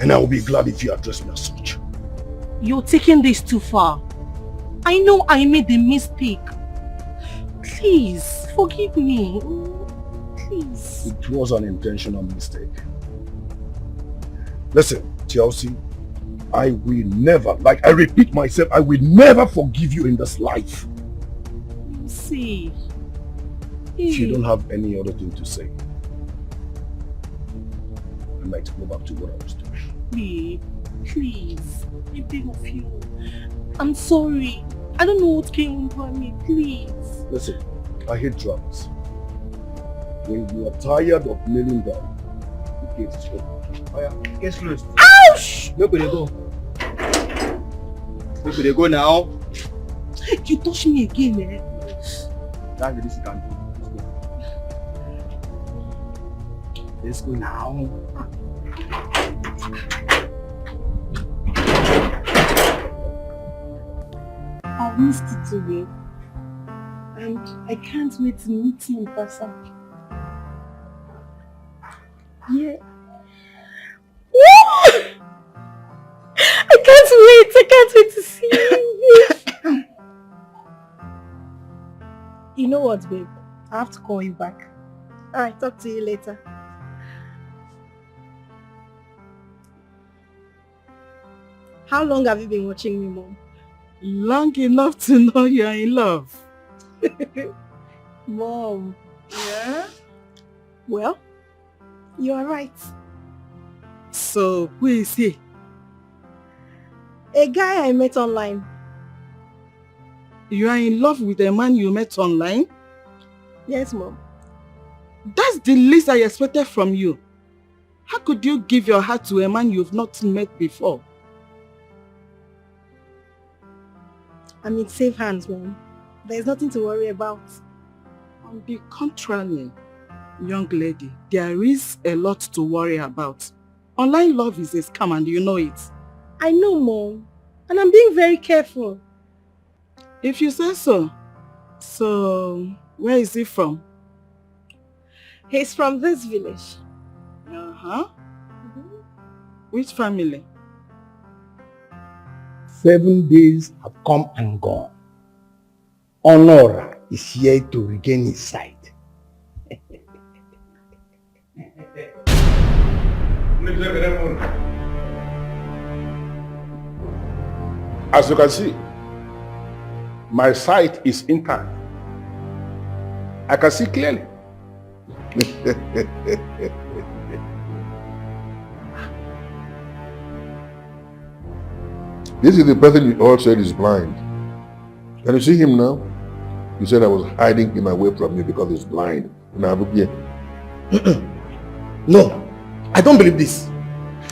and I will be glad if you address me as such. You're taking this too far. I know I made a mistake. Please, forgive me. Please. It was an intentional mistake. Listen, Chelsea, I will never, like I repeat myself, I will never forgive you in this life. See. If you don't have any other thing to say, I might go back to what I was doing. Babe, please. I beg of you. I'm sorry. I don't know what came over me. Please. Listen, I hate dramas. When you are tired of kneeling down, the gate is open. Oh yeah, get closed. Ouch! Where could they go? Where could they go now? You touch me again, eh? That's the least you can do. Let's go now. I missed it today. And I can't wait to meet you in person. Yeah. I can't wait. I can't wait to see you. You know what, babe? I have to call you back. Alright, talk to you later. How long have you been watching me, Mom? Long enough to know you're in love. Mom. Yeah? Well, you are right. So, who is he? A guy I met online. You are in love with a man you met online? Yes, Mom. That's the least I expected from you. How could you give your heart to a man you've not met before? I'm in safe hands, Mom. There's nothing to worry about. On the contrary, young lady, there is a lot to worry about. Online love is a scam and you know it. I know, Mom. And I'm being very careful. If you say so. So, where is he from? He's from this village. Uh-huh. Which family? 7 days have come and gone. Honora is here to regain his sight. As you can see, my sight is intact. I can see clearly. This is the person you all said is blind. Can you see him now? You said I was hiding him away from you because he's blind. No, I don't believe this.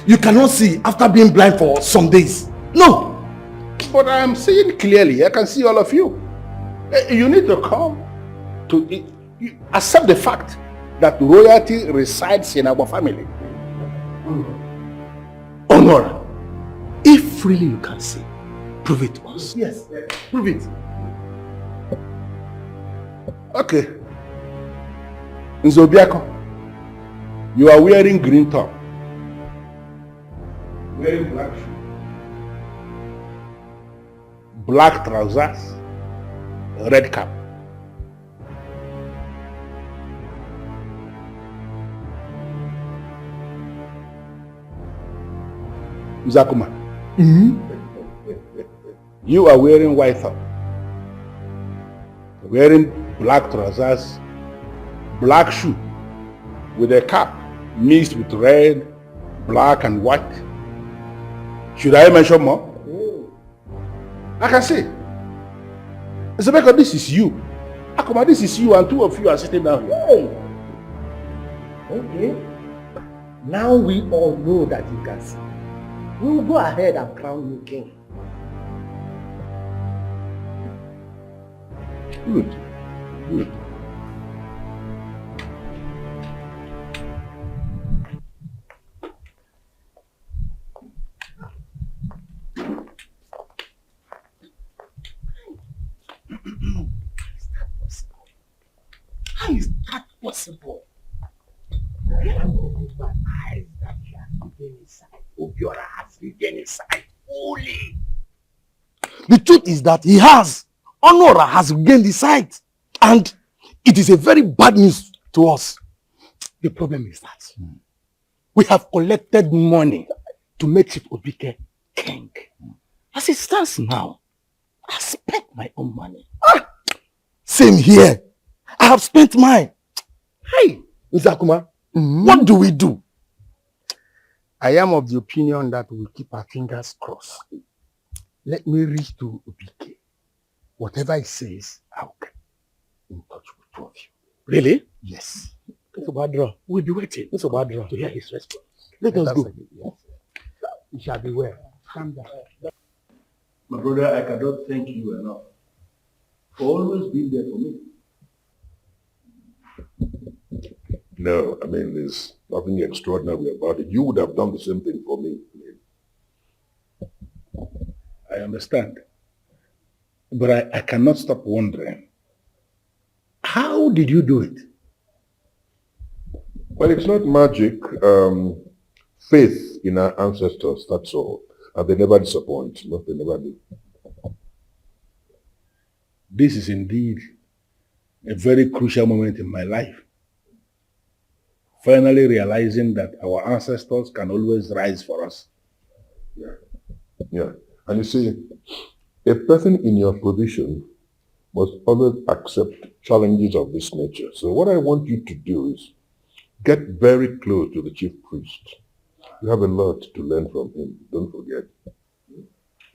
You cannot see after being blind for some days. No! But I am seeing clearly. I can see all of you. You need to come to accept the fact that royalty resides in our family. Honor, if really you can see, prove it to us. Yes, prove it. Okay. Nzobiako, you are wearing green top. Wearing black shoe. Black trousers. Red cap. Zakuma. You are wearing white top. Wearing black trousers, black shoe with a cap mixed with red, black and white. Should I mention more? I can see. Zubeko, this is you. Akuma, this is you, and two of you are sitting down here. Hey. Okay. Now we all know that you can see. We will go ahead and crown you king. Good. Good. How is that possible? I can't believe my eyes that you have regained his sight. Obiora has regained his sight fully. The truth is that he has. Honora has regained his sight. And it is a very bad news to us. The problem is that we have collected money to make Chief Obike king. As it stands now, I spent my own money. Same here. I have spent mine. Hey, Nzakuma, what do we do? I am of the opinion that we keep our fingers crossed. Let me reach to Obike. Whatever he says, I'll get in touch with two of you. Really? Yes. We'll be waiting to hear his response. Let us go. Yes. You shall be well. Calm down. My brother, I cannot thank you enough for always being there for me. No, I mean, there's nothing extraordinary about it. You would have done the same thing for me. I understand. But I cannot stop wondering, how did you do it? Well, it's not magic. Faith in our ancestors, that's all. And they never disappoint. No, they never do. This is indeed a very crucial moment in my life. Finally realizing that our ancestors can always rise for us. Yeah. And you see, a person in your position must always accept challenges of this nature. So what I want you to do is get very close to the chief priest. You have a lot to learn from him. Don't forget.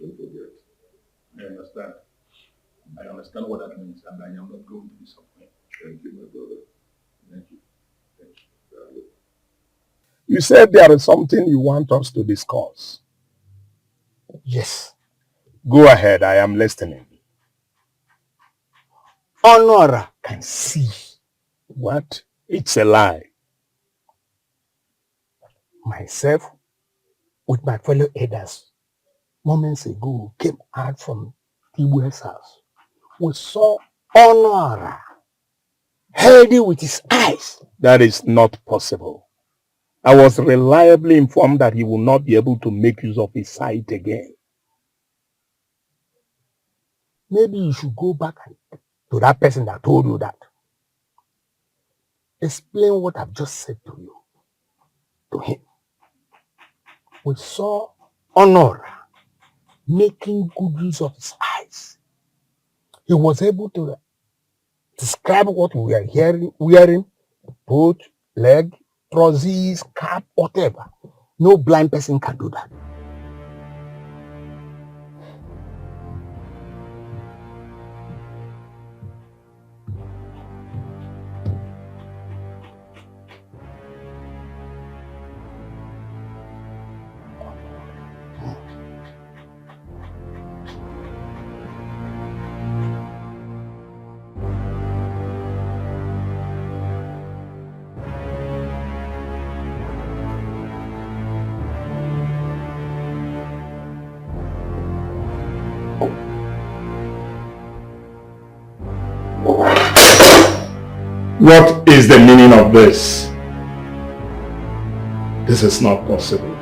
Don't forget. I understand. I understand what that means, and I am not going to disappoint. Thank you, my brother. Thank you. Thank you. You said there is something you want us to discuss. Yes. Go ahead, I am listening. Honora can see. What? It's a lie. Myself, with my fellow elders, moments ago, came out from Tibu's house. We saw Honora healthy with his eyes. That is not possible. I was reliably informed that he will not be able to make use of his sight again. Maybe you should go back to that person that told you that. Explain what I've just said to you, to him. We saw Honora making good use of his eyes. He was able to describe what we are wearing, boot, leg, trousers, cap, whatever. No blind person can do that. What is the meaning of this? This is not possible.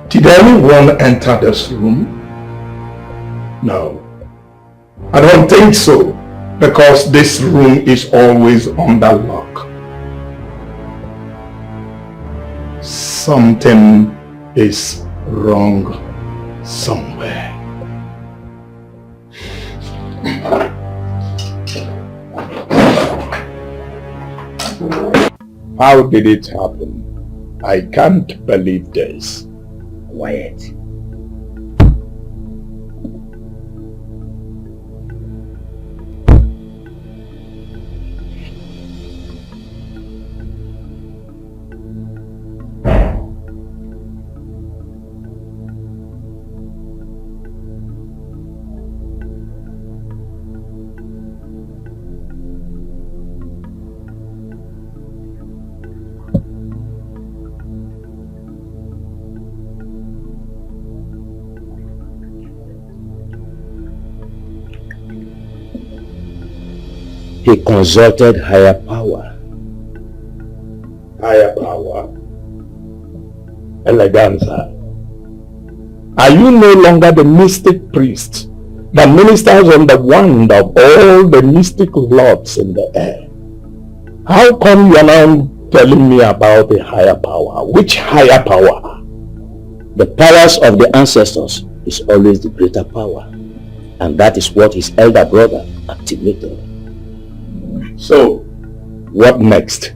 Did anyone enter this room? No. I don't think so, because this room is always under lock. Something is wrong somewhere. How did it happen? I can't believe this. Quiet. He consulted higher power. Higher power. Eleganza. Are you no longer the mystic priest that ministers on the wand of all the mystic lords in the air? How come you are now telling me about a higher power? Which higher power? The powers of the ancestors is always the greater power. And that is what his elder brother activated. So, what next?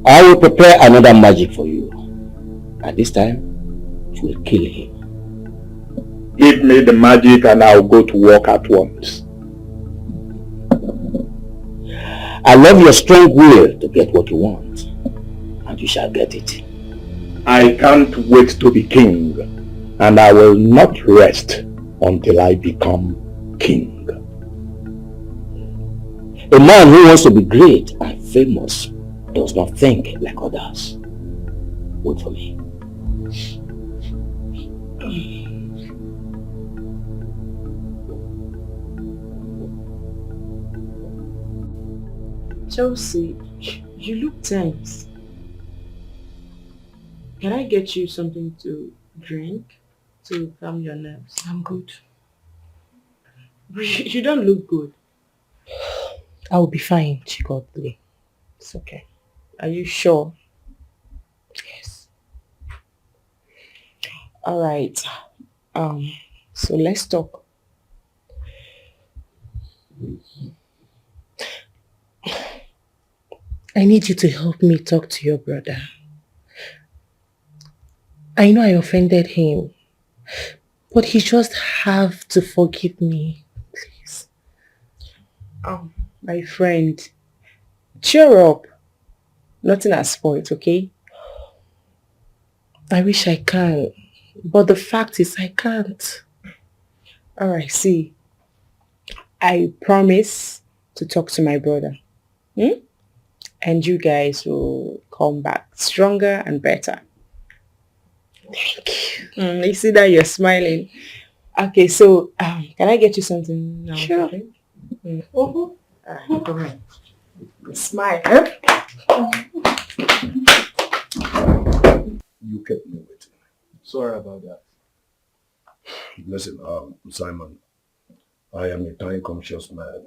I will prepare another magic for you. And this time, it will kill him. Give me the magic and I'll go to work at once. I love your strong will to get what you want. And you shall get it. I can't wait to be king. And I will not rest until I become king. A man who wants to be great and famous does not think like others. Wait for me. Chelsea, You look tense. Can I get you something to drink to calm your nerves? I'm good. You don't look good. I'll be fine, Chigodly. It's okay. Are you sure? Yes. All right. So let's talk. I need you to help me talk to your brother. I know I offended him, but he just have to forgive me, please. My friend, cheer up. Nothing has spoiled, okay? I wish I can, but the fact is I can't. Alright, see. I promise to talk to my brother. And you guys will come back stronger and better. Thank you. You see that you're smiling. Okay, so can I get you something now? Sure. Okay? Come on. Smile. You kept me waiting. Sorry about that. Listen, Simon, I am a time-conscious man.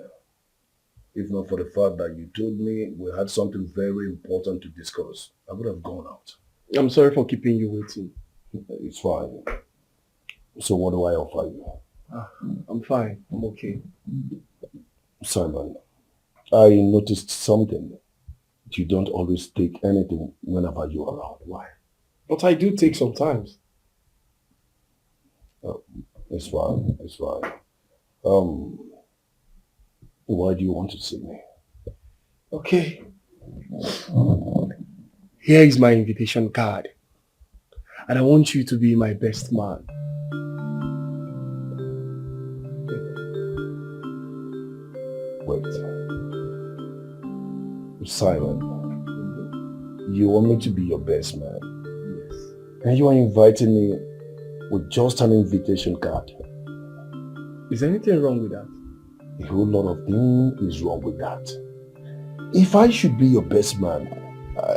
If not for the fact that you told me we had something very important to discuss, I would have gone out. I'm sorry for keeping you waiting. It's fine. So what do I offer you? I'm fine. I'm okay. Simon, I noticed something. You don't always take anything whenever you're around. Why? But I do take sometimes. It's fine. It's fine. Why do you want to see me? Okay. Here is my invitation card. And I want you to be my best man. Wait. Simon, you want me to be your best man? Yes. And you are inviting me with just an invitation card. Is anything wrong with that? A whole lot of things is wrong with that. If I should be your best man,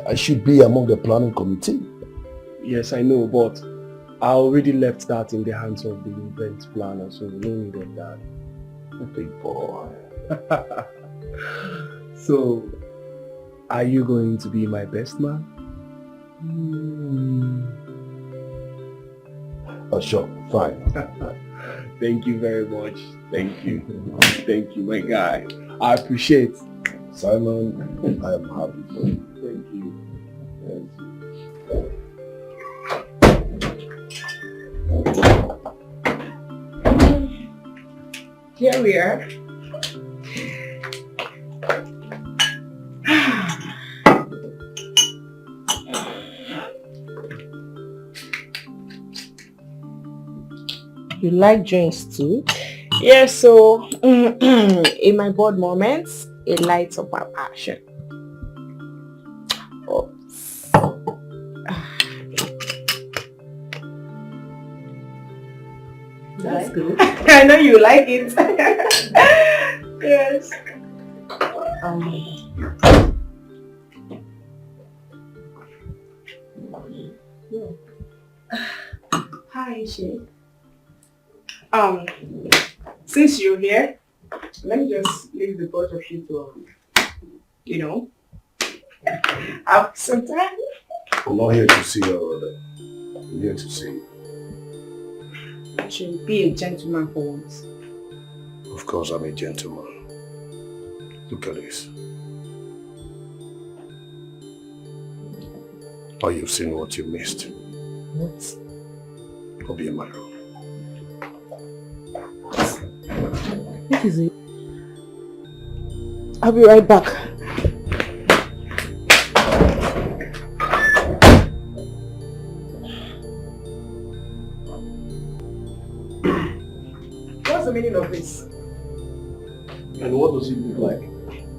I should be among the planning committee. Yes, I know, but I already left that in the hands of the event planner, so no need of that. Big boy. So, are you going to be my best man? Oh, sure, fine. Thank you very much. Thank you. Thank you, my guy. I appreciate it. Simon, I am happy for you. Thank you. Here we are. You like drinks too? Yeah, so in my bored moments, it lights up my passion. Oops. That's good. I know you like it. Yes. Hi, Shay. Since you're here, let me just leave the both of you to, have some time. I'm not here to see you, I'm here to see you. You should be a gentleman for once. Of course, I'm a gentleman. Look at this. Oh, you've seen what you missed. What? I'll be in my room. What is it? I'll be right back. What's the meaning of this? And what does it look like?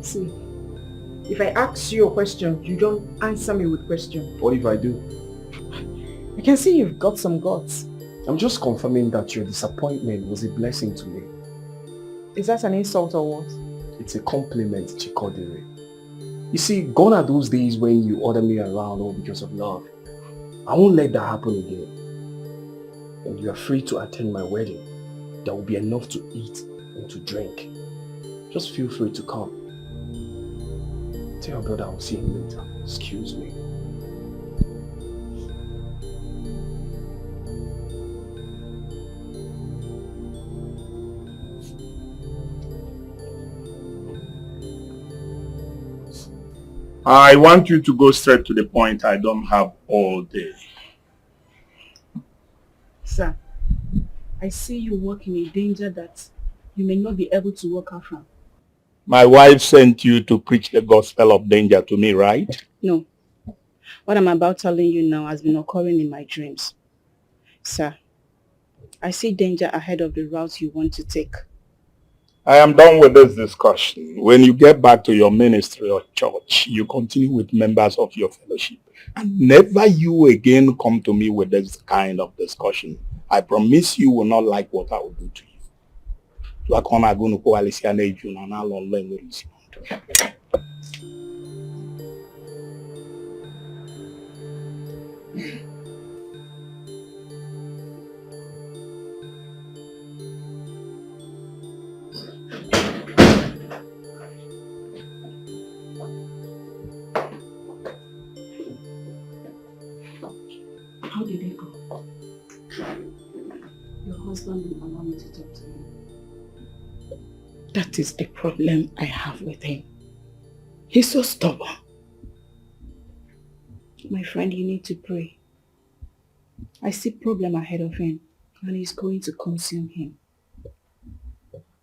See, if I ask you a question, you don't answer me with question. What if I do? I can see you've got some guts. I'm just confirming that your disappointment was a blessing to me. Is that an insult or what? It's a compliment, Chikodere. You see, gone are those days when you order me around all because of love. I won't let that happen again. And you are free to attend my wedding. There will be enough to eat and to drink. Just feel free to come. Tell your brother I'll see him later. Excuse me. I want you to go straight to the point. I don't have all day. Sir, I see you walk in a danger that you may not be able to walk out from. My wife sent you to preach the gospel of danger to me, right? No. What I'm about telling you now has been occurring in my dreams. Sir, I see danger ahead of the route you want to take. I am done with this discussion. When you get back to your ministry or church, you continue with members of your fellowship. And never you again come to me with this kind of discussion. I promise you will not like what I will do to you. How did it go? Your husband didn't allow me to talk to him. That is the problem I have with him. He's so stubborn. My friend, you need to pray. I see problem ahead of him and it's going to consume him.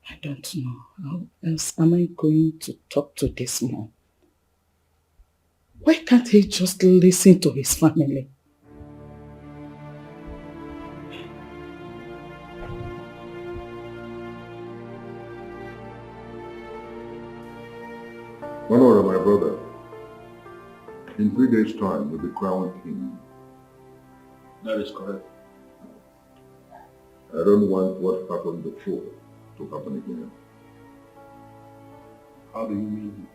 I don't know how else am I going to talk to this man. Why can't he just listen to his family? My lord, my brother, in 3 days' time, you'll be crowned king. That is correct. I don't want what happened before to happen again. How do you mean?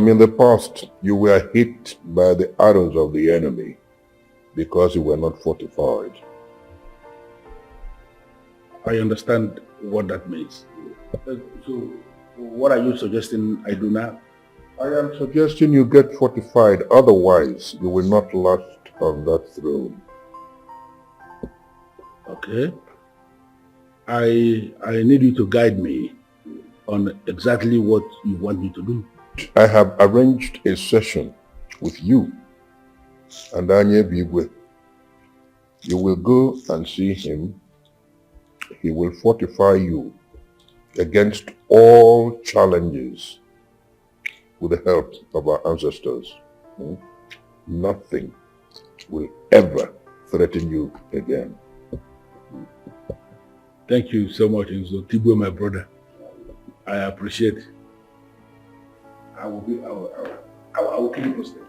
In the past, you were hit by the arrows of the enemy because you were not fortified. I understand what that means. So, what are you suggesting I do now? I am suggesting you get fortified, otherwise you will not last on that throne. Okay. I need you to guide me on exactly what you want me to do. I have arranged a session with you and Anye Bigwe. You will go and see him. He will fortify you against all challenges with the help of our ancestors. Nothing will ever threaten you again. Thank you so much, Nzo Tibwe, my brother. I appreciate it. I will keep you posted.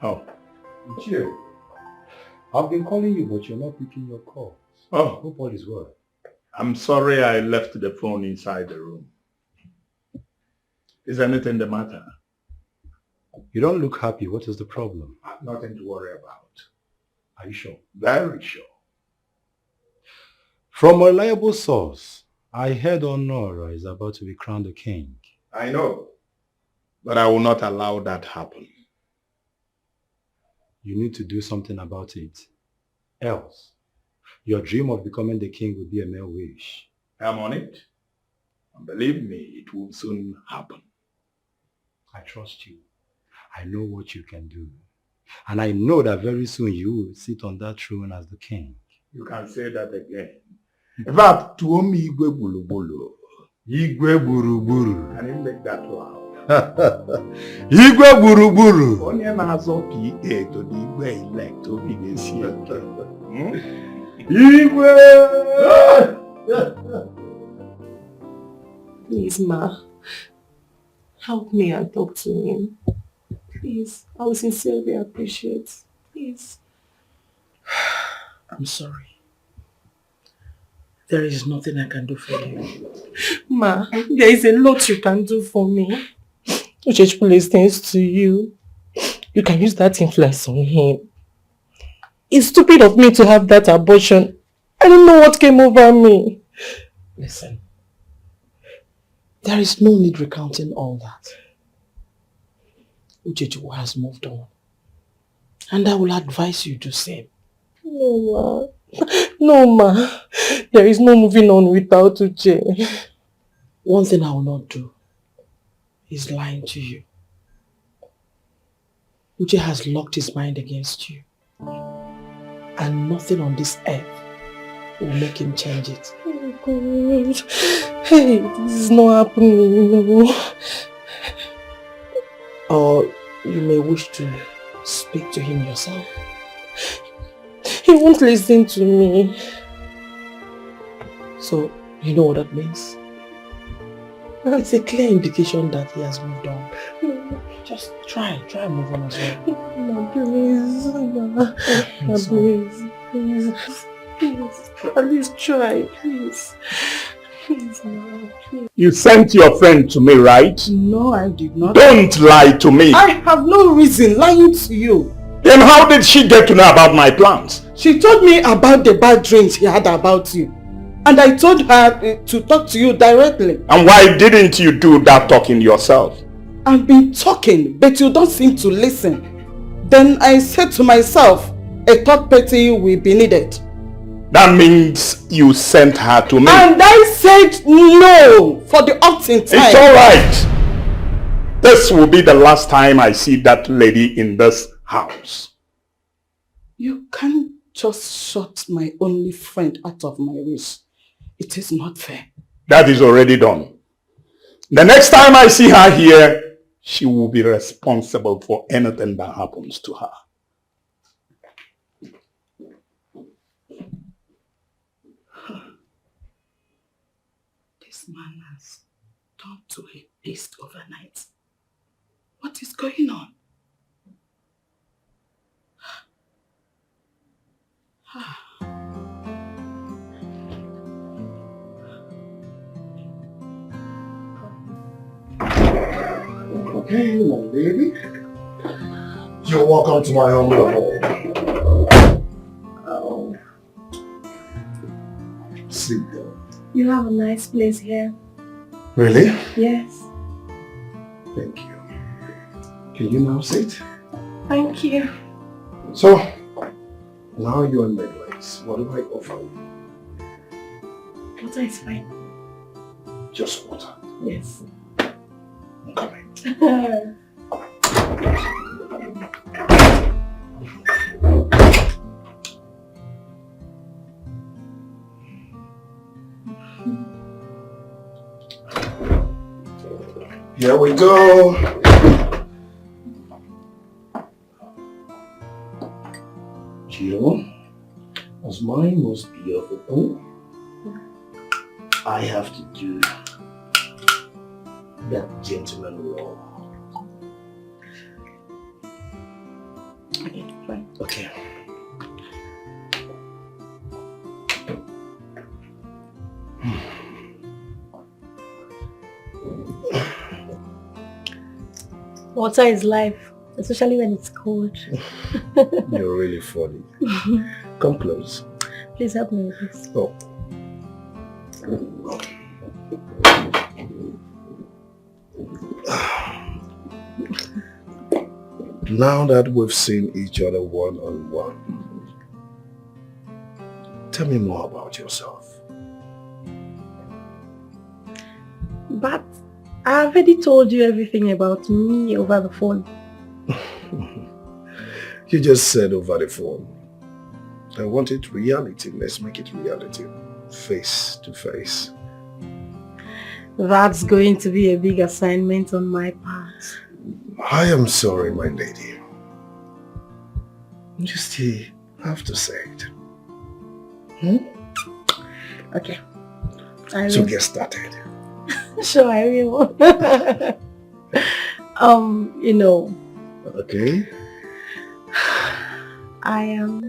Oh. Chill. I've been calling you, but you're not picking your calls. Oh. Hope all is well. I'm sorry I left the phone inside the room. Is anything the matter? You don't look happy. What is the problem? Nothing to worry about. Are you sure? Very sure. From a reliable source, I heard Honora is about to be crowned a king. I know. But I will not allow that happen. You need to do something about it. Else, your dream of becoming the king will be a mere wish. I'm on it. And believe me, it will soon happen. I trust you. I know what you can do. And I know that very soon you will sit on that throne as the king. You can say that again. In fact, to me, Igwe Bulubulu. Igwe Buruburu. I didn't make that loud. Igwe Buruburu. Onye na-azọ PA to the Igwe elect Obi ga-esi eke. Please, Ma. Help me and talk to him. Please. I will sincerely appreciate. Please. I'm sorry. There is nothing I can do for you. Ma, there is a lot you can do for me. Ugezu listens to you. You can use that influence on him. It's stupid of me to have that abortion. I don't know what came over me. Listen. There is no need recounting all that. Ugezu has moved on. And I will advise you to same. No, Ma. No, Ma. There is no moving on without Uche. One thing I will not do is lying to you. Uche has locked his mind against you. And nothing on this earth will make him change it. Oh God. Hey, this is not happening, no. Or you may wish to speak to him yourself. He won't listen to me. So, you know what that means? It's a clear indication that he has moved on. Just try and move on as well. No, please. No, please. Please. At least try, please. Please, no. Please. You sent your friend to me, right? No, I did not. Don't lie to me. I have no reason lying to you. Then how did she get to know about my plans? She told me about the bad dreams he had about you. And I told her to talk to you directly. And why didn't you do that talking yourself? I've been talking, but you don't seem to listen. Then I said to myself, a third party will be needed. That means you sent her to me. And I said no for the opting time. It's alright. This will be the last time I see that lady in this house. You can't just shut my only friend out of my reach. It is not fair. That is already done. The next time I see her here, she will be responsible for anything that happens to her. This man has turned to a beast overnight. What is going on? Hey, my baby. You're welcome to my home. Oh. Sit down. You have a nice place here. Really? Yes. Thank you. Can you now sit? Thank you. So, now you're in my place. What do I offer you? Water is fine. Just water. Yes. I'm coming. Here we go. Jill, as my most beautiful thing, I have to do that gentleman role. Okay, fine. Okay. Water is life, especially when it's cold. You're really funny. Come close. Please help me with this. Oh. Now that we've seen each other one-on-one, tell me more about yourself. But I already told you everything about me over the phone. You just said over the phone. I want it reality. Let's make it reality. Face to face. That's going to be a big assignment on my part. I am sorry, my lady. You still have to say it. Hmm? Okay. So get started. Sure, I will. You know. Okay. I am...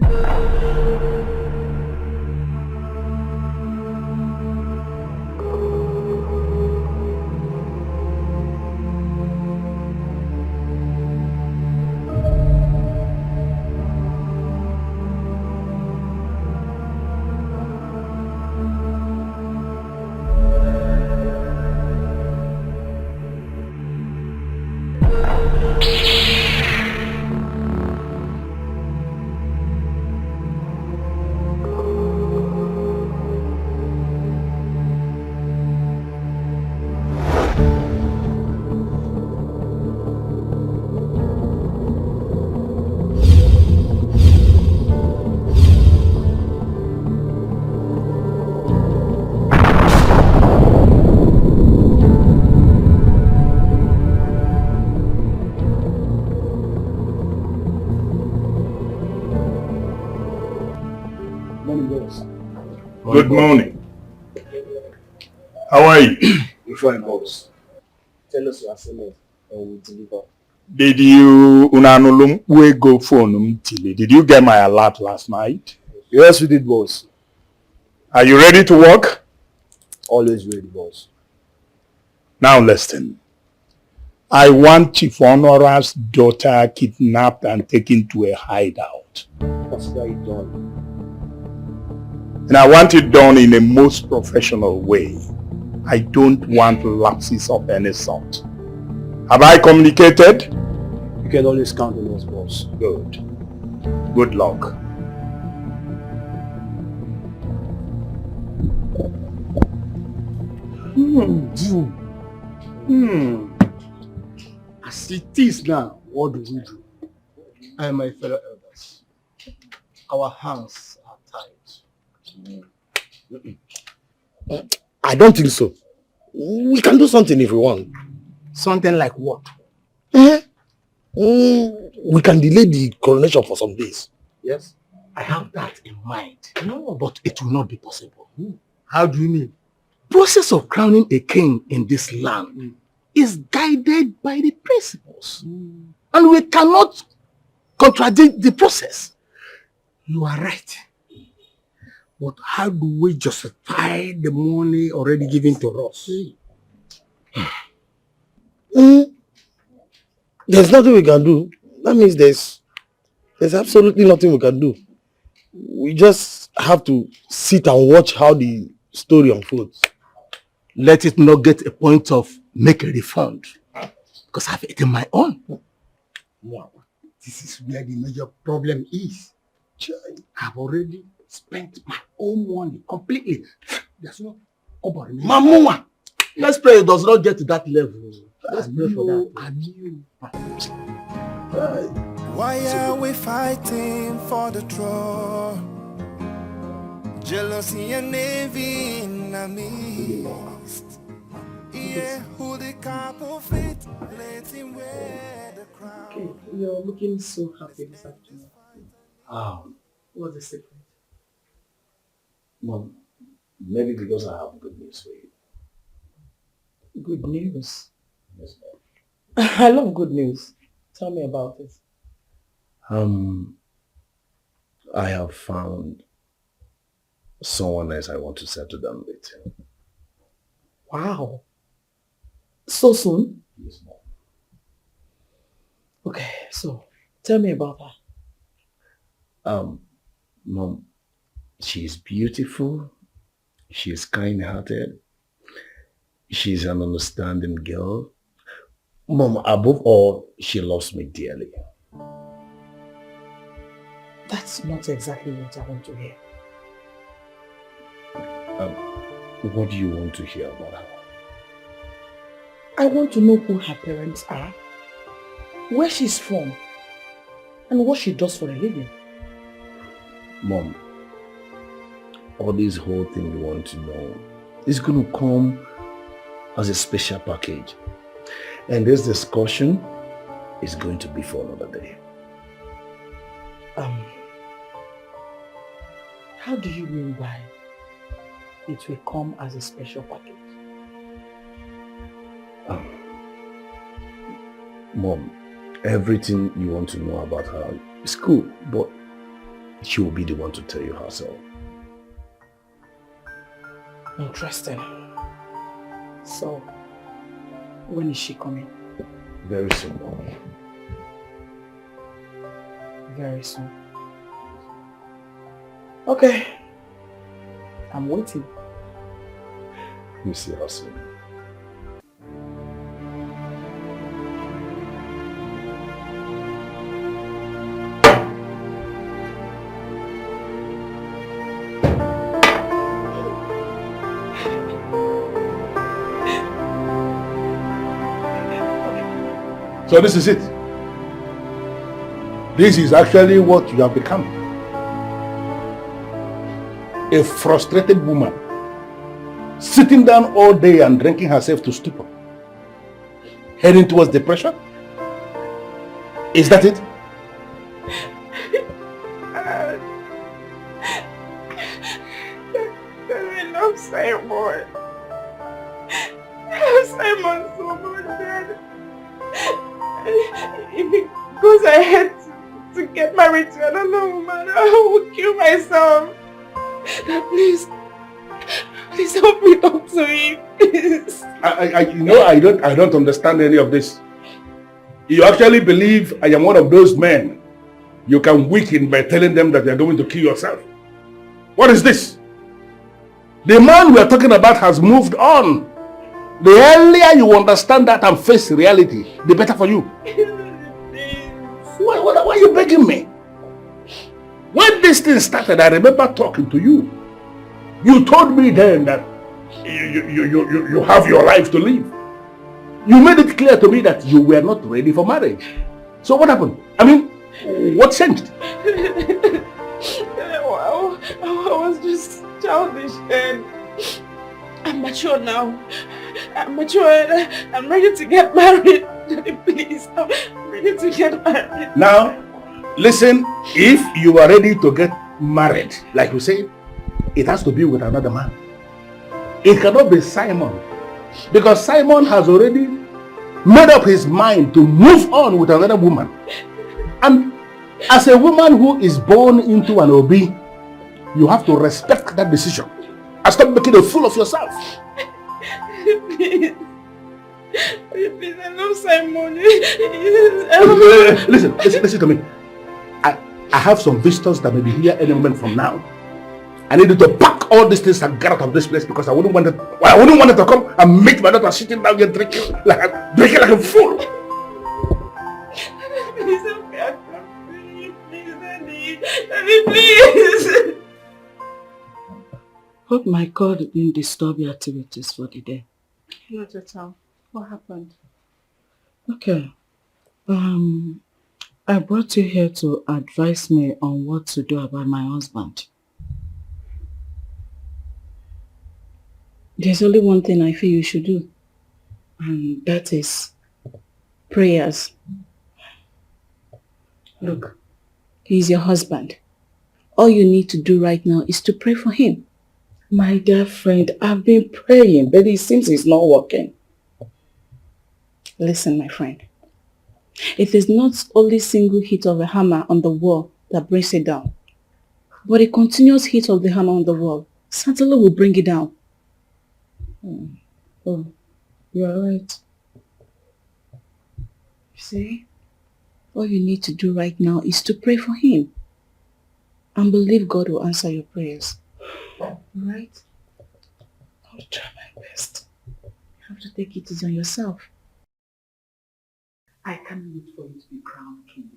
Good morning. How are you? We're fine, boss. Tell us your assignment and we'll deliver. Did you go phone? Did you get my alert last night? Yes, we did, boss. Are you ready to work? Always ready, boss. Now listen. I want Chief Honora's daughter kidnapped and taken to a hideout. What's that done? And I want it done in a most professional way. I don't want lapses of any sort. Have I communicated? You can always count on us, boss. Good. Good luck. As it is now, what do we do? I and my fellow elders, our hands are tied. I don't think so. We can do something if we want. Something like what? We can delay the coronation for some days. Yes, I have that in mind. No, but it will not be possible. How do you mean? Process of crowning a king in this land is guided by the principles. And we cannot contradict the process. You are right. But how do we justify the money already given to us? There's nothing we can do. That means there's absolutely nothing we can do. We just have to sit and watch how the story unfolds. Let it not get a point of make a refund. Because I've eaten my own. Wow. This is where the major problem is. I've already spent my own money completely. There's no Mamuma. Let's pray it does not get to that level. Let's pray for that. Why are we fighting for the throne? Jealousy and envy in our midst. Yeah, who the couple fit, letting wear the crown. Okay, you're looking so happy this afternoon. What's the secret? Mom, maybe because I have good news for you. Good news? Yes, ma'am. I love good news. Tell me about it. I have found someone else I want to settle down with. Wow. So soon? Yes, ma'am. Okay, so tell me about her. Mom, she's beautiful, she's kind-hearted, she's an understanding girl. Mom, above all, she loves me dearly. That's not exactly what I want to hear. What do you want to hear about her? I want to know who her parents are, where she's from, and what she does for a living. Mom, all this whole thing you want to know is going to come as a special package. And this discussion is going to be for another day. How do you mean by it will come as a special package? Mom, everything you want to know about her is cool, but she will be the one to tell you herself. Interesting. So, when is she coming? Very soon, Mom. Very soon. Okay. I'm waiting. You see her soon. So this is it. This is actually what you have become. A frustrated woman, sitting down all day and drinking herself to stupor, heading towards depression. Is that it? I love Simon. I love Simon so much, Dad. If it goes ahead to get married to another woman, I will kill myself. Dad, please help me talk to him, please. I don't understand any of this. You actually believe I am one of those men you can weaken by telling them that you are going to kill yourself? What is this? The man we are talking about has moved on. The earlier you understand that and face reality, the better for you. Why are you begging me? When this thing started, I remember talking to you. You told me then that you have your life to live. You made it clear to me that you were not ready for marriage. So what happened? I mean, what changed? I was just childish and I'm mature now. I'm mature. I'm ready to get married. Please, I'm ready to get married. Now, listen, if you are ready to get married, like you say, it has to be with another man. It cannot be Simon. Because Simon has already made up his mind to move on with another woman. And as a woman who is born into an OB, you have to respect that decision. And stop making a fool of yourself. Please, I love Simon. Listen to me. I have some visitors that may be here any moment from now. I need you to pack all these things and get out of this place because I wouldn't want it to come and meet my daughter sitting down here drinking like a fool. Please. Hope my God didn't disturb your activities for the day. Not at all. What happened? Okay. I brought you here to advise me on what to do about my husband. There's only one thing I feel you should do. And that is prayers. Look, he's your husband. All you need to do right now is to pray for him. My dear friend, I've been praying, but it seems it's not working. Listen, my friend. It is not only single hit of a hammer on the wall that brings it down, but a continuous hit of the hammer on the wall certainly will bring it down. Oh, you are right. See? All you need to do right now is to pray for him and believe God will answer your prayers. Right? I'll try my best. You have to take it easy on yourself. I can't wait for you to be crowned king.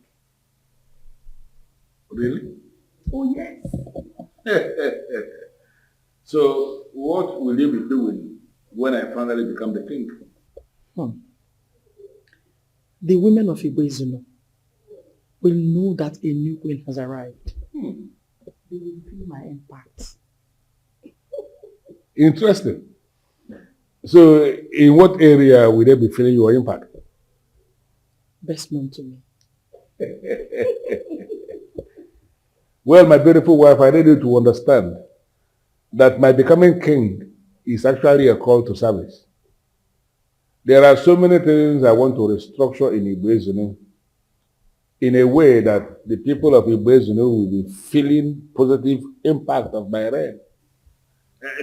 Really? Oh, yes. So, what will you be doing when I finally become the king? The women of Ugezu will know that a new queen has arrived. They will feel my impact. Interesting. So, in what area will they be feeling your impact? Best known to me. Well, my beautiful wife, I need you to understand that my becoming king is actually a call to service. There are so many things I want to restructure in Ugezu in a way that the people of Ugezu will be feeling positive impact of my reign.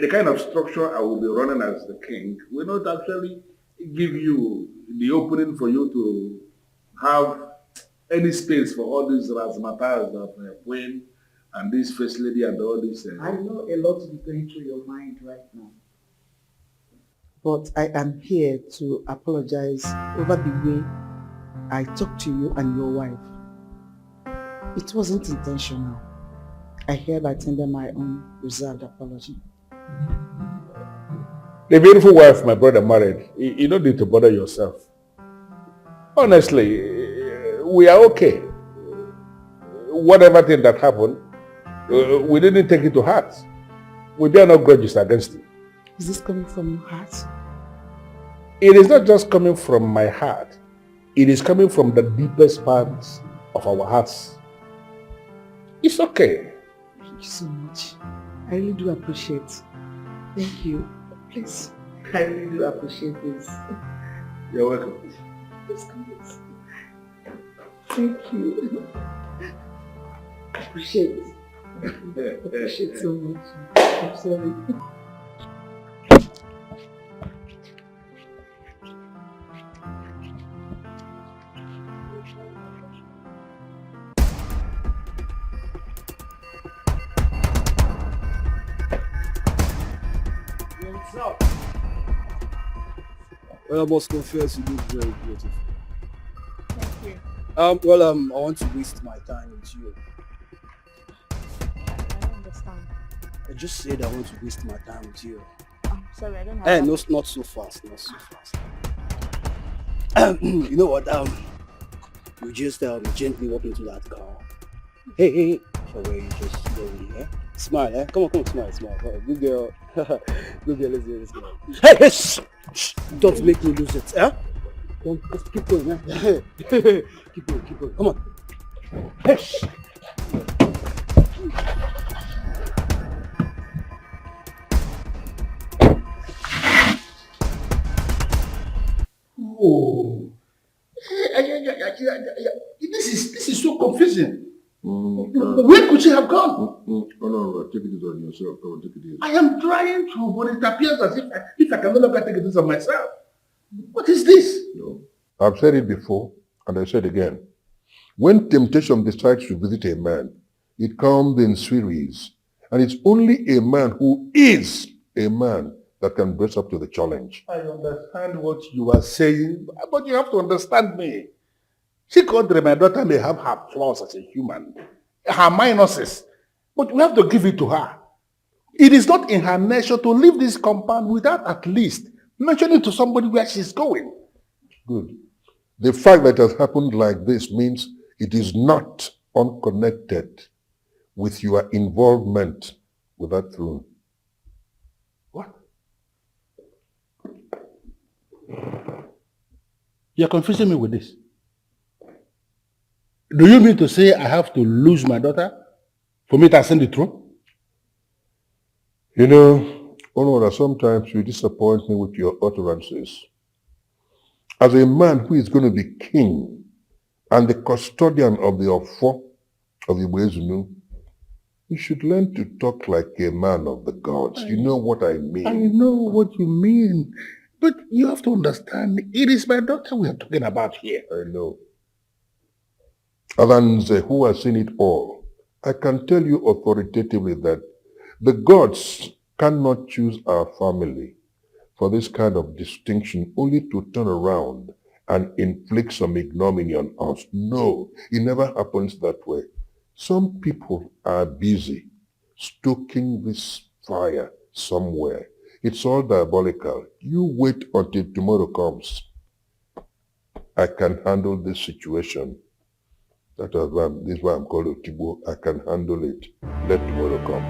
The kind of structure I will be running as the king will not actually give you the opening for you to have any space for all these razzmatazz of Queen and this first lady and all this. I know a lot is going through your mind right now. But I am here to apologize over the way I talked to you and your wife. It wasn't intentional. I hereby tender my own reserved apology. The beautiful wife my brother married, you don't need to bother yourself. Honestly, we are okay. Whatever thing that happened, we didn't take it to heart. We bear no grudges against it. Is this coming from your heart? It is not just coming from my heart. It is coming from the deepest parts of our hearts. It's okay. Thank you so much. I really do appreciate. Thank you. Please. I really do appreciate this. You're welcome. Thank you. I appreciate it. I appreciate so much. I'm sorry. Well, I must confess you look very beautiful. Thank you. I want to waste my time with you. I don't understand. I just said I want to waste my time with you. I'm sorry, I don't have Hey, that. no, not so fast, not so fast. You know what? You just gently walk into that car. Hey, for where you just slowly, eh? Smile, eh? Come on, smile. Good girl. Good girl, let's go. Hey, shh. Don't make me lose it, eh? Don't, let's keep going, eh? keep going. Come on. Hey, shh. Oh. This is so confusing. Where could she have gone? No, take it easy on yourself. Come on, take it easy. I am trying to, but it appears as if I can no longer take it easy on myself. What is this? No. I've said it before, and I said again. When temptation decides to visit a man, it comes in series. And it's only a man who is a man that can brace up to the challenge. I understand what you are saying, but you have to understand me. Secondly, my daughter may have her flaws as a human, her minuses, but we have to give it to her. It is not in her nature to leave this compound without at least mentioning to somebody where she's going. Good. The fact that it has happened like this means it is not unconnected with your involvement with that throne. What? You're confusing me with this. Do you mean to say I have to lose my daughter for me to ascend the throne? You know, Honora, sometimes you disappoint me with your utterances. As a man who is going to be king and the custodian of the Ofo of Ugezu, you should learn to talk like a man of the gods. You know what I mean. I know what you mean. But you have to understand, it is my daughter we are talking about here. I know. Alanze, who has seen it all, I can tell you authoritatively that the gods cannot choose our family for this kind of distinction only to turn around and inflict some ignominy on us. No, it never happens that way. Some people are busy stoking this fire somewhere. It's all diabolical. You wait until tomorrow comes. I can handle this situation. This is why I'm called Otibo. I can handle it. Let tomorrow come.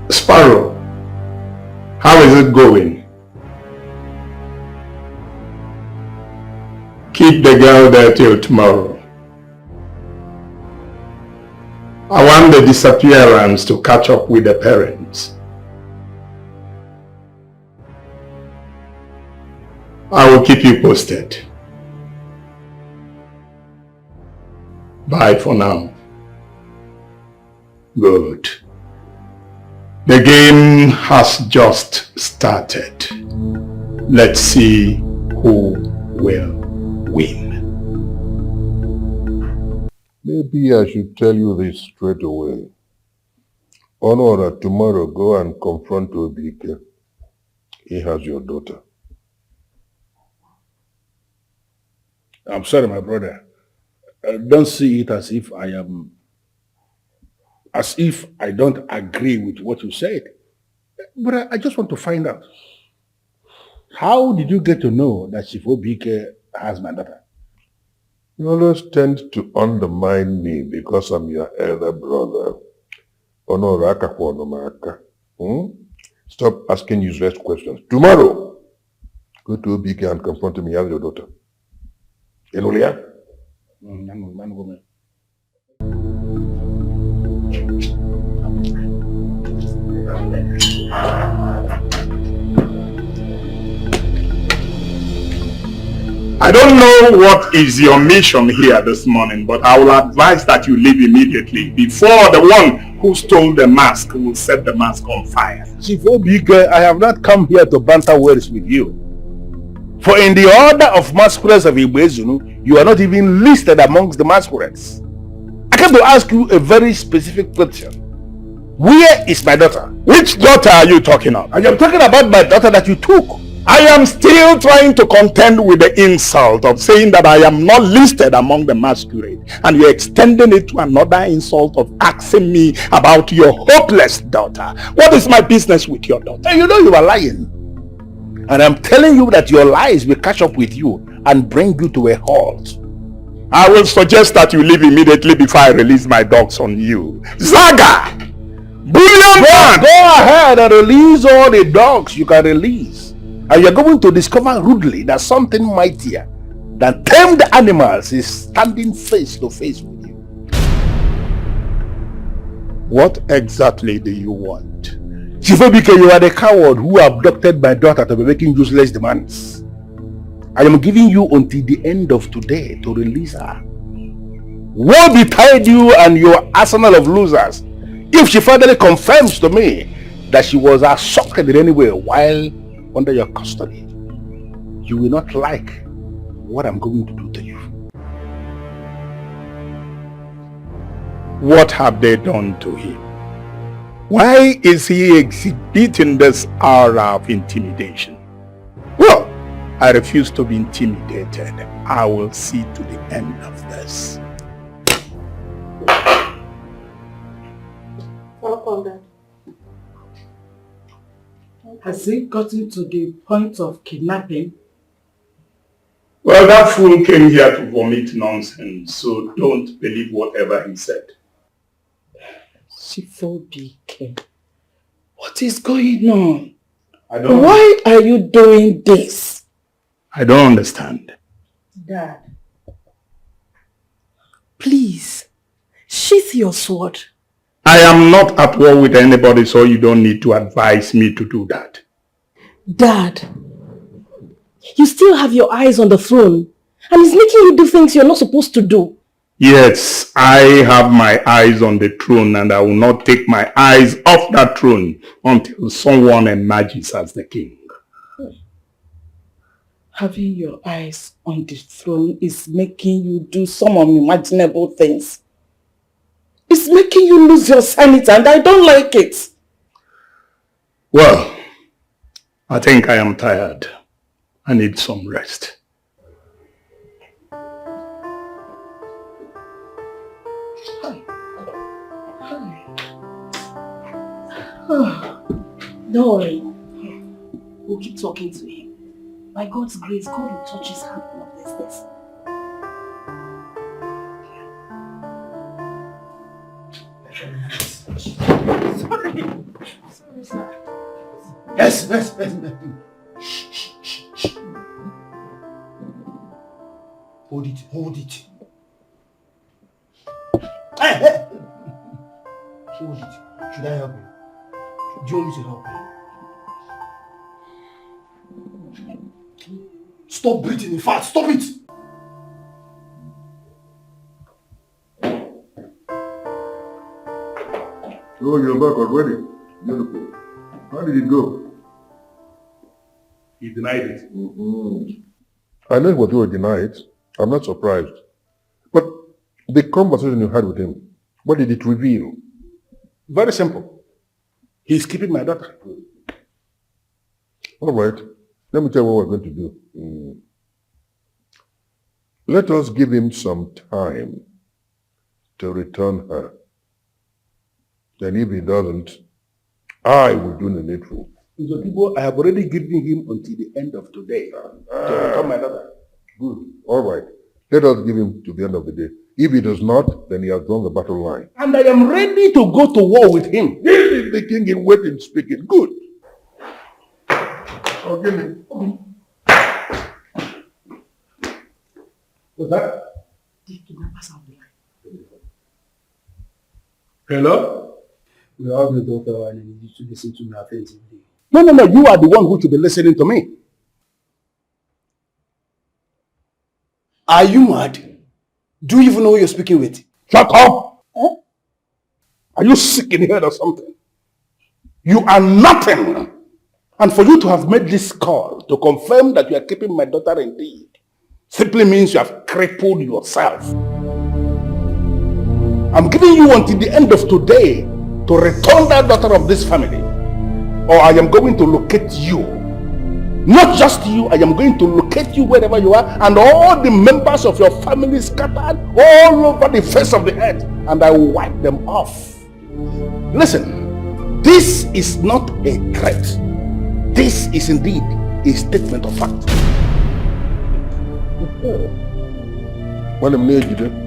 Sparrow, how is it going? Keep the girl there till tomorrow. I want the disappearance to catch up with the parents. I will keep you posted. Bye for now. Good. The game has just started. Let's see who will win. Maybe I should tell you this straight away. Honora, tomorrow go and confront Obike. He has your daughter. I'm sorry, my brother. Don't see it as if I don't agree with what you said. But I just want to find out. How did you get to know that Chief Obike has my daughter? You always tend to undermine me because I'm your elder brother. Stop asking useless questions. Tomorrow, go to Obike and confront him. He has your daughter. Enulia? I don't know what is your mission here this morning, but I will advise that you leave immediately before the one who stole the mask will set the mask on fire. Chief Obike, I have not come here to banter words with you. For in the order of masquerades of Ugezu, you are not even listed amongst the masquerades. I came to ask you a very specific question. Where is my daughter? Which daughter are you talking of? I am talking about my daughter that you took. I am still trying to contend with the insult of saying that I am not listed among the masquerade, and you're extending it to another insult of asking me about your hopeless daughter. What is my business with your daughter? And you know you are lying. And I'm telling you that your lies will catch up with you and bring you to a halt. I will suggest that you leave immediately before I release my dogs on you. Zaga! Bullion man! Go ahead and release all the dogs you can release. And you're going to discover rudely that something mightier than tamed animals is standing face to face with you. What exactly do you want? Chief Obike, you are the coward who abducted my daughter to be making useless demands. I am giving you until the end of today to release her. Woe betide you and your arsenal of losers if she finally confirms to me that she was assaulted in any way while under your custody. You will not like what I'm going to do to you. What have they done to him? Why is he exhibiting this aura of intimidation? Well, I refuse to be intimidated. I will see to the end of this. Welcome, Dad. Has it gotten to the point of kidnapping? Well, that fool came here to vomit nonsense, so don't believe whatever he said. Chief Obike, what is going on? Why Why are you doing this? I don't understand. Dad, please, sheath your sword. I am not at war with anybody, so you don't need to advise me to do that. Dad, you still have your eyes on the throne, and it's making you do things you're not supposed to do. Yes, I have my eyes on the throne, and I will not take my eyes off that throne until someone emerges as the king. Having your eyes on the throne is making you do some unimaginable things. It's making you lose your sanity, and I don't like it. Well, I think I am tired. I need some rest. Don't worry. We'll keep talking to him. By God's grace, God will touch his hand on our business. Sorry, sir. Yes. Hold it, hold it. Hey, hey! Hold it. Should I help you? Do you want me to help you? Stop breathing, in fact, stop it! Oh, you're back already. Beautiful. How did it go? He denied it. I know what you were denied. I'm not surprised. But the conversation you had with him, what did it reveal? Very simple. He's keeping my daughter. All right. Let me tell you what we're going to do. Let us give him some time to return her. Then if he doesn't, I will do the needful. So people, I have already given him until the end of today to return my daughter. Good. All right. Let us give him to the end of the day. If he does not, then he has drawn the battle line. And I am ready to go to war with him. This is the king in waiting speaking. Good. Oh, give me. What's that? Hello? We have your daughter and I need you to listen to me attentively. No, you are the one who should be listening to me. Are you mad? Do you even know who you're speaking with? Shut up! Huh? Are you sick in the head or something? You are nothing. And for you to have made this call to confirm that you are keeping my daughter indeed, simply means you have crippled yourself. I'm giving you until the end of today to return that daughter of this family, or I am going to locate you. Not just you, I am going to locate you wherever you are, and all the members of your family scattered all over the face of the earth, and I will wipe them off. Listen, this is not a threat. This is indeed a statement of fact. What am I doing?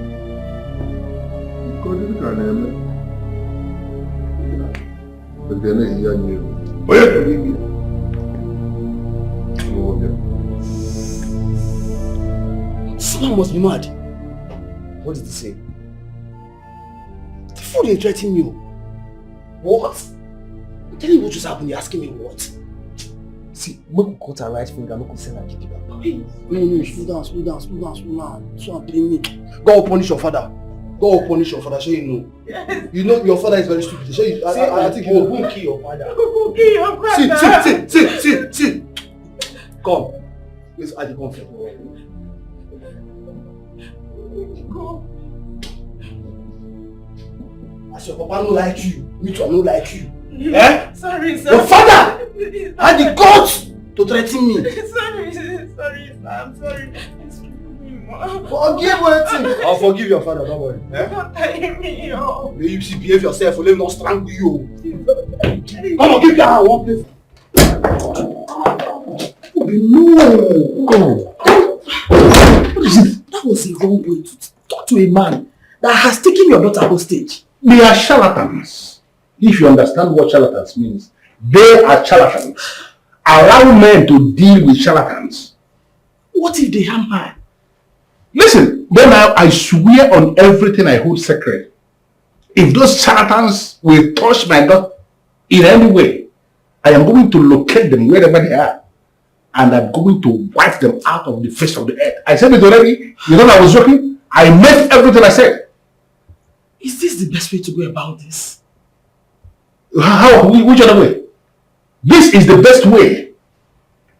Someone must be mad. What did he say? The fool is threatening you. What? I'm telling you what just happened, you're asking me what? See, make we cut her right finger, make we send her to the back. No, slow down. So I'm paying me. God will punish your father. God will punish your father, so you know. Yes. You know your father is very stupid. So you, I think you will kill your father. Who kill your father? Sit. Come. Let's add the conflict. Go. As your papa no like you, me too I no like you. Eh? Sorry, sir. Your father had the guts to threaten me. Sorry, sir. I'm sorry. Forgive me. I'll forgive your father, don't worry. Don't tie me up. May you behave yourself, or let me not strangle you. Come on, give me that one place. No. What is it? That was a wrong way to talk to a man that has taken your daughter hostage. They are charlatans. If you understand what charlatans means, they are charlatans. Allow men to deal with charlatans. What if they harm her? Listen, then I swear on everything I hold sacred. If those charlatans will touch my daughter in any way, I am going to locate them wherever they are. And I'm going to wipe them out of the face of the earth. I said it already. You know I was joking? I meant everything I said. Is this the best way to go about this? How? Which other way? This is the best way.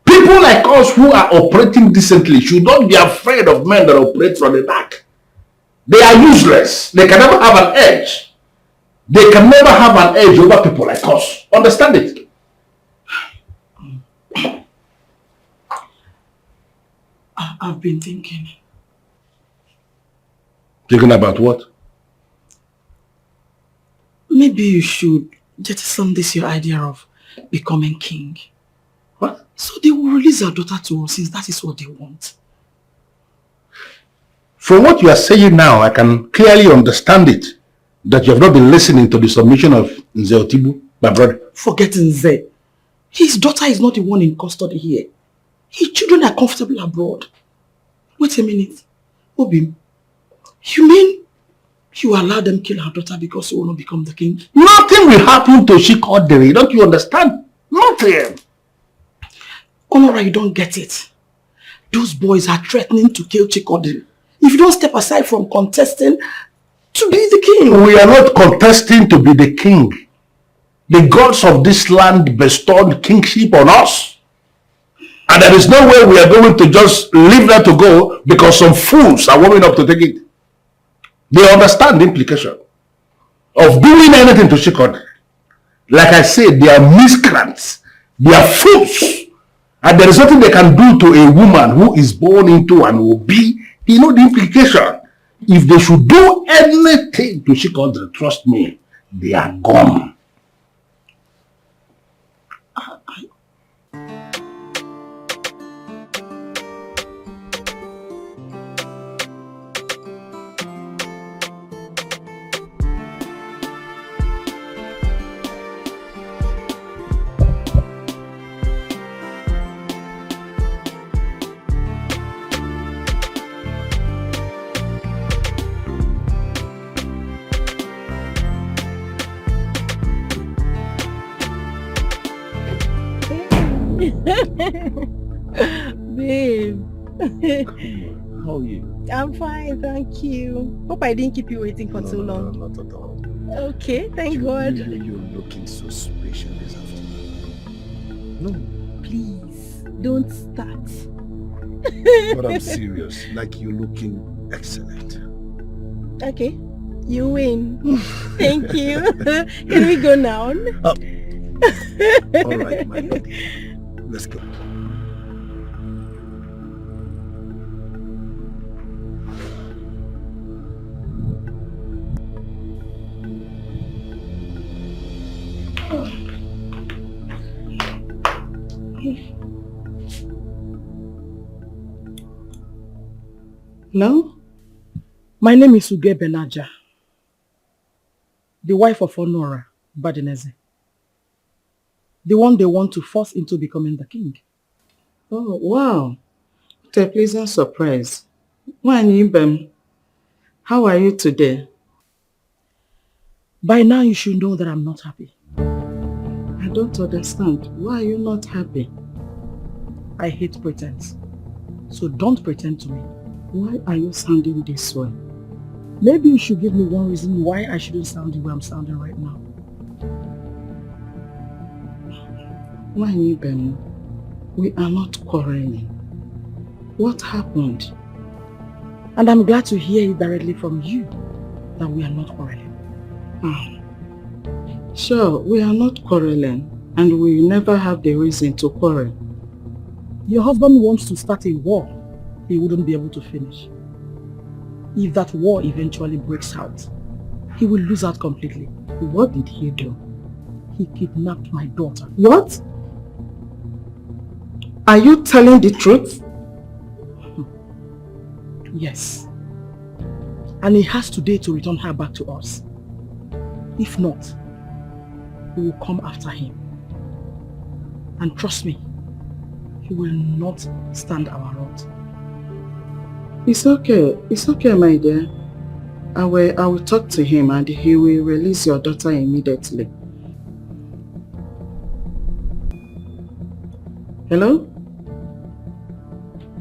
People like us who are operating decently should not be afraid of men that operate from the back. They are useless. They can never have an edge. They can never have an edge over people like us. Understand it? I've been thinking. Thinking about what? Maybe you should jettison this your idea of becoming king. What? So they will release our daughter to us since that is what they want. From what you are saying now, I can clearly understand it. That you have not been listening to the submission of Nze Otibu, my brother. Forget Nze. His daughter is not the one in custody here. His children are comfortable abroad. Wait a minute. Obim, you mean you allow them kill her daughter because you want to become the king? Nothing will happen to Chikodere. Don't you understand? Nothing. Honora, you don't get it. Those boys are threatening to kill Chikodere if you don't step aside from contesting to be the king. We are not contesting to be the king. The gods of this land bestowed kingship on us. And there is no way we are going to just leave that to go because some fools are warming up to take it. They understand the implication of doing anything to Chikodere. Like I said, they are miscreants. They are fools. And there is nothing they can do to a woman who is born into and will be. You know the implication. If they should do anything to Chikodere, trust me, they are gone. Babe. How are you? I'm fine, thank you. Hope I didn't keep you waiting for too long. No, not at all. Okay, thank God. You're looking so special this afternoon. No. Please, don't start. But I'm serious. Like you're looking excellent. Okay, you win. Thank you. Can we go now? All right, my lady. Let's go. Hello? My name is Uge Benaja, the wife of Honora Badineze, the one they want to force into becoming the king. Oh, wow. What a pleasant surprise. Wanibem, how are you today? By now you should know that I'm not happy. I don't understand. Why are you not happy? I hate pretense. So don't pretend to me. Why are you sounding this way? Maybe you should give me one reason why I shouldn't sound the way I'm sounding right now. Wanibem, we are not quarreling. What happened? And I'm glad to hear it directly from you that we are not quarreling. Sure, we are not quarreling and we never have the reason to quarrel. Your husband wants to start a war he wouldn't be able to finish. If that war eventually breaks out, he will lose out completely. What did he do? He kidnapped my daughter. What? Are you telling the truth? Yes. And he has today to return her back to us. If not, we will come after him. And trust me, he will not stand our wrath. It's okay, my dear. I will talk to him and he will release your daughter immediately. Hello?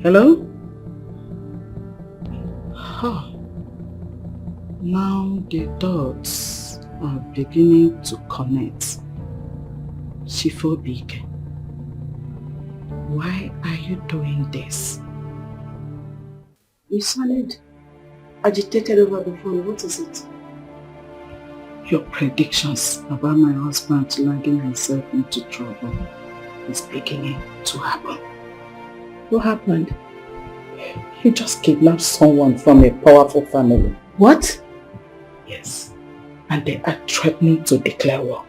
Hello? Now the dots are beginning to connect. Shifobike, why are you doing this? You sounded agitated over the phone. What is it? Your predictions about my husband landing himself into trouble is beginning to happen. What happened? He just kidnapped someone from a powerful family. What? Yes. And they are threatening to declare war.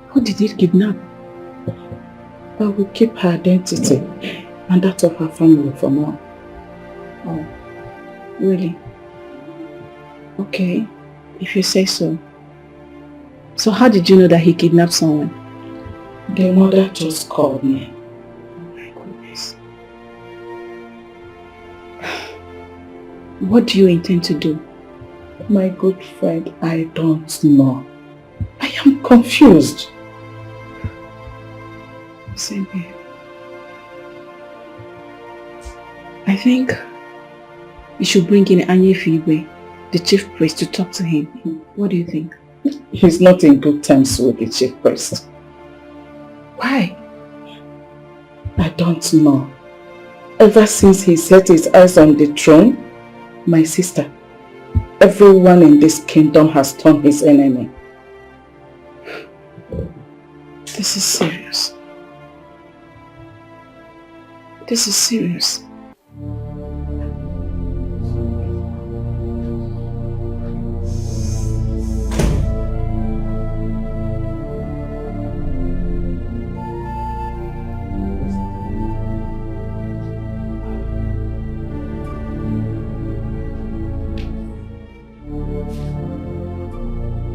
Who did he kidnap? I will keep her identity and that of her family for now. Oh, really? Okay, if you say so. So how did you know that he kidnapped someone? The mother just called me. My goodness. What do you intend to do? My good friend, I don't know. I am confused. Same here. I think you should bring in Anyefiwe, the chief priest, to talk to him. What do you think? He's not in good terms with the chief priest. Why? I don't know. Ever since he set his eyes on the throne, my sister, everyone in this kingdom has turned his enemy. This is serious. This is serious.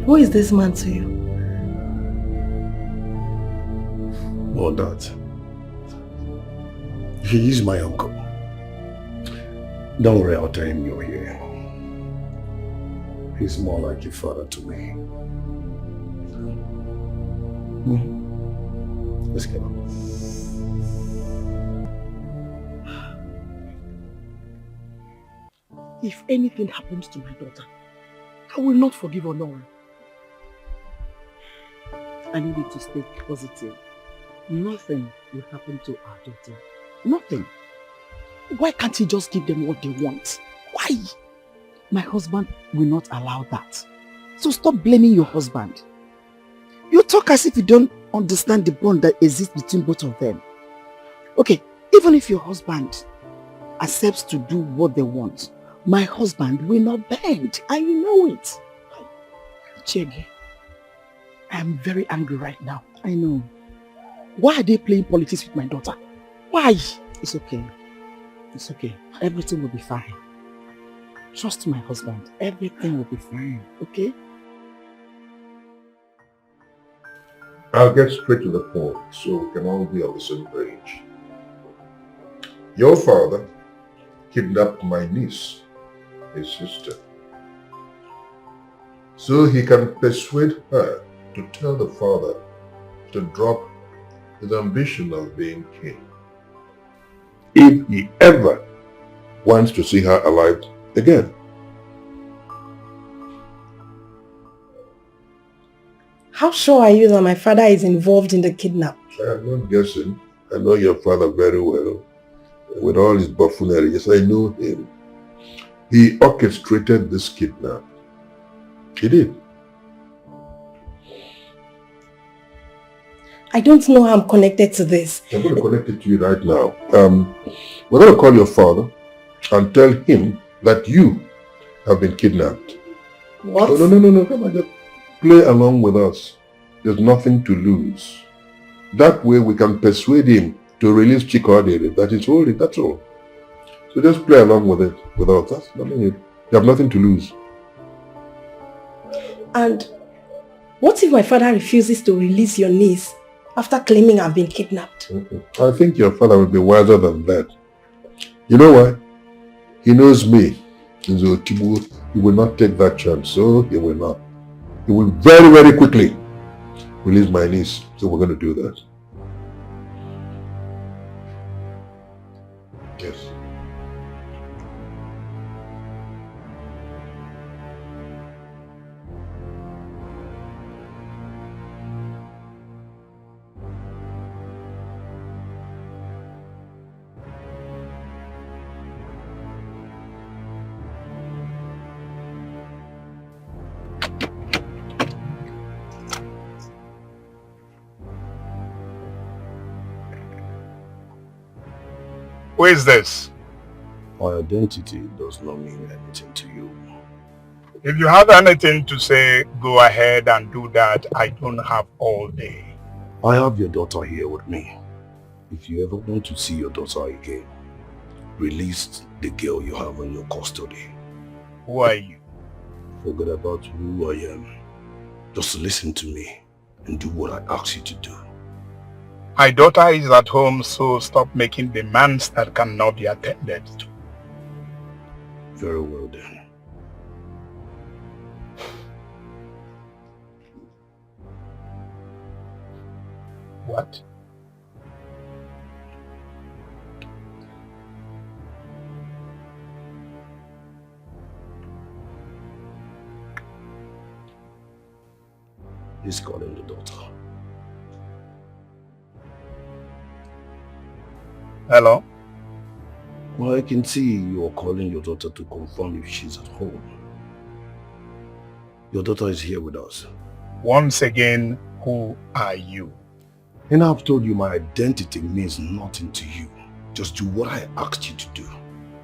Who is this man to you? Oh, Dad. He is my uncle. Don't worry, I'll tell him you're here. He's more like a father to me. Let's get on. If anything happens to my daughter, I will not forgive Honora. I need you to stay positive. Nothing will happen to our daughter. Nothing. Why can't you just give them what they want? Why? My husband will not allow that. So stop blaming your husband. You talk as if you don't understand the bond that exists between both of them. Okay, even if your husband accepts to do what they want, my husband will not bend, and you know it. Chege, I am very angry right now. I know. Why are they playing politics with my daughter? Why? It's okay. It's okay. Everything will be fine. Trust my husband. Everything will be fine, okay? I'll get straight to the point so we can all be on the same page. Your father kidnapped my niece, his sister, so he can persuade her to tell the father to drop his ambition of being king. If he ever wants to see her alive again. How sure are you that my father is involved in the kidnap? I'm not guessing. I know your father very well. With all his buffoonery, yes, I know him. He orchestrated this kidnap. He did. I don't know how I'm connected to this. I'm going to connect it to you right now. We're going to call your father and tell him that you have been kidnapped. What? Oh, no. Come on, just play along with us. There's nothing to lose. That way we can persuade him to release Chikode. That is all. That's all. So just play along with it without us. You have nothing to lose. And what if my father refuses to release your niece after claiming I've been kidnapped? I think your father will be wiser than that. You know why? He knows me. He will not take that chance, so he will not. He will very, very quickly release my niece. So we're going to do that. Yes. Who is this? My identity does not mean anything to you. If you have anything to say, go ahead and do that. I don't have all day. I have your daughter here with me. If you ever want to see your daughter again, release the girl you have in your custody. Who are you? Forget about who I am. Just listen to me and do what I ask you to do. My daughter is at home, so stop making demands that cannot be attended to. Very well then. What? He's calling the daughter. Hello? Well, I can see you are calling your daughter to confirm if she's at home. Your daughter is here with us. Once again, who are you? And I've told you my identity means nothing to you. Just do what I asked you to do.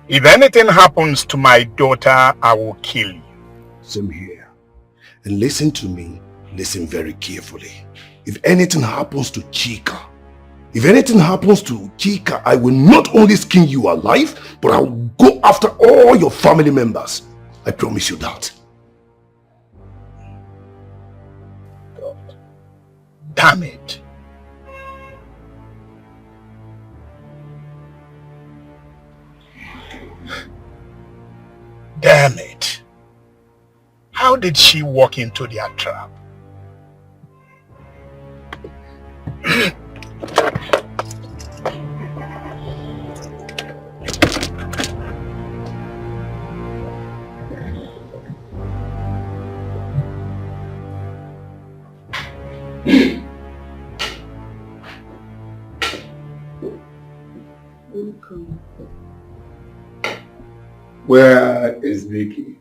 If anything happens to my daughter, I will kill you. Same here. And listen to me. Listen very carefully. If anything happens to Chika, I will not only skin you alive, but I will go after all your family members. I promise you that. God. Damn it. Damn it. How did she walk into their trap? Where is Vicky?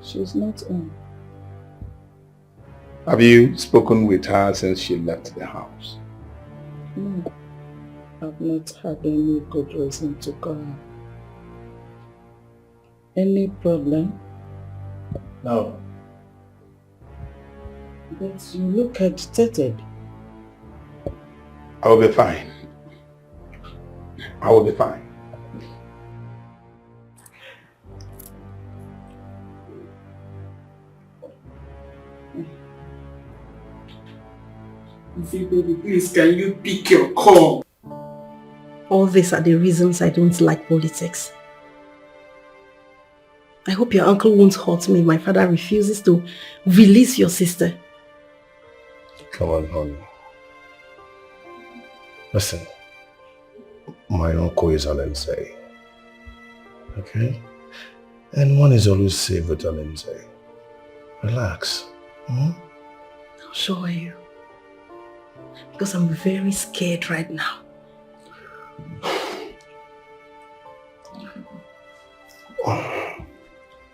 She's not on. Have you spoken with her since she left the house? No, I've not had any good reason to call her. Any problem? No. But you look agitated. I will be fine. I will be fine. Baby, please, can you pick your call? All these are the reasons I don't like politics. I hope your uncle won't hurt me if my father refuses to release your sister. Come on, honey. Listen, my uncle is an MSA. Okay? And one is always safe with an MSA. Relax. How sure are you? Because I'm very scared right now.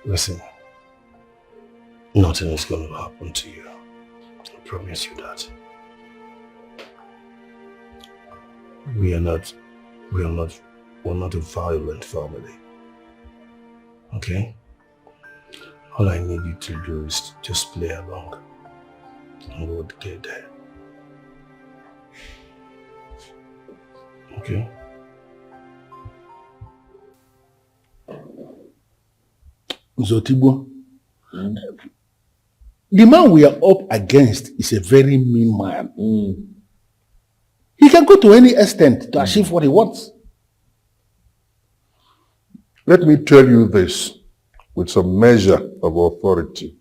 Listen, nothing is going to happen to you. I promise you that. We're not a violent family. Okay? All I need you to do is just play along. And we'll get there. Okay? Zotibo, the man we are up against is a very mean man. He can go to any extent to achieve what he wants. Let me tell you this with some measure of authority.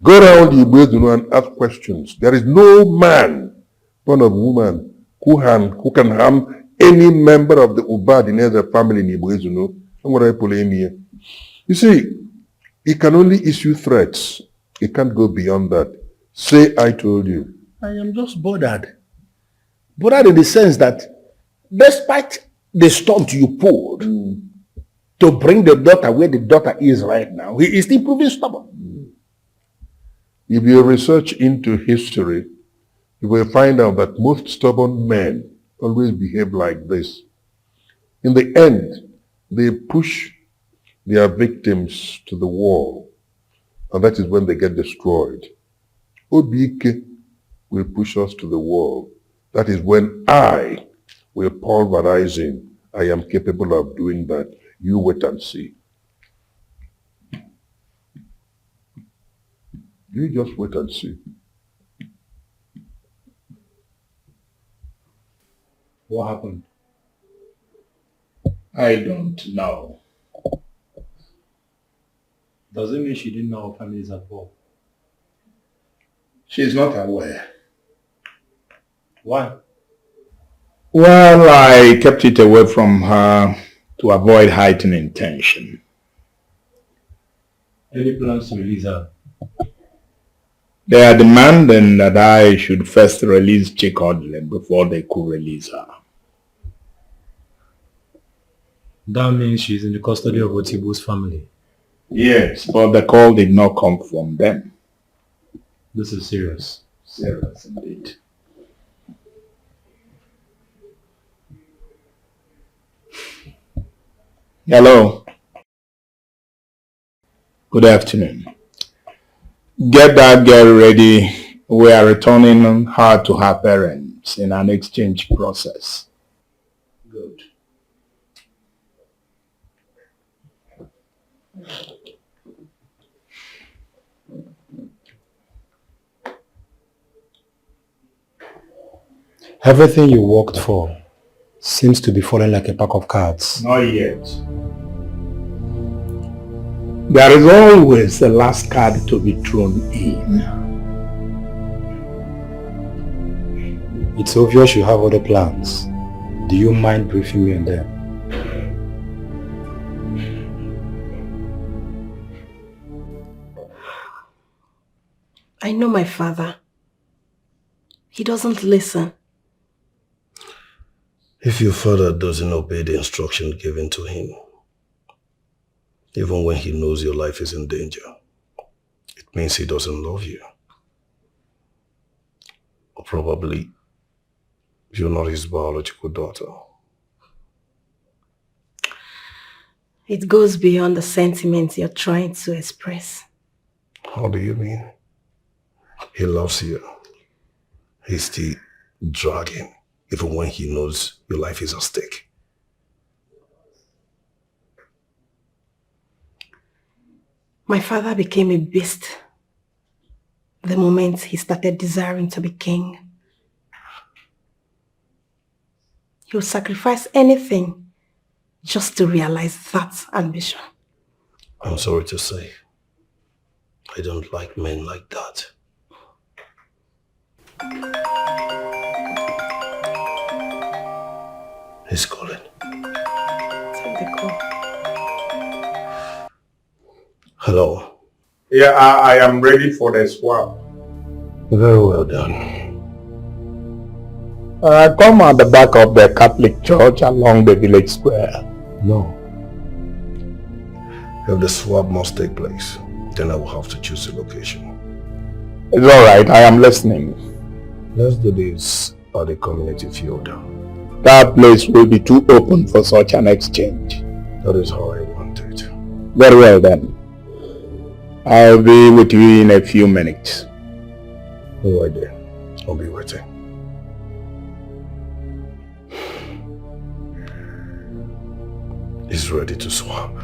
Go around the Ugezu and ask questions. There is no man, born of woman, who can harm any member of the Ubad in other family in Ugezu. You see, he can only issue threats. He can't go beyond that. Say, I told you. I am just bothered. Bothered in the sense that despite the stunt you pulled to bring the daughter where the daughter is right now, he is still proving stubborn. If you research into history, you will find out that most stubborn men always behave like this. In the end, they push their victims to the wall, and that is when they get destroyed. Obike will push us to the wall. That is when I will pulverize him. I am capable of doing that. You wait and see. You just wait and see. What happened? I don't know. Does it mean she didn't know her family is at war? She's not aware. Why? Well, I kept it away from her to avoid heightening tension. Any plans to release her? They are demanding that I should first release Chikodle before they could release her. That means she's in the custody of Otibu's family. Yes, but the call did not come from them. This is serious. Serious indeed. Hello. Good afternoon. Get that girl ready. We are returning her to her parents in an exchange process. Good. Everything you worked for seems to be falling like a pack of cards. Not yet. There is always the last card to be thrown in. It's obvious you have other plans. Do you mind briefing me on them? I know my father. He doesn't listen. If your father doesn't obey the instruction given to him, even when he knows your life is in danger, it means he doesn't love you. Or probably you're not his biological daughter. It goes beyond the sentiments you're trying to express. How do you mean? He loves you. He's still dragging, even when he knows your life is at stake. My father became a beast the moment he started desiring to be king. He would sacrifice anything just to realize that ambition. I'm sorry to say, I don't like men like that. He's calling. Take the call. Hello. Yeah, I am ready for the swap. Very well done. Come at the back of the Catholic Church along the village square. No. If the swap must take place, then I will have to choose a location. It's alright, I am listening. Let's do this at the community field. That place will be too open for such an exchange. That is how I want it. Very well then. I'll be with you in a few minutes. All right then. I'll be waiting. He's ready to swap.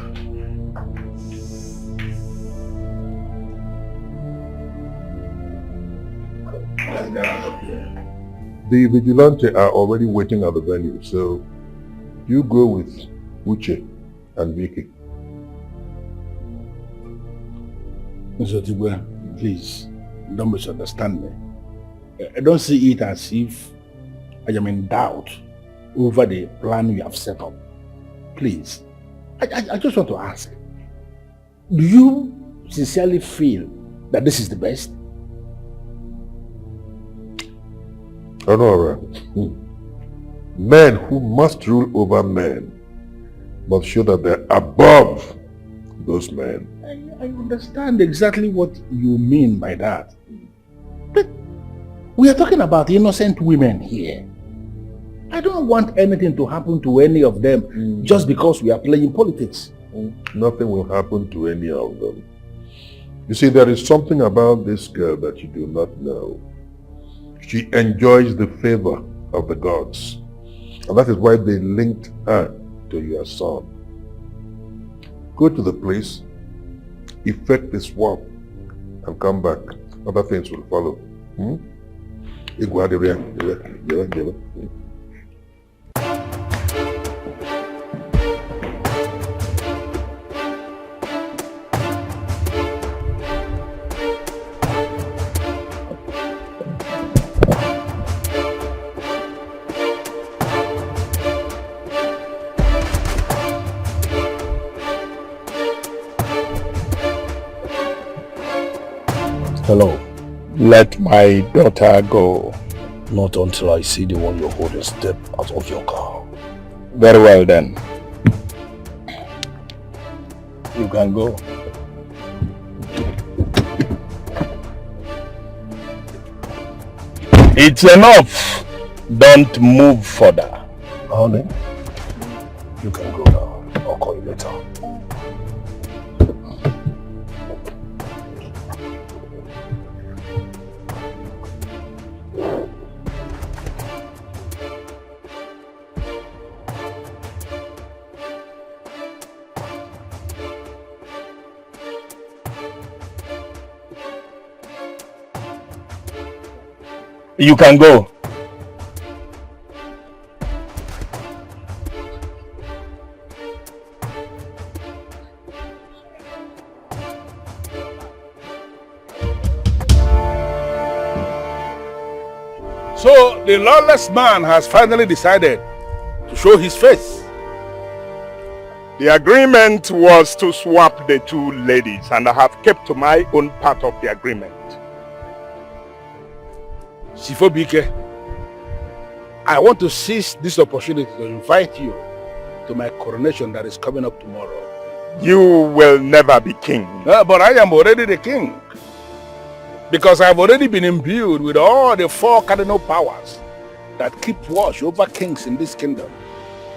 The vigilante are already waiting at the venue, so you go with Uche and Vicky. Mr. Tigwe, please, don't misunderstand me. I don't see it as if I am in doubt over the plan we have set up. Please, I just want to ask, do you sincerely feel that this is the best? Honora, men who must rule over men must show that they're above those men. I understand exactly what you mean by that. But we are talking about innocent women here. I don't want anything to happen to any of them just because we are playing politics. Nothing will happen to any of them. You see, there is something about this girl that you do not know. She enjoys the favor of the gods. And that is why they linked her to your son. Go to the place, effect the swap, and come back. Other things will follow. Hello. Let my daughter go. Not until I see the one you're holding step out of your car. Very well then. You can go. It's enough. Don't move further. Honey, you can go now. I'll call you later. You can go. So the lawless man has finally decided to show his face. The agreement was to swap the two ladies, and I have kept to my own part of the agreement. Sifobike, I want to seize this opportunity to invite you to my coronation that is coming up tomorrow. You will never be king. But I am already the king. Because I have already been imbued with all the 4 cardinal powers that keep watch over kings in this kingdom.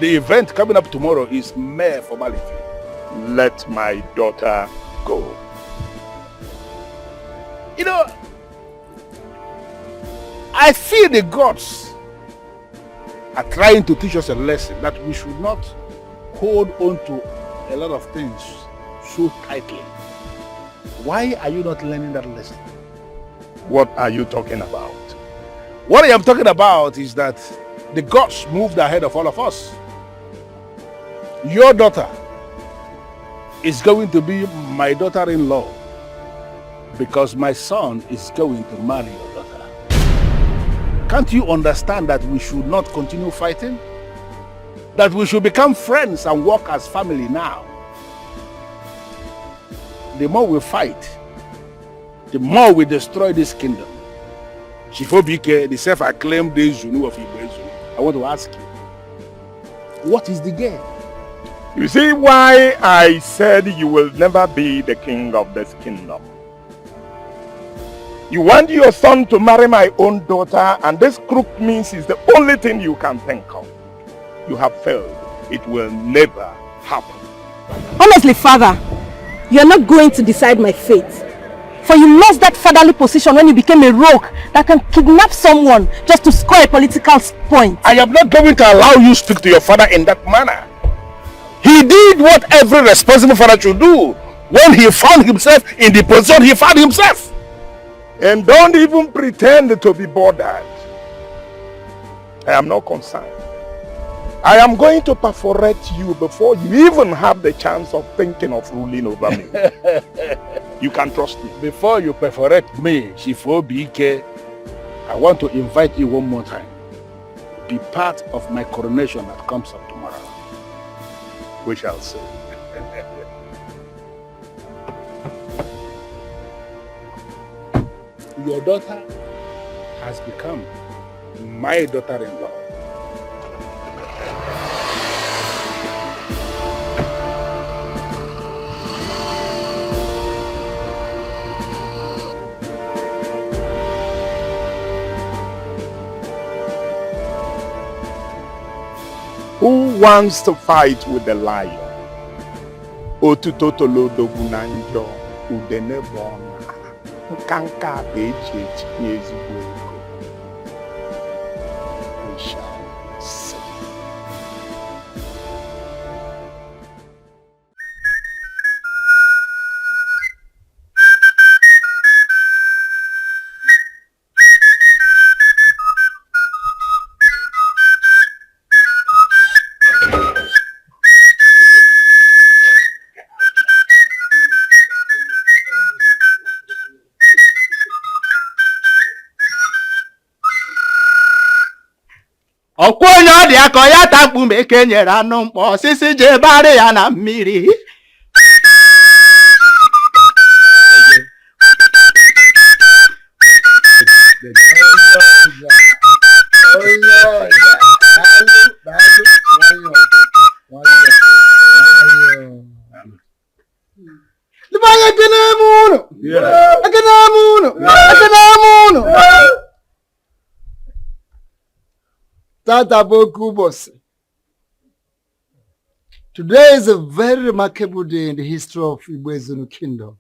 The event coming up tomorrow is mere formality. Let my daughter go. You know, I feel the gods are trying to teach us a lesson that we should not hold on to a lot of things so tightly. Why are you not learning that lesson? What are you talking about? What I am talking about is that the gods moved ahead of all of us. Your daughter is going to be my daughter-in-law because my son is going to marry your daughter. Can't you understand that we should not continue fighting? That we should become friends and work as family now? The more we fight, the more we destroy this kingdom. Shifobike, the self-acclaimed Zunu of Ugezu, I want to ask you, what is the game? You see why I said you will never be the king of this kingdom. You want your son to marry my own daughter, and this crook means is the only thing you can think of. You have failed. It will never happen. Honestly, father, you're not going to decide my fate. For you lost that fatherly position when you became a rogue that can kidnap someone just to score a political point. I am not going to allow you to speak to your father in that manner. He did what every responsible father should do when he found himself in the position he found himself. And don't even pretend to be bothered. I am not concerned. I am going to perforate you before you even have the chance of thinking of ruling over me. You can trust me. Before you perforate me, Shifobike, I want to invite you one more time. Be part of my coronation that comes up tomorrow. We shall see. Your daughter has become my daughter-in-law. Who wants to fight with the lion? Otutotolo dogunanjo udenebona kanka beji ezigbo ego. We shall see. Ọkwa onye ọ dị aka ya takpu ma eke nyere anụ mkpọ osisi jee barị ya na mmiri. Today is a very remarkable day in the history of Ugezu Kingdom.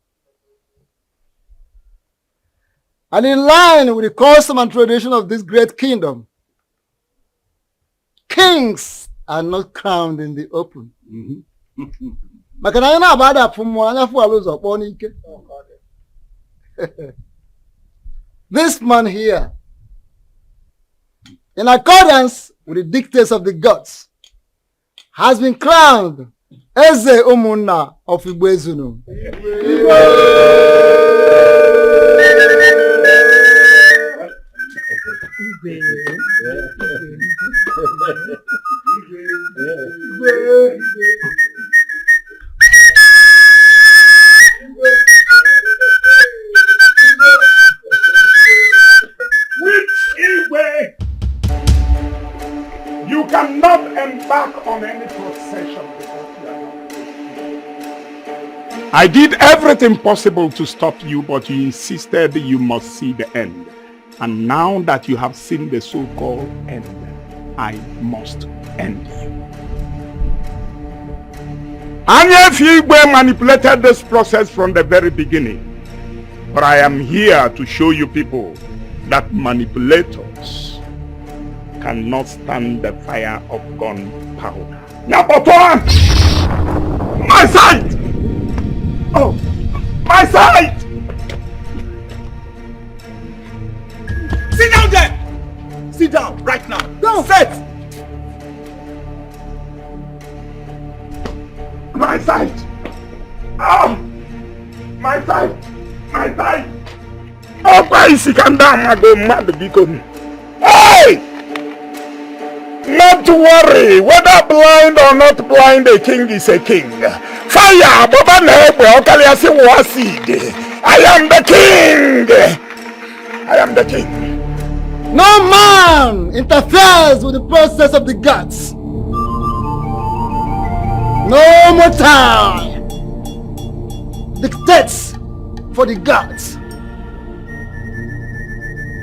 And in line with the custom and tradition of this great kingdom, kings are not crowned in the open. This man here, in accordance with the dictates of the gods, has been crowned Eze Umunna of Ugezu. You cannot embark on any procession without your knowledge. I did everything possible to stop you, but you insisted you must see the end. And now that you have seen the so-called end, I must end you. Anya Figwe manipulated this process from the very beginning. But I am here to show you people that manipulators cannot stand the fire of gunpowder. Napotoan! My sight! Oh, my sight! Sit down there! Sit down right now. Don't sit! My sight! Oh! My sight! My sight! Oh, why is he can down? I go mad because. Hey! Not to worry, whether blind or not blind, a king is a king. Fire! Baba Nebe, Okaliasi Wasid. I am the king! I am the king. No man interferes with the process of the gods. No more time dictates for the gods.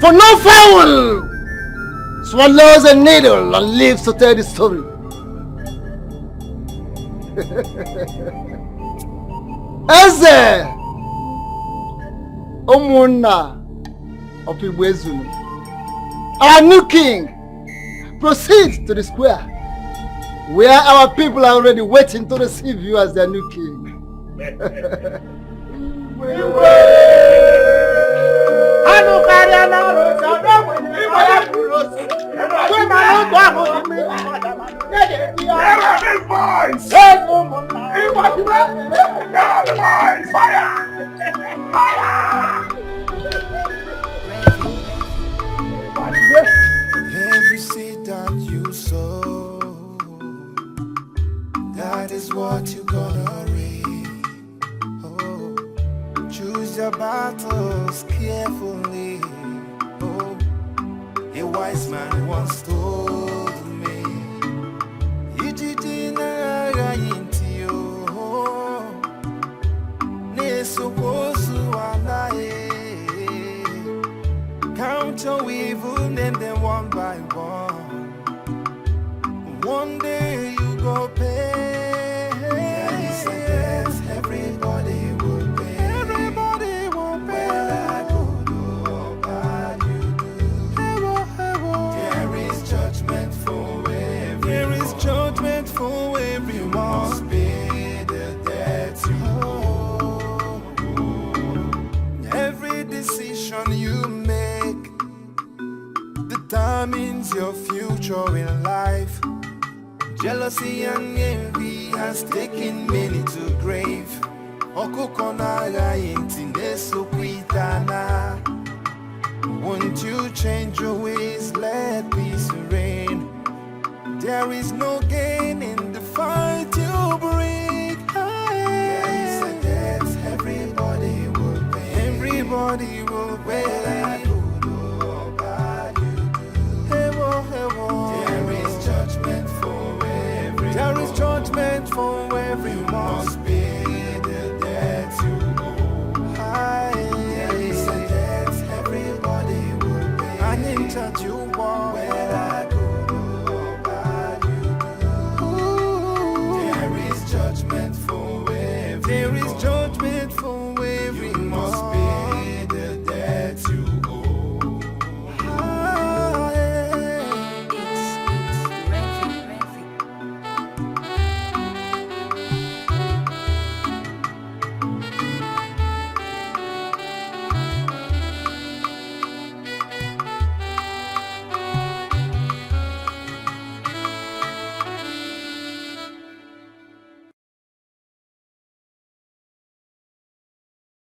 For no fowl swallows a needle and lives to tell the story. Eze Umunna of Ugezu, our new king, proceeds to the square, where our people are already waiting to receive you as their new king. Every seed that you sow, that is what you're gonna reap. Oh, choose your battles carefully. Oh, a wise man once told me, Ijijina into you, ne supposu anae. Count your evil, name them one by one. One day you go pay. There is a debt everybody will pay. Everybody will pay. Whether good or bad you do. There is judgment for everyone. There is judgment for everyone. You must pay the debt you owe. Every decision you make determines your future in life. Jealousy and envy has taken many to grave. Okukonaga intineso kuitana. Won't you change your ways? Let peace reign. There is no gain in the fight you bring. There is a debt everybody will pay. Everybody will pay.